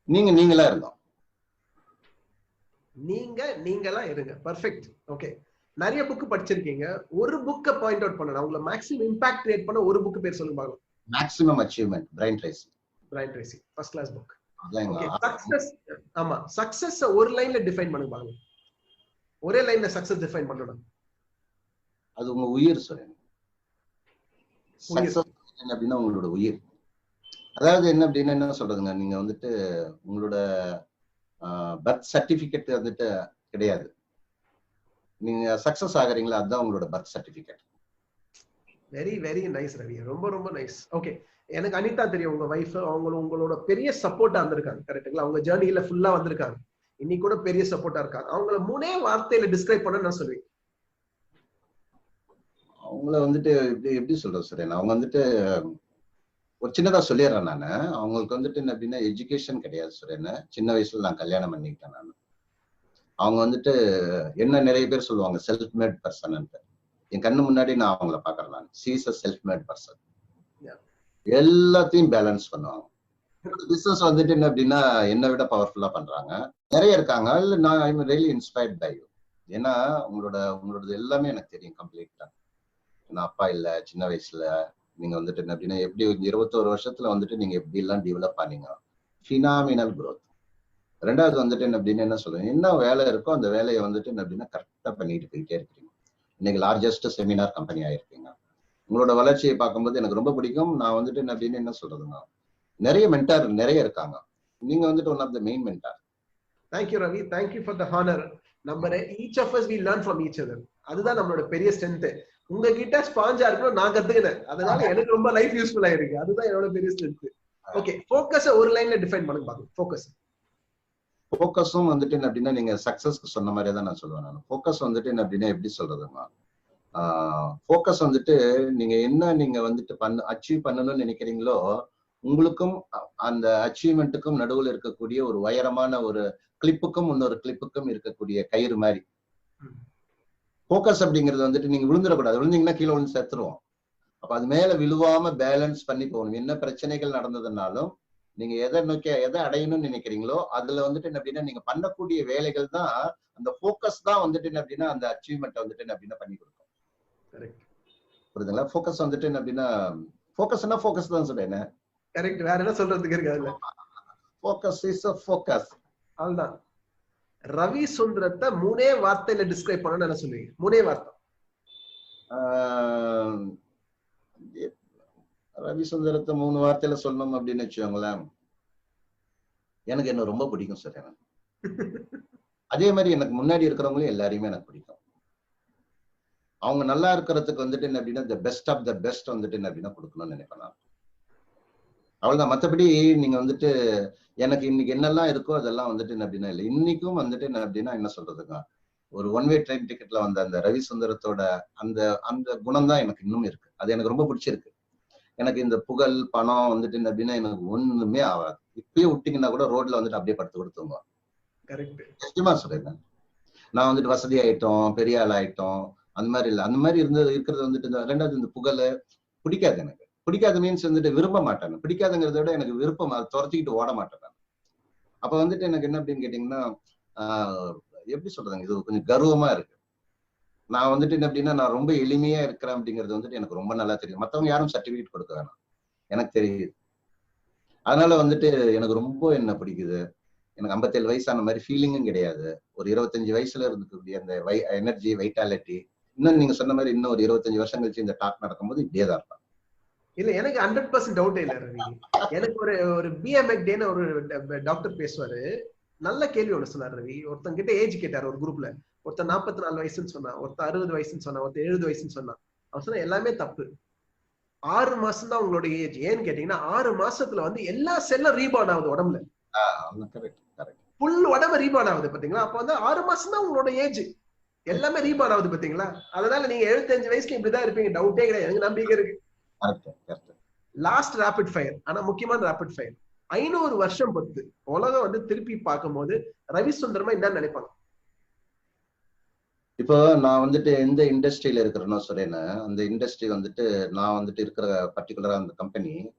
நீங்களா இருங்க. நீங்களா இருங்க. பெர்ஃபெக்ட். ஓகே, நிறைய புக் படிச்சிருக்கீங்க, ஒரு புக்க பாயிண்ட் அவுட் பண்ணணும். உங்களை மேக்ஸிமம் இம்பாக்ட் கிரியேட் பண்ண ஒரு புக் பேர் சொல்லுங்க பாக்கலாம். Maximum achievement, Brian Tracy. Brian Tracy first class book. Okay, success. ஆமா, சக்சஸ் ஒரு லைன்ல டிஃபைன் பண்ணுங்க பாக்கலாம். ஒரே லைன்ல சக்சஸ் டிஃபைன் பண்ணணும். அது உங்க உயிர் சொல்லுங்க. சக்சஸ் என்ன அப்படின்னா உங்களோட உயிர். அதாவது என்ன அப்படின்னா என்ன சொல்றதுங்க, நீங்க வந்துட்டு உங்களோட பர்த் சர்டிபிகேட் வந்துட்டு கிடையாது. நீங்க சக்சஸ் ஆகுறீங்களா, அதுதான் உங்களோட birth certificate. Very very nice Ravi, ரொம்ப ரொம்ப நைஸ். ஓகே, எனக்கு அனிதா தெரியும், உங்க வைஃப். அவங்க உங்களோட பெரிய சப்போர்ட்டா இருந்திருக்காங்க, கரெக்ட்டுங்களா? அவங்க ஜர்னில ஃபுல்லா வந்திருக்காங்க, இன்னைக்கு கூட பெரிய சப்போர்ட்டா இருக்காங்க. அவங்கள 3 வார்த்தையில டிஸ்கிரைப் பண்ண நான் சொல்லுவேன். அவங்கள வந்துட்டு எப்படி சொல்றது சார், அவங்க வந்துட்டு ஒரு சின்னதா சொல்லிடுறேன் நானு. அவங்களுக்கு வந்துட்டு என்ன அப்படின்னா எஜுகேஷன் கிடையாது சார். சின்ன வயசுல நான் கல்யாணம் பண்ணிக்கிட்டேன் நான். அவங்க வந்துட்டு என்ன நிறைய பேர் சொல்லுவாங்க செல்ஃப் மேட் பர்சன். என் கண்ணு முன்னாடி நான் அவங்கள பாக்குறேன். நான் she is a self mat person. எல்லாத்தையும் பேலன்ஸ் பண்ணுவாங்க. பிசினஸ் வந்துட்டு என்ன அப்படின்னா என்னை விட பவர்ஃபுல்லா பண்றாங்க, நிறைய இருக்காங்க. நான் I am really inspired by you. ஏன்னா உங்களோடது எல்லாமே எனக்கு தெரியும் கம்ப்ளீட்டா. நான் அப்பா இல்ல சின்ன வயசுல, நீங்க வந்துட்டு என்ன அப்படின்னா எப்படி 21 வருஷத்துல வந்துட்டு நீங்க எப்படி எல்லாம் டெவலப் பண்ணீங்க, ஃபினாமினல் growth. ரெண்டாவது வந்துட்டு என்ன அப்படின்னு என்ன சொல்லுவேன், என்ன வேலை இருக்கோ அந்த வேலையை வந்துட்டு என்ன அப்படின்னா கரெக்டா பண்ணிட்டு போயிட்டே இருக்கீங்க. இன்னைக்கு லார்ஜஸ்ட் செமினார் கம்பெனி ஆயிருக்கீங்க. உங்களோட வளர்ச்சியை பார்க்கும்போது எனக்கு ரொம்ப பிடிக்கும். நான் வந்துட்டு என்ன அப்படின்னு என்ன சொல்றதுங்க, நிறைய மென்டார் நிறைய இருக்காங்க, நீங்க வந்துட்டு one of the main mentor. Thank you Ravi, thank you for the honour. நம்ம each of us we learn from each other. அதுதான் நம்மளோட பெரிய ஸ்ட்ரென்த். உங்ககிட்ட ஸ்பாஞ்சா இருக்கணும் நான் கத்துக்கினேன், அதனால எனக்கு ரொம்ப லைஃப் யூஸ்ஃபுல்லா இருக்கு. அதுதான் என்னோட பெரிய ஸ்ட்ரென்த். ஓகே, ஃபோக்கஸ் ஒரு லைன்ல டிஃபைன் பண்ணுங்க பாருங்க. ஃபோக்கஸும் வந்துட்டு என்ன அப்படின்னா நீங்க சக்சஸ்க்கு சொன்ன மாதிரியே தான் நான் சொல்லுவேன். நான் ஃபோக்கஸ் வந்துட்டு என்ன அப்படின்னா எப்படி சொல்றதுங்க, ஃபோக்கஸ் வந்துட்டு நீங்க வந்துட்டு அச்சீவ் பண்ணணும்னு நினைக்கிறீங்களோ உங்களுக்கும் அந்த அச்சீவ்மெண்ட்டுக்கும் நடுவில் இருக்கக்கூடிய ஒரு உயரமான ஒரு கிளிப்புக்கும் இன்னொரு கிளிப்புக்கும் இருக்கக்கூடிய கயிறு மாதிரி. ஃபோக்கஸ் அப்படிங்கிறது வந்துட்டு நீங்க விழுந்துடக்கூடாது, விழுந்தீங்கன்னா கீழே விழுந்து செத்துருவோம். அப்ப அது மேல விழுவாம பேலன்ஸ் பண்ணி போகணும். என்ன பிரச்சனைகள் நடந்ததுனாலும் நீங்க எதை அடையணும்னு நினைக்கிறீங்களோ அதுல வந்துட்டு என்ன அப்படின்னா நீங்க பண்ணக்கூடிய வேலைகள் தான், அந்த ஃபோக்கஸ் தான் வந்துட்டு என்ன அப்படின்னா அந்த அச்சீவ்மெண்ட் வந்துட்டு என்ன அப்படின்னா பண்ணி கொடுக்கும். புரியுதுங்களா? ஃபோக்கஸ் வந்துட்டு என்ன அப்படின்னா ஃபோக்கஸ்னா ஃபோக்கஸ் தான் சொல்றேன். கரெக்ட், வேற என்ன சொல்றதுக்கு இருக்காது. Focus is a focus. அதுதான். ரவி சுந்தரத்தை 3 வார்த்தையில டிஸ்கிரைப் பண்ண என்ன சொல்லுவீங்க? 3 வார்த்தை. ரவி சுந்தரத்தை 3 வார்த்தையில சொல்லணும் அப்படின்னு வச்சுக்கோங்களேன், எனக்கு என்ன ரொம்ப பிடிக்கும் சார். எனக்கு அதே மாதிரி எனக்கு முன்னாடி இருக்கிறவங்களும் எல்லாரையுமே எனக்கு பிடிக்கும். அவங்க நல்லா இருக்கிறதுக்கு வந்துட்டு என்ன அப்படின்னா the best of the best வந்துட்டு என்ன அப்படின்னா கொடுக்கணும்னு நினைப்பேன் நான். அவ்வளவுதான். மற்றபடி நீங்க வந்துட்டு எனக்கு இன்னைக்கு என்னெல்லாம் இருக்கோ அதெல்லாம் வந்துட்டு என்ன அப்படின்னா இல்லை. இன்னைக்கும் வந்துட்டு என்ன அப்படின்னா என்ன சொல்றதுங்க, ஒரு ஒன் வே ட்ரெயின் டிக்கெட்ல வந்த அந்த ரவி சுந்தரத்தோட அந்த அந்த குணம் தான் எனக்கு இன்னும் இருக்கு. அது எனக்கு ரொம்ப பிடிச்சிருக்கு. எனக்கு இந்த புகழ் பணம் வந்துட்டு என்ன அப்படின்னா எனக்கு ஒண்ணுமே ஆகாது. இப்பயே விட்டீங்கன்னா கூட ரோட்ல வந்துட்டு அப்படியே படுத்து கொடுத்துங்க. நிச்சயமா சொல்றேன். நான் வந்துட்டு வசதி ஆயிட்டோம், பெரிய ஆள் ஆயிட்டோம், அந்த மாதிரி இல்ல. அந்த மாதிரி இருக்கிறது வந்துட்டு ரெண்டாவது இந்த புகழ் பிடிக்காது எனக்கு. பிடிக்காத மீன்ஸ் வந்துட்டு விரும்ப மாட்டேன். பிடிக்காதுங்கிறத விட எனக்கு விருப்பம், அதை துரத்திக்கிட்டு ஓட மாட்டேன். அப்ப வந்துட்டு எனக்கு என்ன அப்படின்னு கேட்டீங்கன்னா எப்படி சொல்றதுங்க, இது கொஞ்சம் கர்வமா இருக்கு. நான் வந்துட்டு என்ன அப்படின்னா நான் ரொம்ப எளிமையா இருக்கிறேன் அப்படிங்கிறது வந்துட்டு எனக்கு ரொம்ப நல்லா தெரியும். மத்தவங்க யாரும் சர்டிபிகேட் கொடுக்க வேணாம், எனக்கு தெரியுது. அதனால வந்துட்டு எனக்கு ரொம்ப என்ன பிடிக்குது, எனக்கு 57 வயசான மாதிரி ஃபீலிங்கும் கிடையாது. ஒரு 25 வயசுல இருக்கக்கூடிய அந்த எனர்ஜி, வைட்டாலிட்டி, இன்னும் நீங்க சொன்ன மாதிரி இன்னும் ஒரு 25 வருஷம் கழிச்சு இந்த டாக் நடக்கும்போது இப்படியே தான் இருப்பேன். இல்ல எனக்கு 100% டவுட் இல்ல ரவி. எனக்கு ஒரு பிஎம்எக்டேன்னு ஒரு டாக்டர் பேசுவாரு, நல்ல கேள்வி ஒண்ணு சொன்னார் ரவி. ஒருத்தங்க கிட்ட ஏஜ் கேட்டார் ஒரு குரூப்ல. ஒருத்தர் 44 வயசுன்னு சொன்னா, ஒருத்தர் 60 வயசுன்னு சொன்னா, ஒருத்தர் 70 வயசுன்னு சொன்னா. அவர் சொன்னா எல்லாமே தப்பு. 6 மாசம் தான் உங்களோட ஏஜ். ஏன்னு கேட்டீங்கன்னா 6 மாசத்துல வந்து எல்லா செல்லும் ரீபார்ன் ஆகுது உடம்புல. ஃபுல் உடம்பு ரீபார்ன் ஆகுது பாத்தீங்களா. அப்ப வந்து 6 மாசம் தான் உங்களோட ஏஜ், எல்லாமே ரீபார்ன் ஆகுது பாத்தீங்களா. அதனால நீங்க 75 வயசுல இப்படிதான் இருப்பீங்க, டவுட்டே கிடையாது, எனக்கு நம்பிக்கை இருக்கு. லாஸ்ட் ரேபிட் ஃபயர், ஆனா முக்கியமான ரேபிட் ஃபயர். 500 வருஷம் பொறுத்து உலகம் வந்து திருப்பி பார்க்கும்போது ரவி சுந்தரமா என்ன நினைப்பாங்க? இப்போ நான் வந்துட்டு எந்த இண்டஸ்ட்ரியில இருக்கிறேன்னா சொல்றேன்னா, அந்த இண்டஸ்ட்ரி வந்துட்டு நான் வந்துட்டு இருக்கிற பர்டிகுலரா அந்த கம்பெனி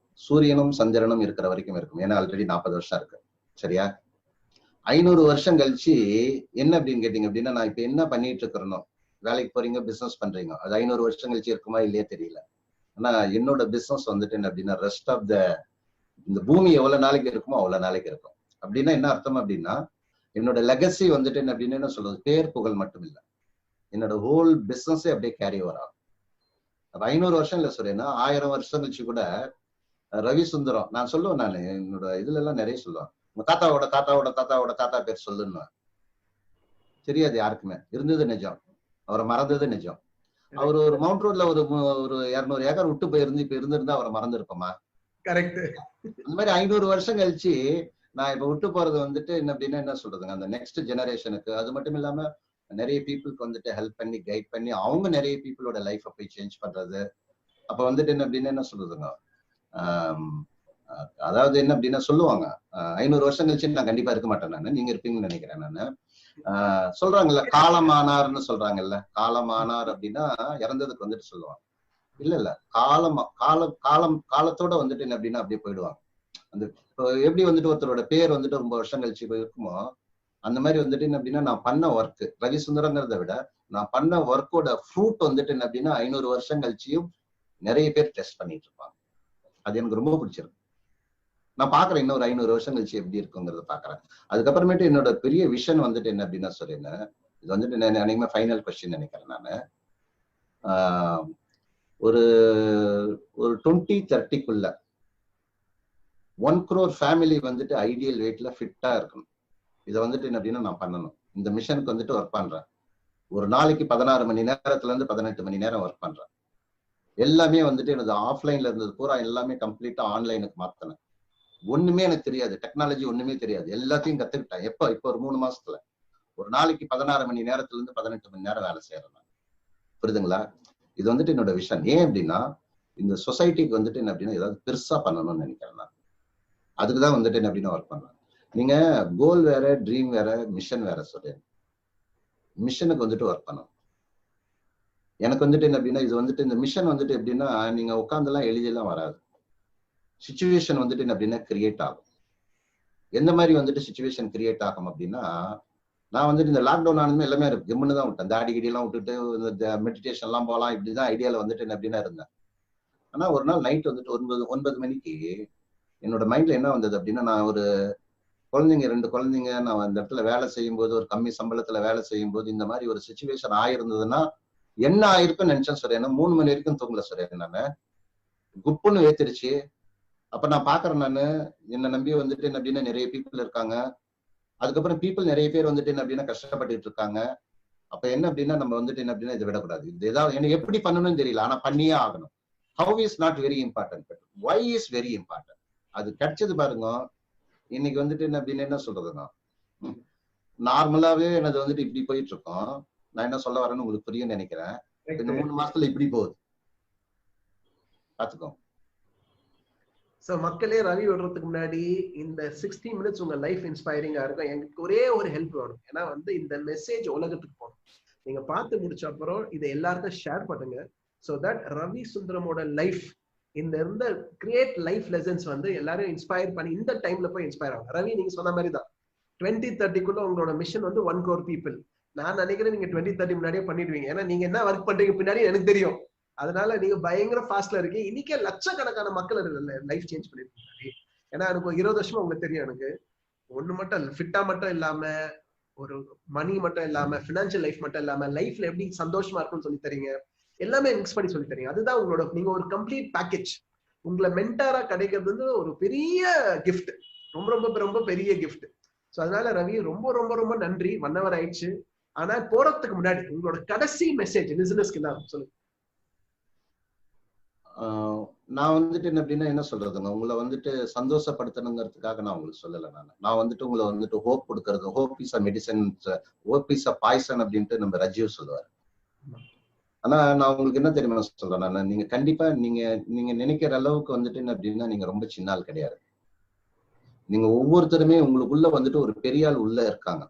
சூரியனும் சந்திரனும் இருக்கிற வரைக்கும் இருக்கும். ஏன்னா ஆல்ரெடி 40 வருஷம் இருக்கு, சரியா? 500 வருஷம் கழிச்சு என்ன அப்படின்னு கேட்டீங்க அப்படின்னா, நான் இப்ப என்ன பண்ணிட்டு இருக்கிறேனோ, வேலைக்கு போறீங்க, பிசினஸ் பண்றீங்க, அது 500 வருஷம் கழிச்சு இருக்குமா இல்லையே தெரியல. ஆனா என்னோட பிசினஸ் வந்துட்டு என்ன அப்படின்னா, ரெஸ்ட் ஆஃப் த இந்த பூமி எவ்வளவு நாளைக்கு இருக்குமோ அவ்வளவு நாளைக்கு இருக்கும். அப்படின்னா என்ன அர்த்தம் அப்படின்னா, என்னோட லெகசி வந்துட்டு என்ன அப்படின்னு என்ன சொல்றது, பேர் புகழ் மட்டும் இல்லை, என்னோட ஹோல் பிசினஸே அப்படியே கேரி ஓவர் ஆகும். அப்ப 500 வருஷம் இல்ல சொல்றேன்னா, 1000 வருஷம் கழிச்சு கூட ரவி சுந்தரம் நான் சொல்லுவேன். நான் என்னோட இதுல எல்லாம் நிறைய சொல்லுவேன், உங்க தாத்தாவோட தாத்தாவோட தாத்தாவோட தாத்தா பேர் சொல்லுன்னு. தெரியாது யாருக்குமே, இருந்தது நிஜம், அவரை மறந்தது நிஜம். அவர் ஒரு மவுண்ட் ரோட்ல ஒரு 200 ஏக்கர் விட்டு போயிருந்து இப்ப இருந்திருந்தா அவரை மறந்துருப்போமா? கரெக்ட். அந்த மாதிரி 500 வருஷம் கழிச்சு நான் இப்ப விட்டு போறது வந்துட்டு என்ன அப்படின்னா என்ன சொல்றதுங்க, அந்த நெக்ஸ்ட் ஜெனரேஷனுக்கு, அது மட்டும் இல்லாம நிறைய பீப்புளுக்கு வந்துட்டு ஹெல்ப் பண்ணி கைட் பண்ணி அவங்க நிறைய பீப்புளோட லைஃபை போய் சேஞ்ச் பண்றது. அப்ப வந்துட்டு என்ன அப்படின்னா என்ன சொல்றதுங்க, அதாவது என்ன அப்படின்னா சொல்லுவாங்க, 500 வருஷம் கழிச்சு நான் கண்டிப்பா இருக்க மாட்டேன், நான் நீங்க இருப்பீங்கன்னு நினைக்கிறேன். நானு சொல்றாங்கல்ல காலமானார்னு சொல்றாங்கல்ல, காலமானார் அப்படின்னா இறந்ததுக்கு வந்துட்டு சொல்லுவாங்க. இல்ல இல்ல, காலத்தோட வந்துட்டு என்ன அப்படின்னா அப்படியே போயிடுவாங்க. அந்த எப்படி வந்துட்டு ஒருத்தரோட பேர் வந்துட்டு ரொம்ப வருஷம் கழிச்சு இருக்குமோ, அந்த மாதிரி வந்துட்டு என்ன அப்படின்னா நான் பண்ண ஒர்க், ரவி சுந்தரங்கிறத விட நான் பண்ண ஒர்க்கோட ஃப்ரூட் வந்துட்டு என்ன அப்படின்னா 500 வருஷம் கழிச்சியும் நிறைய பேர் டெஸ்ட் பண்ணிட்டு இருப்பாங்க. அது எனக்கு ரொம்ப பிடிச்சிருக்கு. நான் பாக்குறேன் இன்னொரு 500 வருஷம் கழிச்சு எப்படி இருக்குங்கிறத பாக்குறேன். அதுக்கப்புறமேட்டு என்னோட பெரிய விஷன் வந்துட்டு என்ன அப்படின்னா சொல்றேன், இது வந்துட்டு நான் அனைக்குமே ஃபைனல் கொஸ்டின் நினைக்கிறேன். நானு ஒரு 2030க்குள்ள 1 crore ஃபேமிலி வந்துட்டு ஐடியல் வெயிட்ல ஃபிட்டா இருக்கணும். இதை வந்துட்டு என்ன அப்படின்னா நான் பண்ணணும். இந்த மிஷனுக்கு வந்துட்டு ஒர்க் பண்றேன். ஒரு நாளைக்கு 16 மணி நேரத்துல இருந்து 18 மணி நேரம் ஒர்க் பண்றேன். எல்லாமே வந்துட்டு எனது ஆஃப்லைன்ல இருந்தது பூரா எல்லாமே கம்ப்ளீட்டா ஆன்லைனுக்கு மாத்தினேன். ஒண்ணுமே எனக்கு தெரியாது, டெக்னாலஜி ஒண்ணுமே தெரியாது, எல்லாத்தையும் கத்துக்கிட்டேன். இப்போ ஒரு 3 மாசத்துல ஒரு நாளைக்கு 16 மணி நேரத்துல இருந்து 18 மணி நேரம் வேலை செய்யறேன். புரியுதுங்களா? இது வந்துட்டு என்னோட விஷன். ஏன் அப்படின்னா இந்த சொசைட்டிக்கு வந்துட்டு என்ன அப்படின்னா ஏதாவது பெருசா பண்ணணும்னு நினைக்கிறேன். நான் அதுக்குதான் வந்துட்டு என்ன அப்படின்னா ஒர்க் பண்றேன். நீங்க கோல் வேற, ட்ரீம் வேற, மிஷன் வேற சொல்றேன். மிஷனுக்கு வந்துட்டு ஒர்க் பண்ணணும். எனக்கு வந்துட்டு என்ன அப்படின்னா இது வந்துட்டு இந்த மிஷன் வந்துட்டு எப்படின்னா நீங்க உட்கார்ந்தெல்லாம் எழுதியெல்லாம் வராது. சிச்சுவேஷன் வந்துட்டு என்ன அப்படின்னா கிரியேட் ஆகும். எந்த மாதிரி வந்துட்டு சிச்சுவேஷன் கிரியேட் ஆகும் அப்படின்னா, நான் வந்துட்டு இந்த லாக்டவுன் ஆனதுமே எல்லாமே ஜிம்முன்னு தான் விட்டேன். தாடி கிடி எல்லாம் விட்டுட்டு இந்த மெடிடேஷன் எல்லாம் போகலாம் இப்படிதான் ஐடியால வந்துட்டு என்ன அப்படின்னா இருந்தேன். ஆனா ஒரு நாள் நைட் வந்துட்டு 9 மணிக்கு என்னோட மைண்ட்ல என்ன வந்தது அப்படின்னா, நான் ஒரு குழந்தைங்க 2 குழந்தைங்க நான் அந்த இடத்துல வேலை செய்யும் போது, ஒரு கம்மி சம்பளத்துல வேலை செய்யும் போது இந்த மாதிரி ஒரு சிச்சுவேஷன் ஆயிருந்ததுன்னா என்ன ஆயிருக்குன்னு நினைச்சேன். சொல்றேன் 3 மணி வரைக்கும் தூங்கல. சொல்றேன் நானு குப்புன்னு ஏத்திருச்சு. அப்ப நான் பாக்குறேன், நானு என்ன நம்பி வந்துட்டு என்ன அப்படின்னா நிறைய பீப்புள் இருக்காங்க. அதுக்கப்புறம் பீப்புள் நிறைய பேர் வந்துட்டு என்ன அப்படின்னா கஷ்டப்பட்டுட்டு இருக்காங்க. அப்ப என்ன அப்படின்னா நம்ம வந்துட்டு என்ன அப்படின்னா இதை விடக்கூடாது. இது ஏதாவது எனக்கு எப்படி பண்ணணும்னு தெரியல, ஆனா பண்ணியே ஆகணும். How is not very important, but why is very important. அது கிடைச்சது பாருங்க. இன்னைக்கு வந்துட்டு என்ன அப்படின்னு என்ன சொல்றதுங்க, நார்மலாவே எனது வந்துட்டு இப்படி போயிட்டு இருக்கோம். நான் என்ன சொல்ல வரேன்னு உங்களுக்கு புரியும் நினைக்கிறேன். இந்த 3 மாசத்துல இப்படி போகுது, பாத்துக்கோ. சோ மக்களே, ரவி விடுறதுக்கு முன்னாடி இந்த 60 மினிட்ஸ் உங்க லைஃப் இன்ஸ்பைரிங்கா இருக்கும். எனக்கு ஒரே ஒரு ஹெல்ப் வேணும். ஏன்னா வந்து இந்த மெசேஜ் உலகத்துக்கு போகணும். நீங்க பார்த்து முடிச்ச அப்புறம் இதை எல்லாருக்கும் ஷேர் பண்ணுங்க. ஸோ தட் ரவி சுந்தரமோட லைஃப் இந்த இருந்த கிரியேட் லைஃப் லெசன்ஸ் வந்து எல்லாரும் இன்ஸ்பயர் பண்ணி இந்த டைம்ல போய் இன்ஸ்பயர் ஆகும். ரவி நீங்க சொன்ன மாதிரி தான் 2030 உங்களோட மிஷன் வந்து 1 crore people. நான் நினைக்கிறேன் நீங்க 2030 முன்னாடியே பண்ணிடுவீங்க. ஏன்னா நீங்க என்ன ஒர்க் பண்றீங்க பின்னாடி எனக்கு தெரியும். அதனால நீங்க பயங்கர ஃபாஸ்ட்ல இருக்கீங்க. இன்னைக்கே லட்சக்கணக்கான மக்கள் லைஃப் சேஞ்ச் பண்ணிருக்கீங்க. ஏன்னா எனக்கு 20 வருஷமா உங்களுக்கு தெரியும். எனக்கு ஒண்ணு மட்டும் ஃபிட்டா மட்டும் இல்லாம, ஒரு மணி மட்டும் இல்லாம, பினான்சியல் லைஃப் மட்டும் இல்லாம, லைஃப்ல எப்படி சந்தோஷமா இருக்கும்னு சொல்லி தரீங்க. எல்லாமே மிக்ஸ் பண்ணி சொல்லி தரீங்க. அதுதான் உங்களோட நீங்க ஒரு கம்ப்ளீட் பேக்கேஜ். உங்களை மென்டாரா கிடைக்கிறது வந்து ஒரு பெரிய கிஃப்ட். ரொம்ப ரொம்ப ரொம்ப பெரிய கிஃப்ட். ஸோ அதனால ரவி ரொம்ப ரொம்ப ரொம்ப நன்றி. 1 hour ஆயிடுச்சு. ஆனா போறதுக்கு முன்னாடி உங்களோட கடைசி மெசேஜ் லிசனர்ஸ்க்கு தான் சொல்லுங்க. நான் வந்துட்டு என்ன அப்படின்னா என்ன சொல்றதுங்க, உங்களை வந்துட்டு சந்தோஷப்படுத்தணுங்கிறதுக்காக நான் உங்களுக்கு சொல்லலை. நான் வந்துட்டு உங்களை வந்துட்டு ஹோப் கொடுக்கறது, hope is a medicine, hope is a poison அப்படின்ட்டு நம்ம ரஜீவ் சொல்லுவார். ஆனா நான் உங்களுக்கு என்ன தெரியுமா சொல்றேன், நீங்க கண்டிப்பா நீங்க நினைக்கிற அளவுக்கு வந்துட்டு என்ன அப்படின்னா நீங்க ரொம்ப சின்ன ஆள் கிடையாது. நீங்க ஒவ்வொருத்தருமே உங்களுக்குள்ள வந்துட்டு ஒரு பெரிய ஆள் உள்ள இருக்காங்க.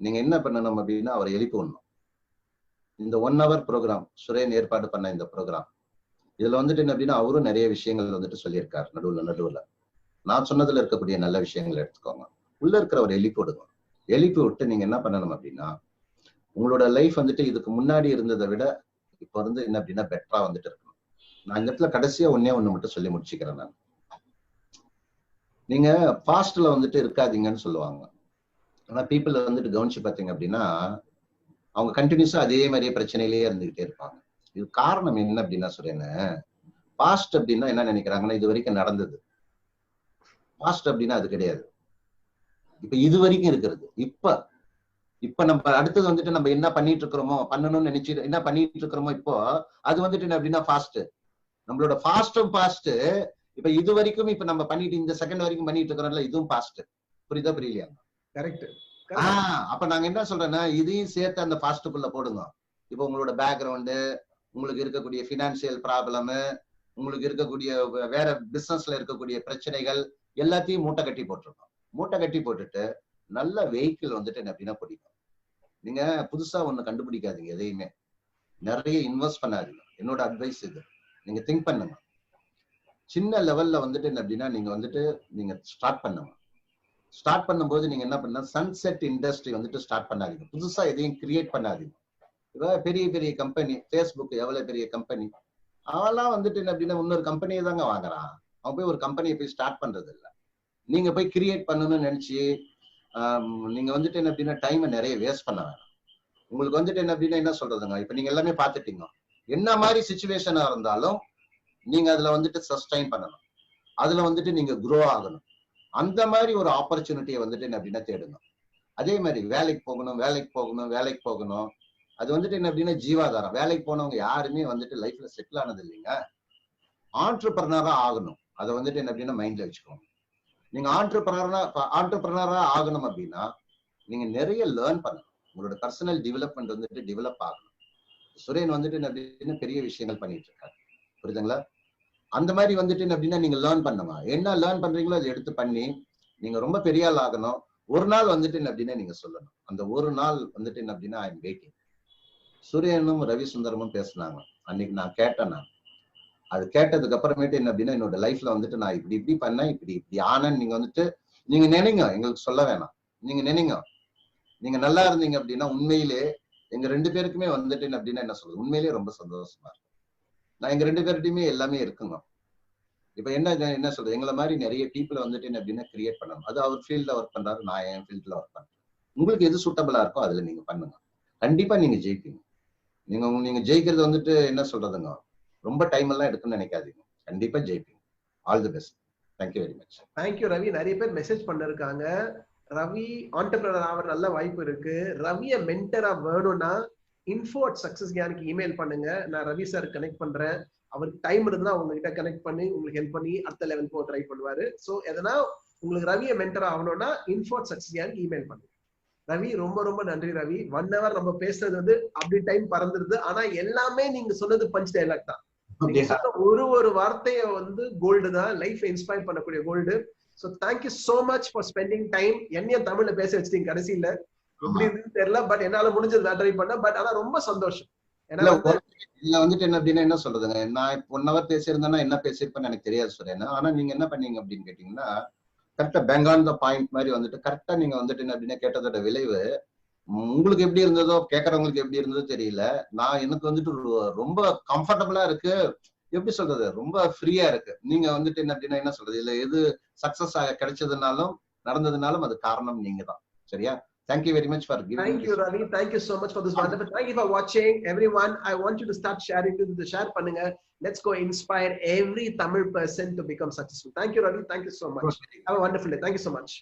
நீங்க என்ன பண்ணணும் அப்படின்னா அவரை எழுப்பி விடணும். இந்த 1 hour ப்ரோக்ராம் சுரேன் ஏற்பாடு பண்ண இந்த ப்ரோக்ராம், இதுல வந்துட்டு என்ன அப்படின்னா அவரும் நிறைய விஷயங்கள் வந்துட்டு சொல்லியிருக்காரு. நடுவுல நான் சொன்னதுல இருக்கக்கூடிய நல்ல விஷயங்கள் எடுத்துக்கோங்க. உள்ள இருக்கிறவர் எழுப்பி விடுங்க. எழுப்பி விட்டு நீங்க என்ன பண்ணணும் அப்படின்னா உங்களோட லைஃப் வந்துட்டு இதுக்கு முன்னாடி இருந்ததை விட இப்ப வந்து என்ன அப்படின்னா பெட்டரா வந்துட்டு இருக்கணும். நான் இந்த இடத்துல கடைசியா ஒண்ணு மட்டும் சொல்லி முடிச்சுக்கிறேன். நான் நீங்க பாஸ்ட்ல வந்துட்டு இருக்காதீங்கன்னு சொல்லுவாங்க. ஆனா பீப்புள் வந்துட்டு கவனிச்சு பார்த்தீங்க அப்படின்னா அவங்க கண்டினியூஸா அதே மாதிரியே பிரச்சனையிலேயே இருந்துகிட்டே இருப்பாங்க. இது காரணம் என்ன அப்படின்னா சொல்றேன்னு, பாஸ்ட் அப்படின்னா என்ன நினைக்கிறாங்கன்னா இது வரைக்கும் நடந்தது. பாஸ்ட் அப்படின்னா அது கிடையாது. இப்ப இது வரைக்கும் இருக்கிறது. இப்ப நம்ம அடுத்தது வந்துட்டு நம்ம என்ன பண்ணிட்டு இருக்கிறோமோ, பண்ணணும்னு நினைச்சு என்ன பண்ணிட்டு இருக்கிறோமோ இப்போ அது வந்துட்டு என்ன அப்படின்னா ஃபாஸ்ட். நம்மளோட ஃபாஸ்டும் பாஸ்ட். இப்ப இது வரைக்கும் இப்ப நம்ம பண்ணிட்டு இந்த செகண்ட் வரைக்கும் பண்ணிட்டு இருக்கிறோம்ல, இதுவும் பாஸ்ட். புரியுதா புரியலையா? கரெக்ட். அப்ப நாங்க என்ன சொல்றேன்னா இதையும் சேர்த்து அந்த ஃபாஸ்ட்டுக்குள்ள போடுங்க. இப்ப உங்களோட பேக்ரவுண்டு, உங்களுக்கு இருக்கக்கூடிய பினான்சியல் ப்ராப்ளம், உங்களுக்கு இருக்கக்கூடிய வேற பிசினஸ்ல இருக்கக்கூடிய பிரச்சனைகள் எல்லாத்தையும் மூட்டை கட்டி போட்டுருக்கோம். மூட்டை கட்டி போட்டுட்டு நல்ல வெஹிக்கிள் வந்துட்டு என்ன அப்படின்னா பிடிக்கும். நீங்க புதுசா ஒண்ணு கண்டுபிடிக்காதீங்க. எதையுமே நிறைய இன்வெஸ்ட் பண்ணாதீங்க. என்னோட அட்வைஸ் இது. நீங்க திங்க் பண்ணுங்க. சின்ன லெவல்ல வந்துட்டு என்ன அப்படின்னா நீங்க வந்துட்டு நீங்க ஸ்டார்ட் பண்ணுங்க. ஸ்டார்ட் பண்ணும்போது நீங்க என்ன பண்ணா சன்செட் இண்டஸ்ட்ரி வந்துட்டு ஸ்டார்ட் பண்ணாதீங்க. புதுசா எதையும் கிரியேட் பண்ணாதீங்க. இப்ப பெரிய பெரிய கம்பெனி, ஃபேஸ்புக் எவ்வளவு பெரிய கம்பெனி, அவெல்லாம் வந்துட்டு என்ன அப்படின்னா இன்னொரு கம்பெனியை தாங்க வாங்குறான். அவன் போய் ஒரு கம்பெனியை போய் ஸ்டார்ட் பண்றது இல்லை. நீங்க போய் கிரியேட் பண்ணணும்னு நினைச்சு நீங்க வந்துட்டு என்ன அப்படின்னா டைமை நிறைய வேஸ்ட் பண்ண வேணாம். உங்களுக்கு வந்துட்டு என்ன அப்படின்னா என்ன சொல்றதுங்க, இப்ப நீங்க எல்லாமே பாத்துட்டீங்க. என்ன மாதிரி சிச்சுவேஷனா இருந்தாலும் நீங்க அதுல வந்துட்டு சஸ்டைன் பண்ணணும். அதுல வந்துட்டு நீங்க குரோ ஆகணும். அந்த மாதிரி ஒரு ஆப்பர்ச்சுனிட்டியை வந்துட்டு என்ன அப்படின்னா தேடுங்க. அதே மாதிரி வேலைக்கு போகணும். அது வந்துட்டு என்ன அப்படின்னா ஜீவாதாரம். வேலைக்கு போனவங்க யாருமே வந்துட்டு லைஃப்ல செட்டில் ஆனது இல்லைங்க. ஆண்டர்பிரனரா ஆகணும். அதை வந்துட்டு என்ன அப்படின்னா மைண்ட்ல வச்சுக்கோங்க. நீங்க ஆண்டர்பிரனரா ஆகணும் அப்படின்னா நீங்க நிறைய லேர்ன் பண்ணணும். உங்களோட பர்சனல் டெவலப்மெண்ட் வந்துட்டு டெவலப் ஆகணும். சுரேன் வந்துட்டு என்ன அப்படின்னா பெரிய விஷயங்கள் பண்ணிட்டு இருக்காரு. புரியுதுங்களா? அந்த மாதிரி வந்துட்டு என்ன அப்படின்னா நீங்க லேர்ன் பண்ணுங்க. என்ன லேர்ன் பண்றீங்களோ அதை எடுத்து பண்ணி நீங்க ரொம்ப பெரிய ஆள் ஆகணும். ஒரு நாள் வந்துட்டு என்ன அப்படின்னா நீங்க சொல்லணும். அந்த ஒரு நாள் வந்துட்டு என்ன அப்படின்னா ஐ எம் வெயிட்டிங். சுரேனும் ரவி சுந்தரமும் பேசினாங்க அன்னைக்கு. நான் கேட்டேன். அது கேட்டதுக்கு அப்புறமேட்டு என்ன அப்படின்னா என்னோட லைஃப்ல வந்துட்டு நான் இப்படி பண்ணேன், இப்படி ஆனேன்னு நீங்க வந்துட்டு நீங்க நினைங்க. எங்களுக்கு சொல்ல வேணாம். நீங்க நினைங்க. நீங்க நல்லா இருந்தீங்க அப்படின்னா உண்மையிலே எங்க 2 பேருக்குமே வந்துட்டு என்ன அப்படின்னா என்ன சொல்றது, உண்மையிலேயே ரொம்ப சந்தோஷமா இருக்கும். நான் எங்க 2 பேர்கிட்டயுமே எல்லாமே இருக்குங்க. இப்ப என்ன சொல்றது, எங்களை மாதிரி நிறைய பீப்புளை வந்துட்டு என்ன அப்படின்னா கிரியேட் பண்ணணும். அது அவர் ஃபீல்ட்ல ஒர்க் பண்றாரு, நான் என் ஃபீல்ட்ல ஒர்க் பண்றேன். உங்களுக்கு எது சூட்டபிளா இருக்கோ அதுல நீங்க பண்ணுங்க. கண்டிப்பா நீங்க ஜெயிப்பீங்க. நீங்க ஜெயிக்கிறது வந்துட்டு என்ன சொல்றதுங்க, ரொம்ப டைம் எல்லாம் எடுக்குன்னு நினைக்காதீங்க. கண்டிப்பா ஜெயிப்பீங்க. All the best. Thank you very much. Thank you Ravi. நிறைய பேர் மெசேஜ் பண்ணிருக்காங்க. ரவி ஆண்டர்பிரனர் ஆகிற நல்ல வாய்ப்பு இருக்கு. ரவியை மென்டரா வேணும்னா info@successgyanக்கு இமெயில் பண்ணுங்க. நான் ரவி சார் கனெக்ட் பண்றேன். அவருக்கு டைம் இருந்தா உங்ககிட்ட கனெக்ட் பண்ணி உங்களுக்கு ஹெல்ப் பண்ணி அடுத்த லெவல் போக ட்ரை பண்ணுவாரு. சோ எதனா உங்களுக்கு ரவியை மென்டரா ஆகணும்னா info@successgyanக்கு இமெயில் பண்ணுங்க. ரவி ரொம்ப ரொம்ப நன்றி ரவி. 1 hour நம்ம பேசுறது வந்து அப்படி டைம் பறந்துருது. ஆனா எல்லாமே நீங்க சொன்னது பஞ்ச் டைலாக் தான். நீங்க சொன்ன ஒரு வார்த்தைய வந்து கோல்டு தான். லைஃப் இன்ஸ்பயர் பண்ணக்கூடிய gold. So thank you so much for spending time. என்னைய தமிழ்ல பேச வச்சிட்டீங்க கடைசியில. எப்படி இருந்துன்னு தெரியல, பட் என்னால முடிஞ்சது நான் ட்ரை பண்ணேன். பட் ஆனா ரொம்ப சந்தோஷம். இல்ல வந்துட்டு என்ன அப்படின்னா என்ன சொல்றதுங்க, நான் 1 hour பேசியிருந்தேன்னா என்ன பேசியிருப்பேன்னு எனக்கு தெரியாது சொல்றேன். ஆனா நீங்க என்ன பண்ணீங்க அப்படின்னு கேட்டீங்கன்னா, கரெக்டா பேங் ஆன் த பாயிண்ட் மாதிரி வந்துட்டு கரெக்டா நீங்க வந்துட்டு என்ன அப்படின்னா கேட்டதோட விளைவு உங்களுக்கு எப்படி இருந்ததோ கேட்கறவங்களுக்கு எப்படி இருந்ததோ தெரியல. நான் எனக்கு வந்துட்டு ரொம்ப கம்ஃபர்டபுளா இருக்கு. எப்படி சொல்றது, ரொம்ப ஃப்ரீயா இருக்கு. நீங்க வந்துட்டு என்ன அப்படின்னா என்ன சொல்றது, இல்ல எது சக்சஸ் கிடைச்சதுனாலும் நடந்ததுனாலும் அது காரணம் நீங்க தான். சரியா? Thank you very much for giving. Thank you, Ravi. Thank you so much for this wonderful. Thank you for watching, everyone. I want you to start sharing to share பண்ணுங்க. Let's go inspire every Tamil person to become successful. Thank you, Ravi. Thank you so much. Have a wonderful day. Thank you so much.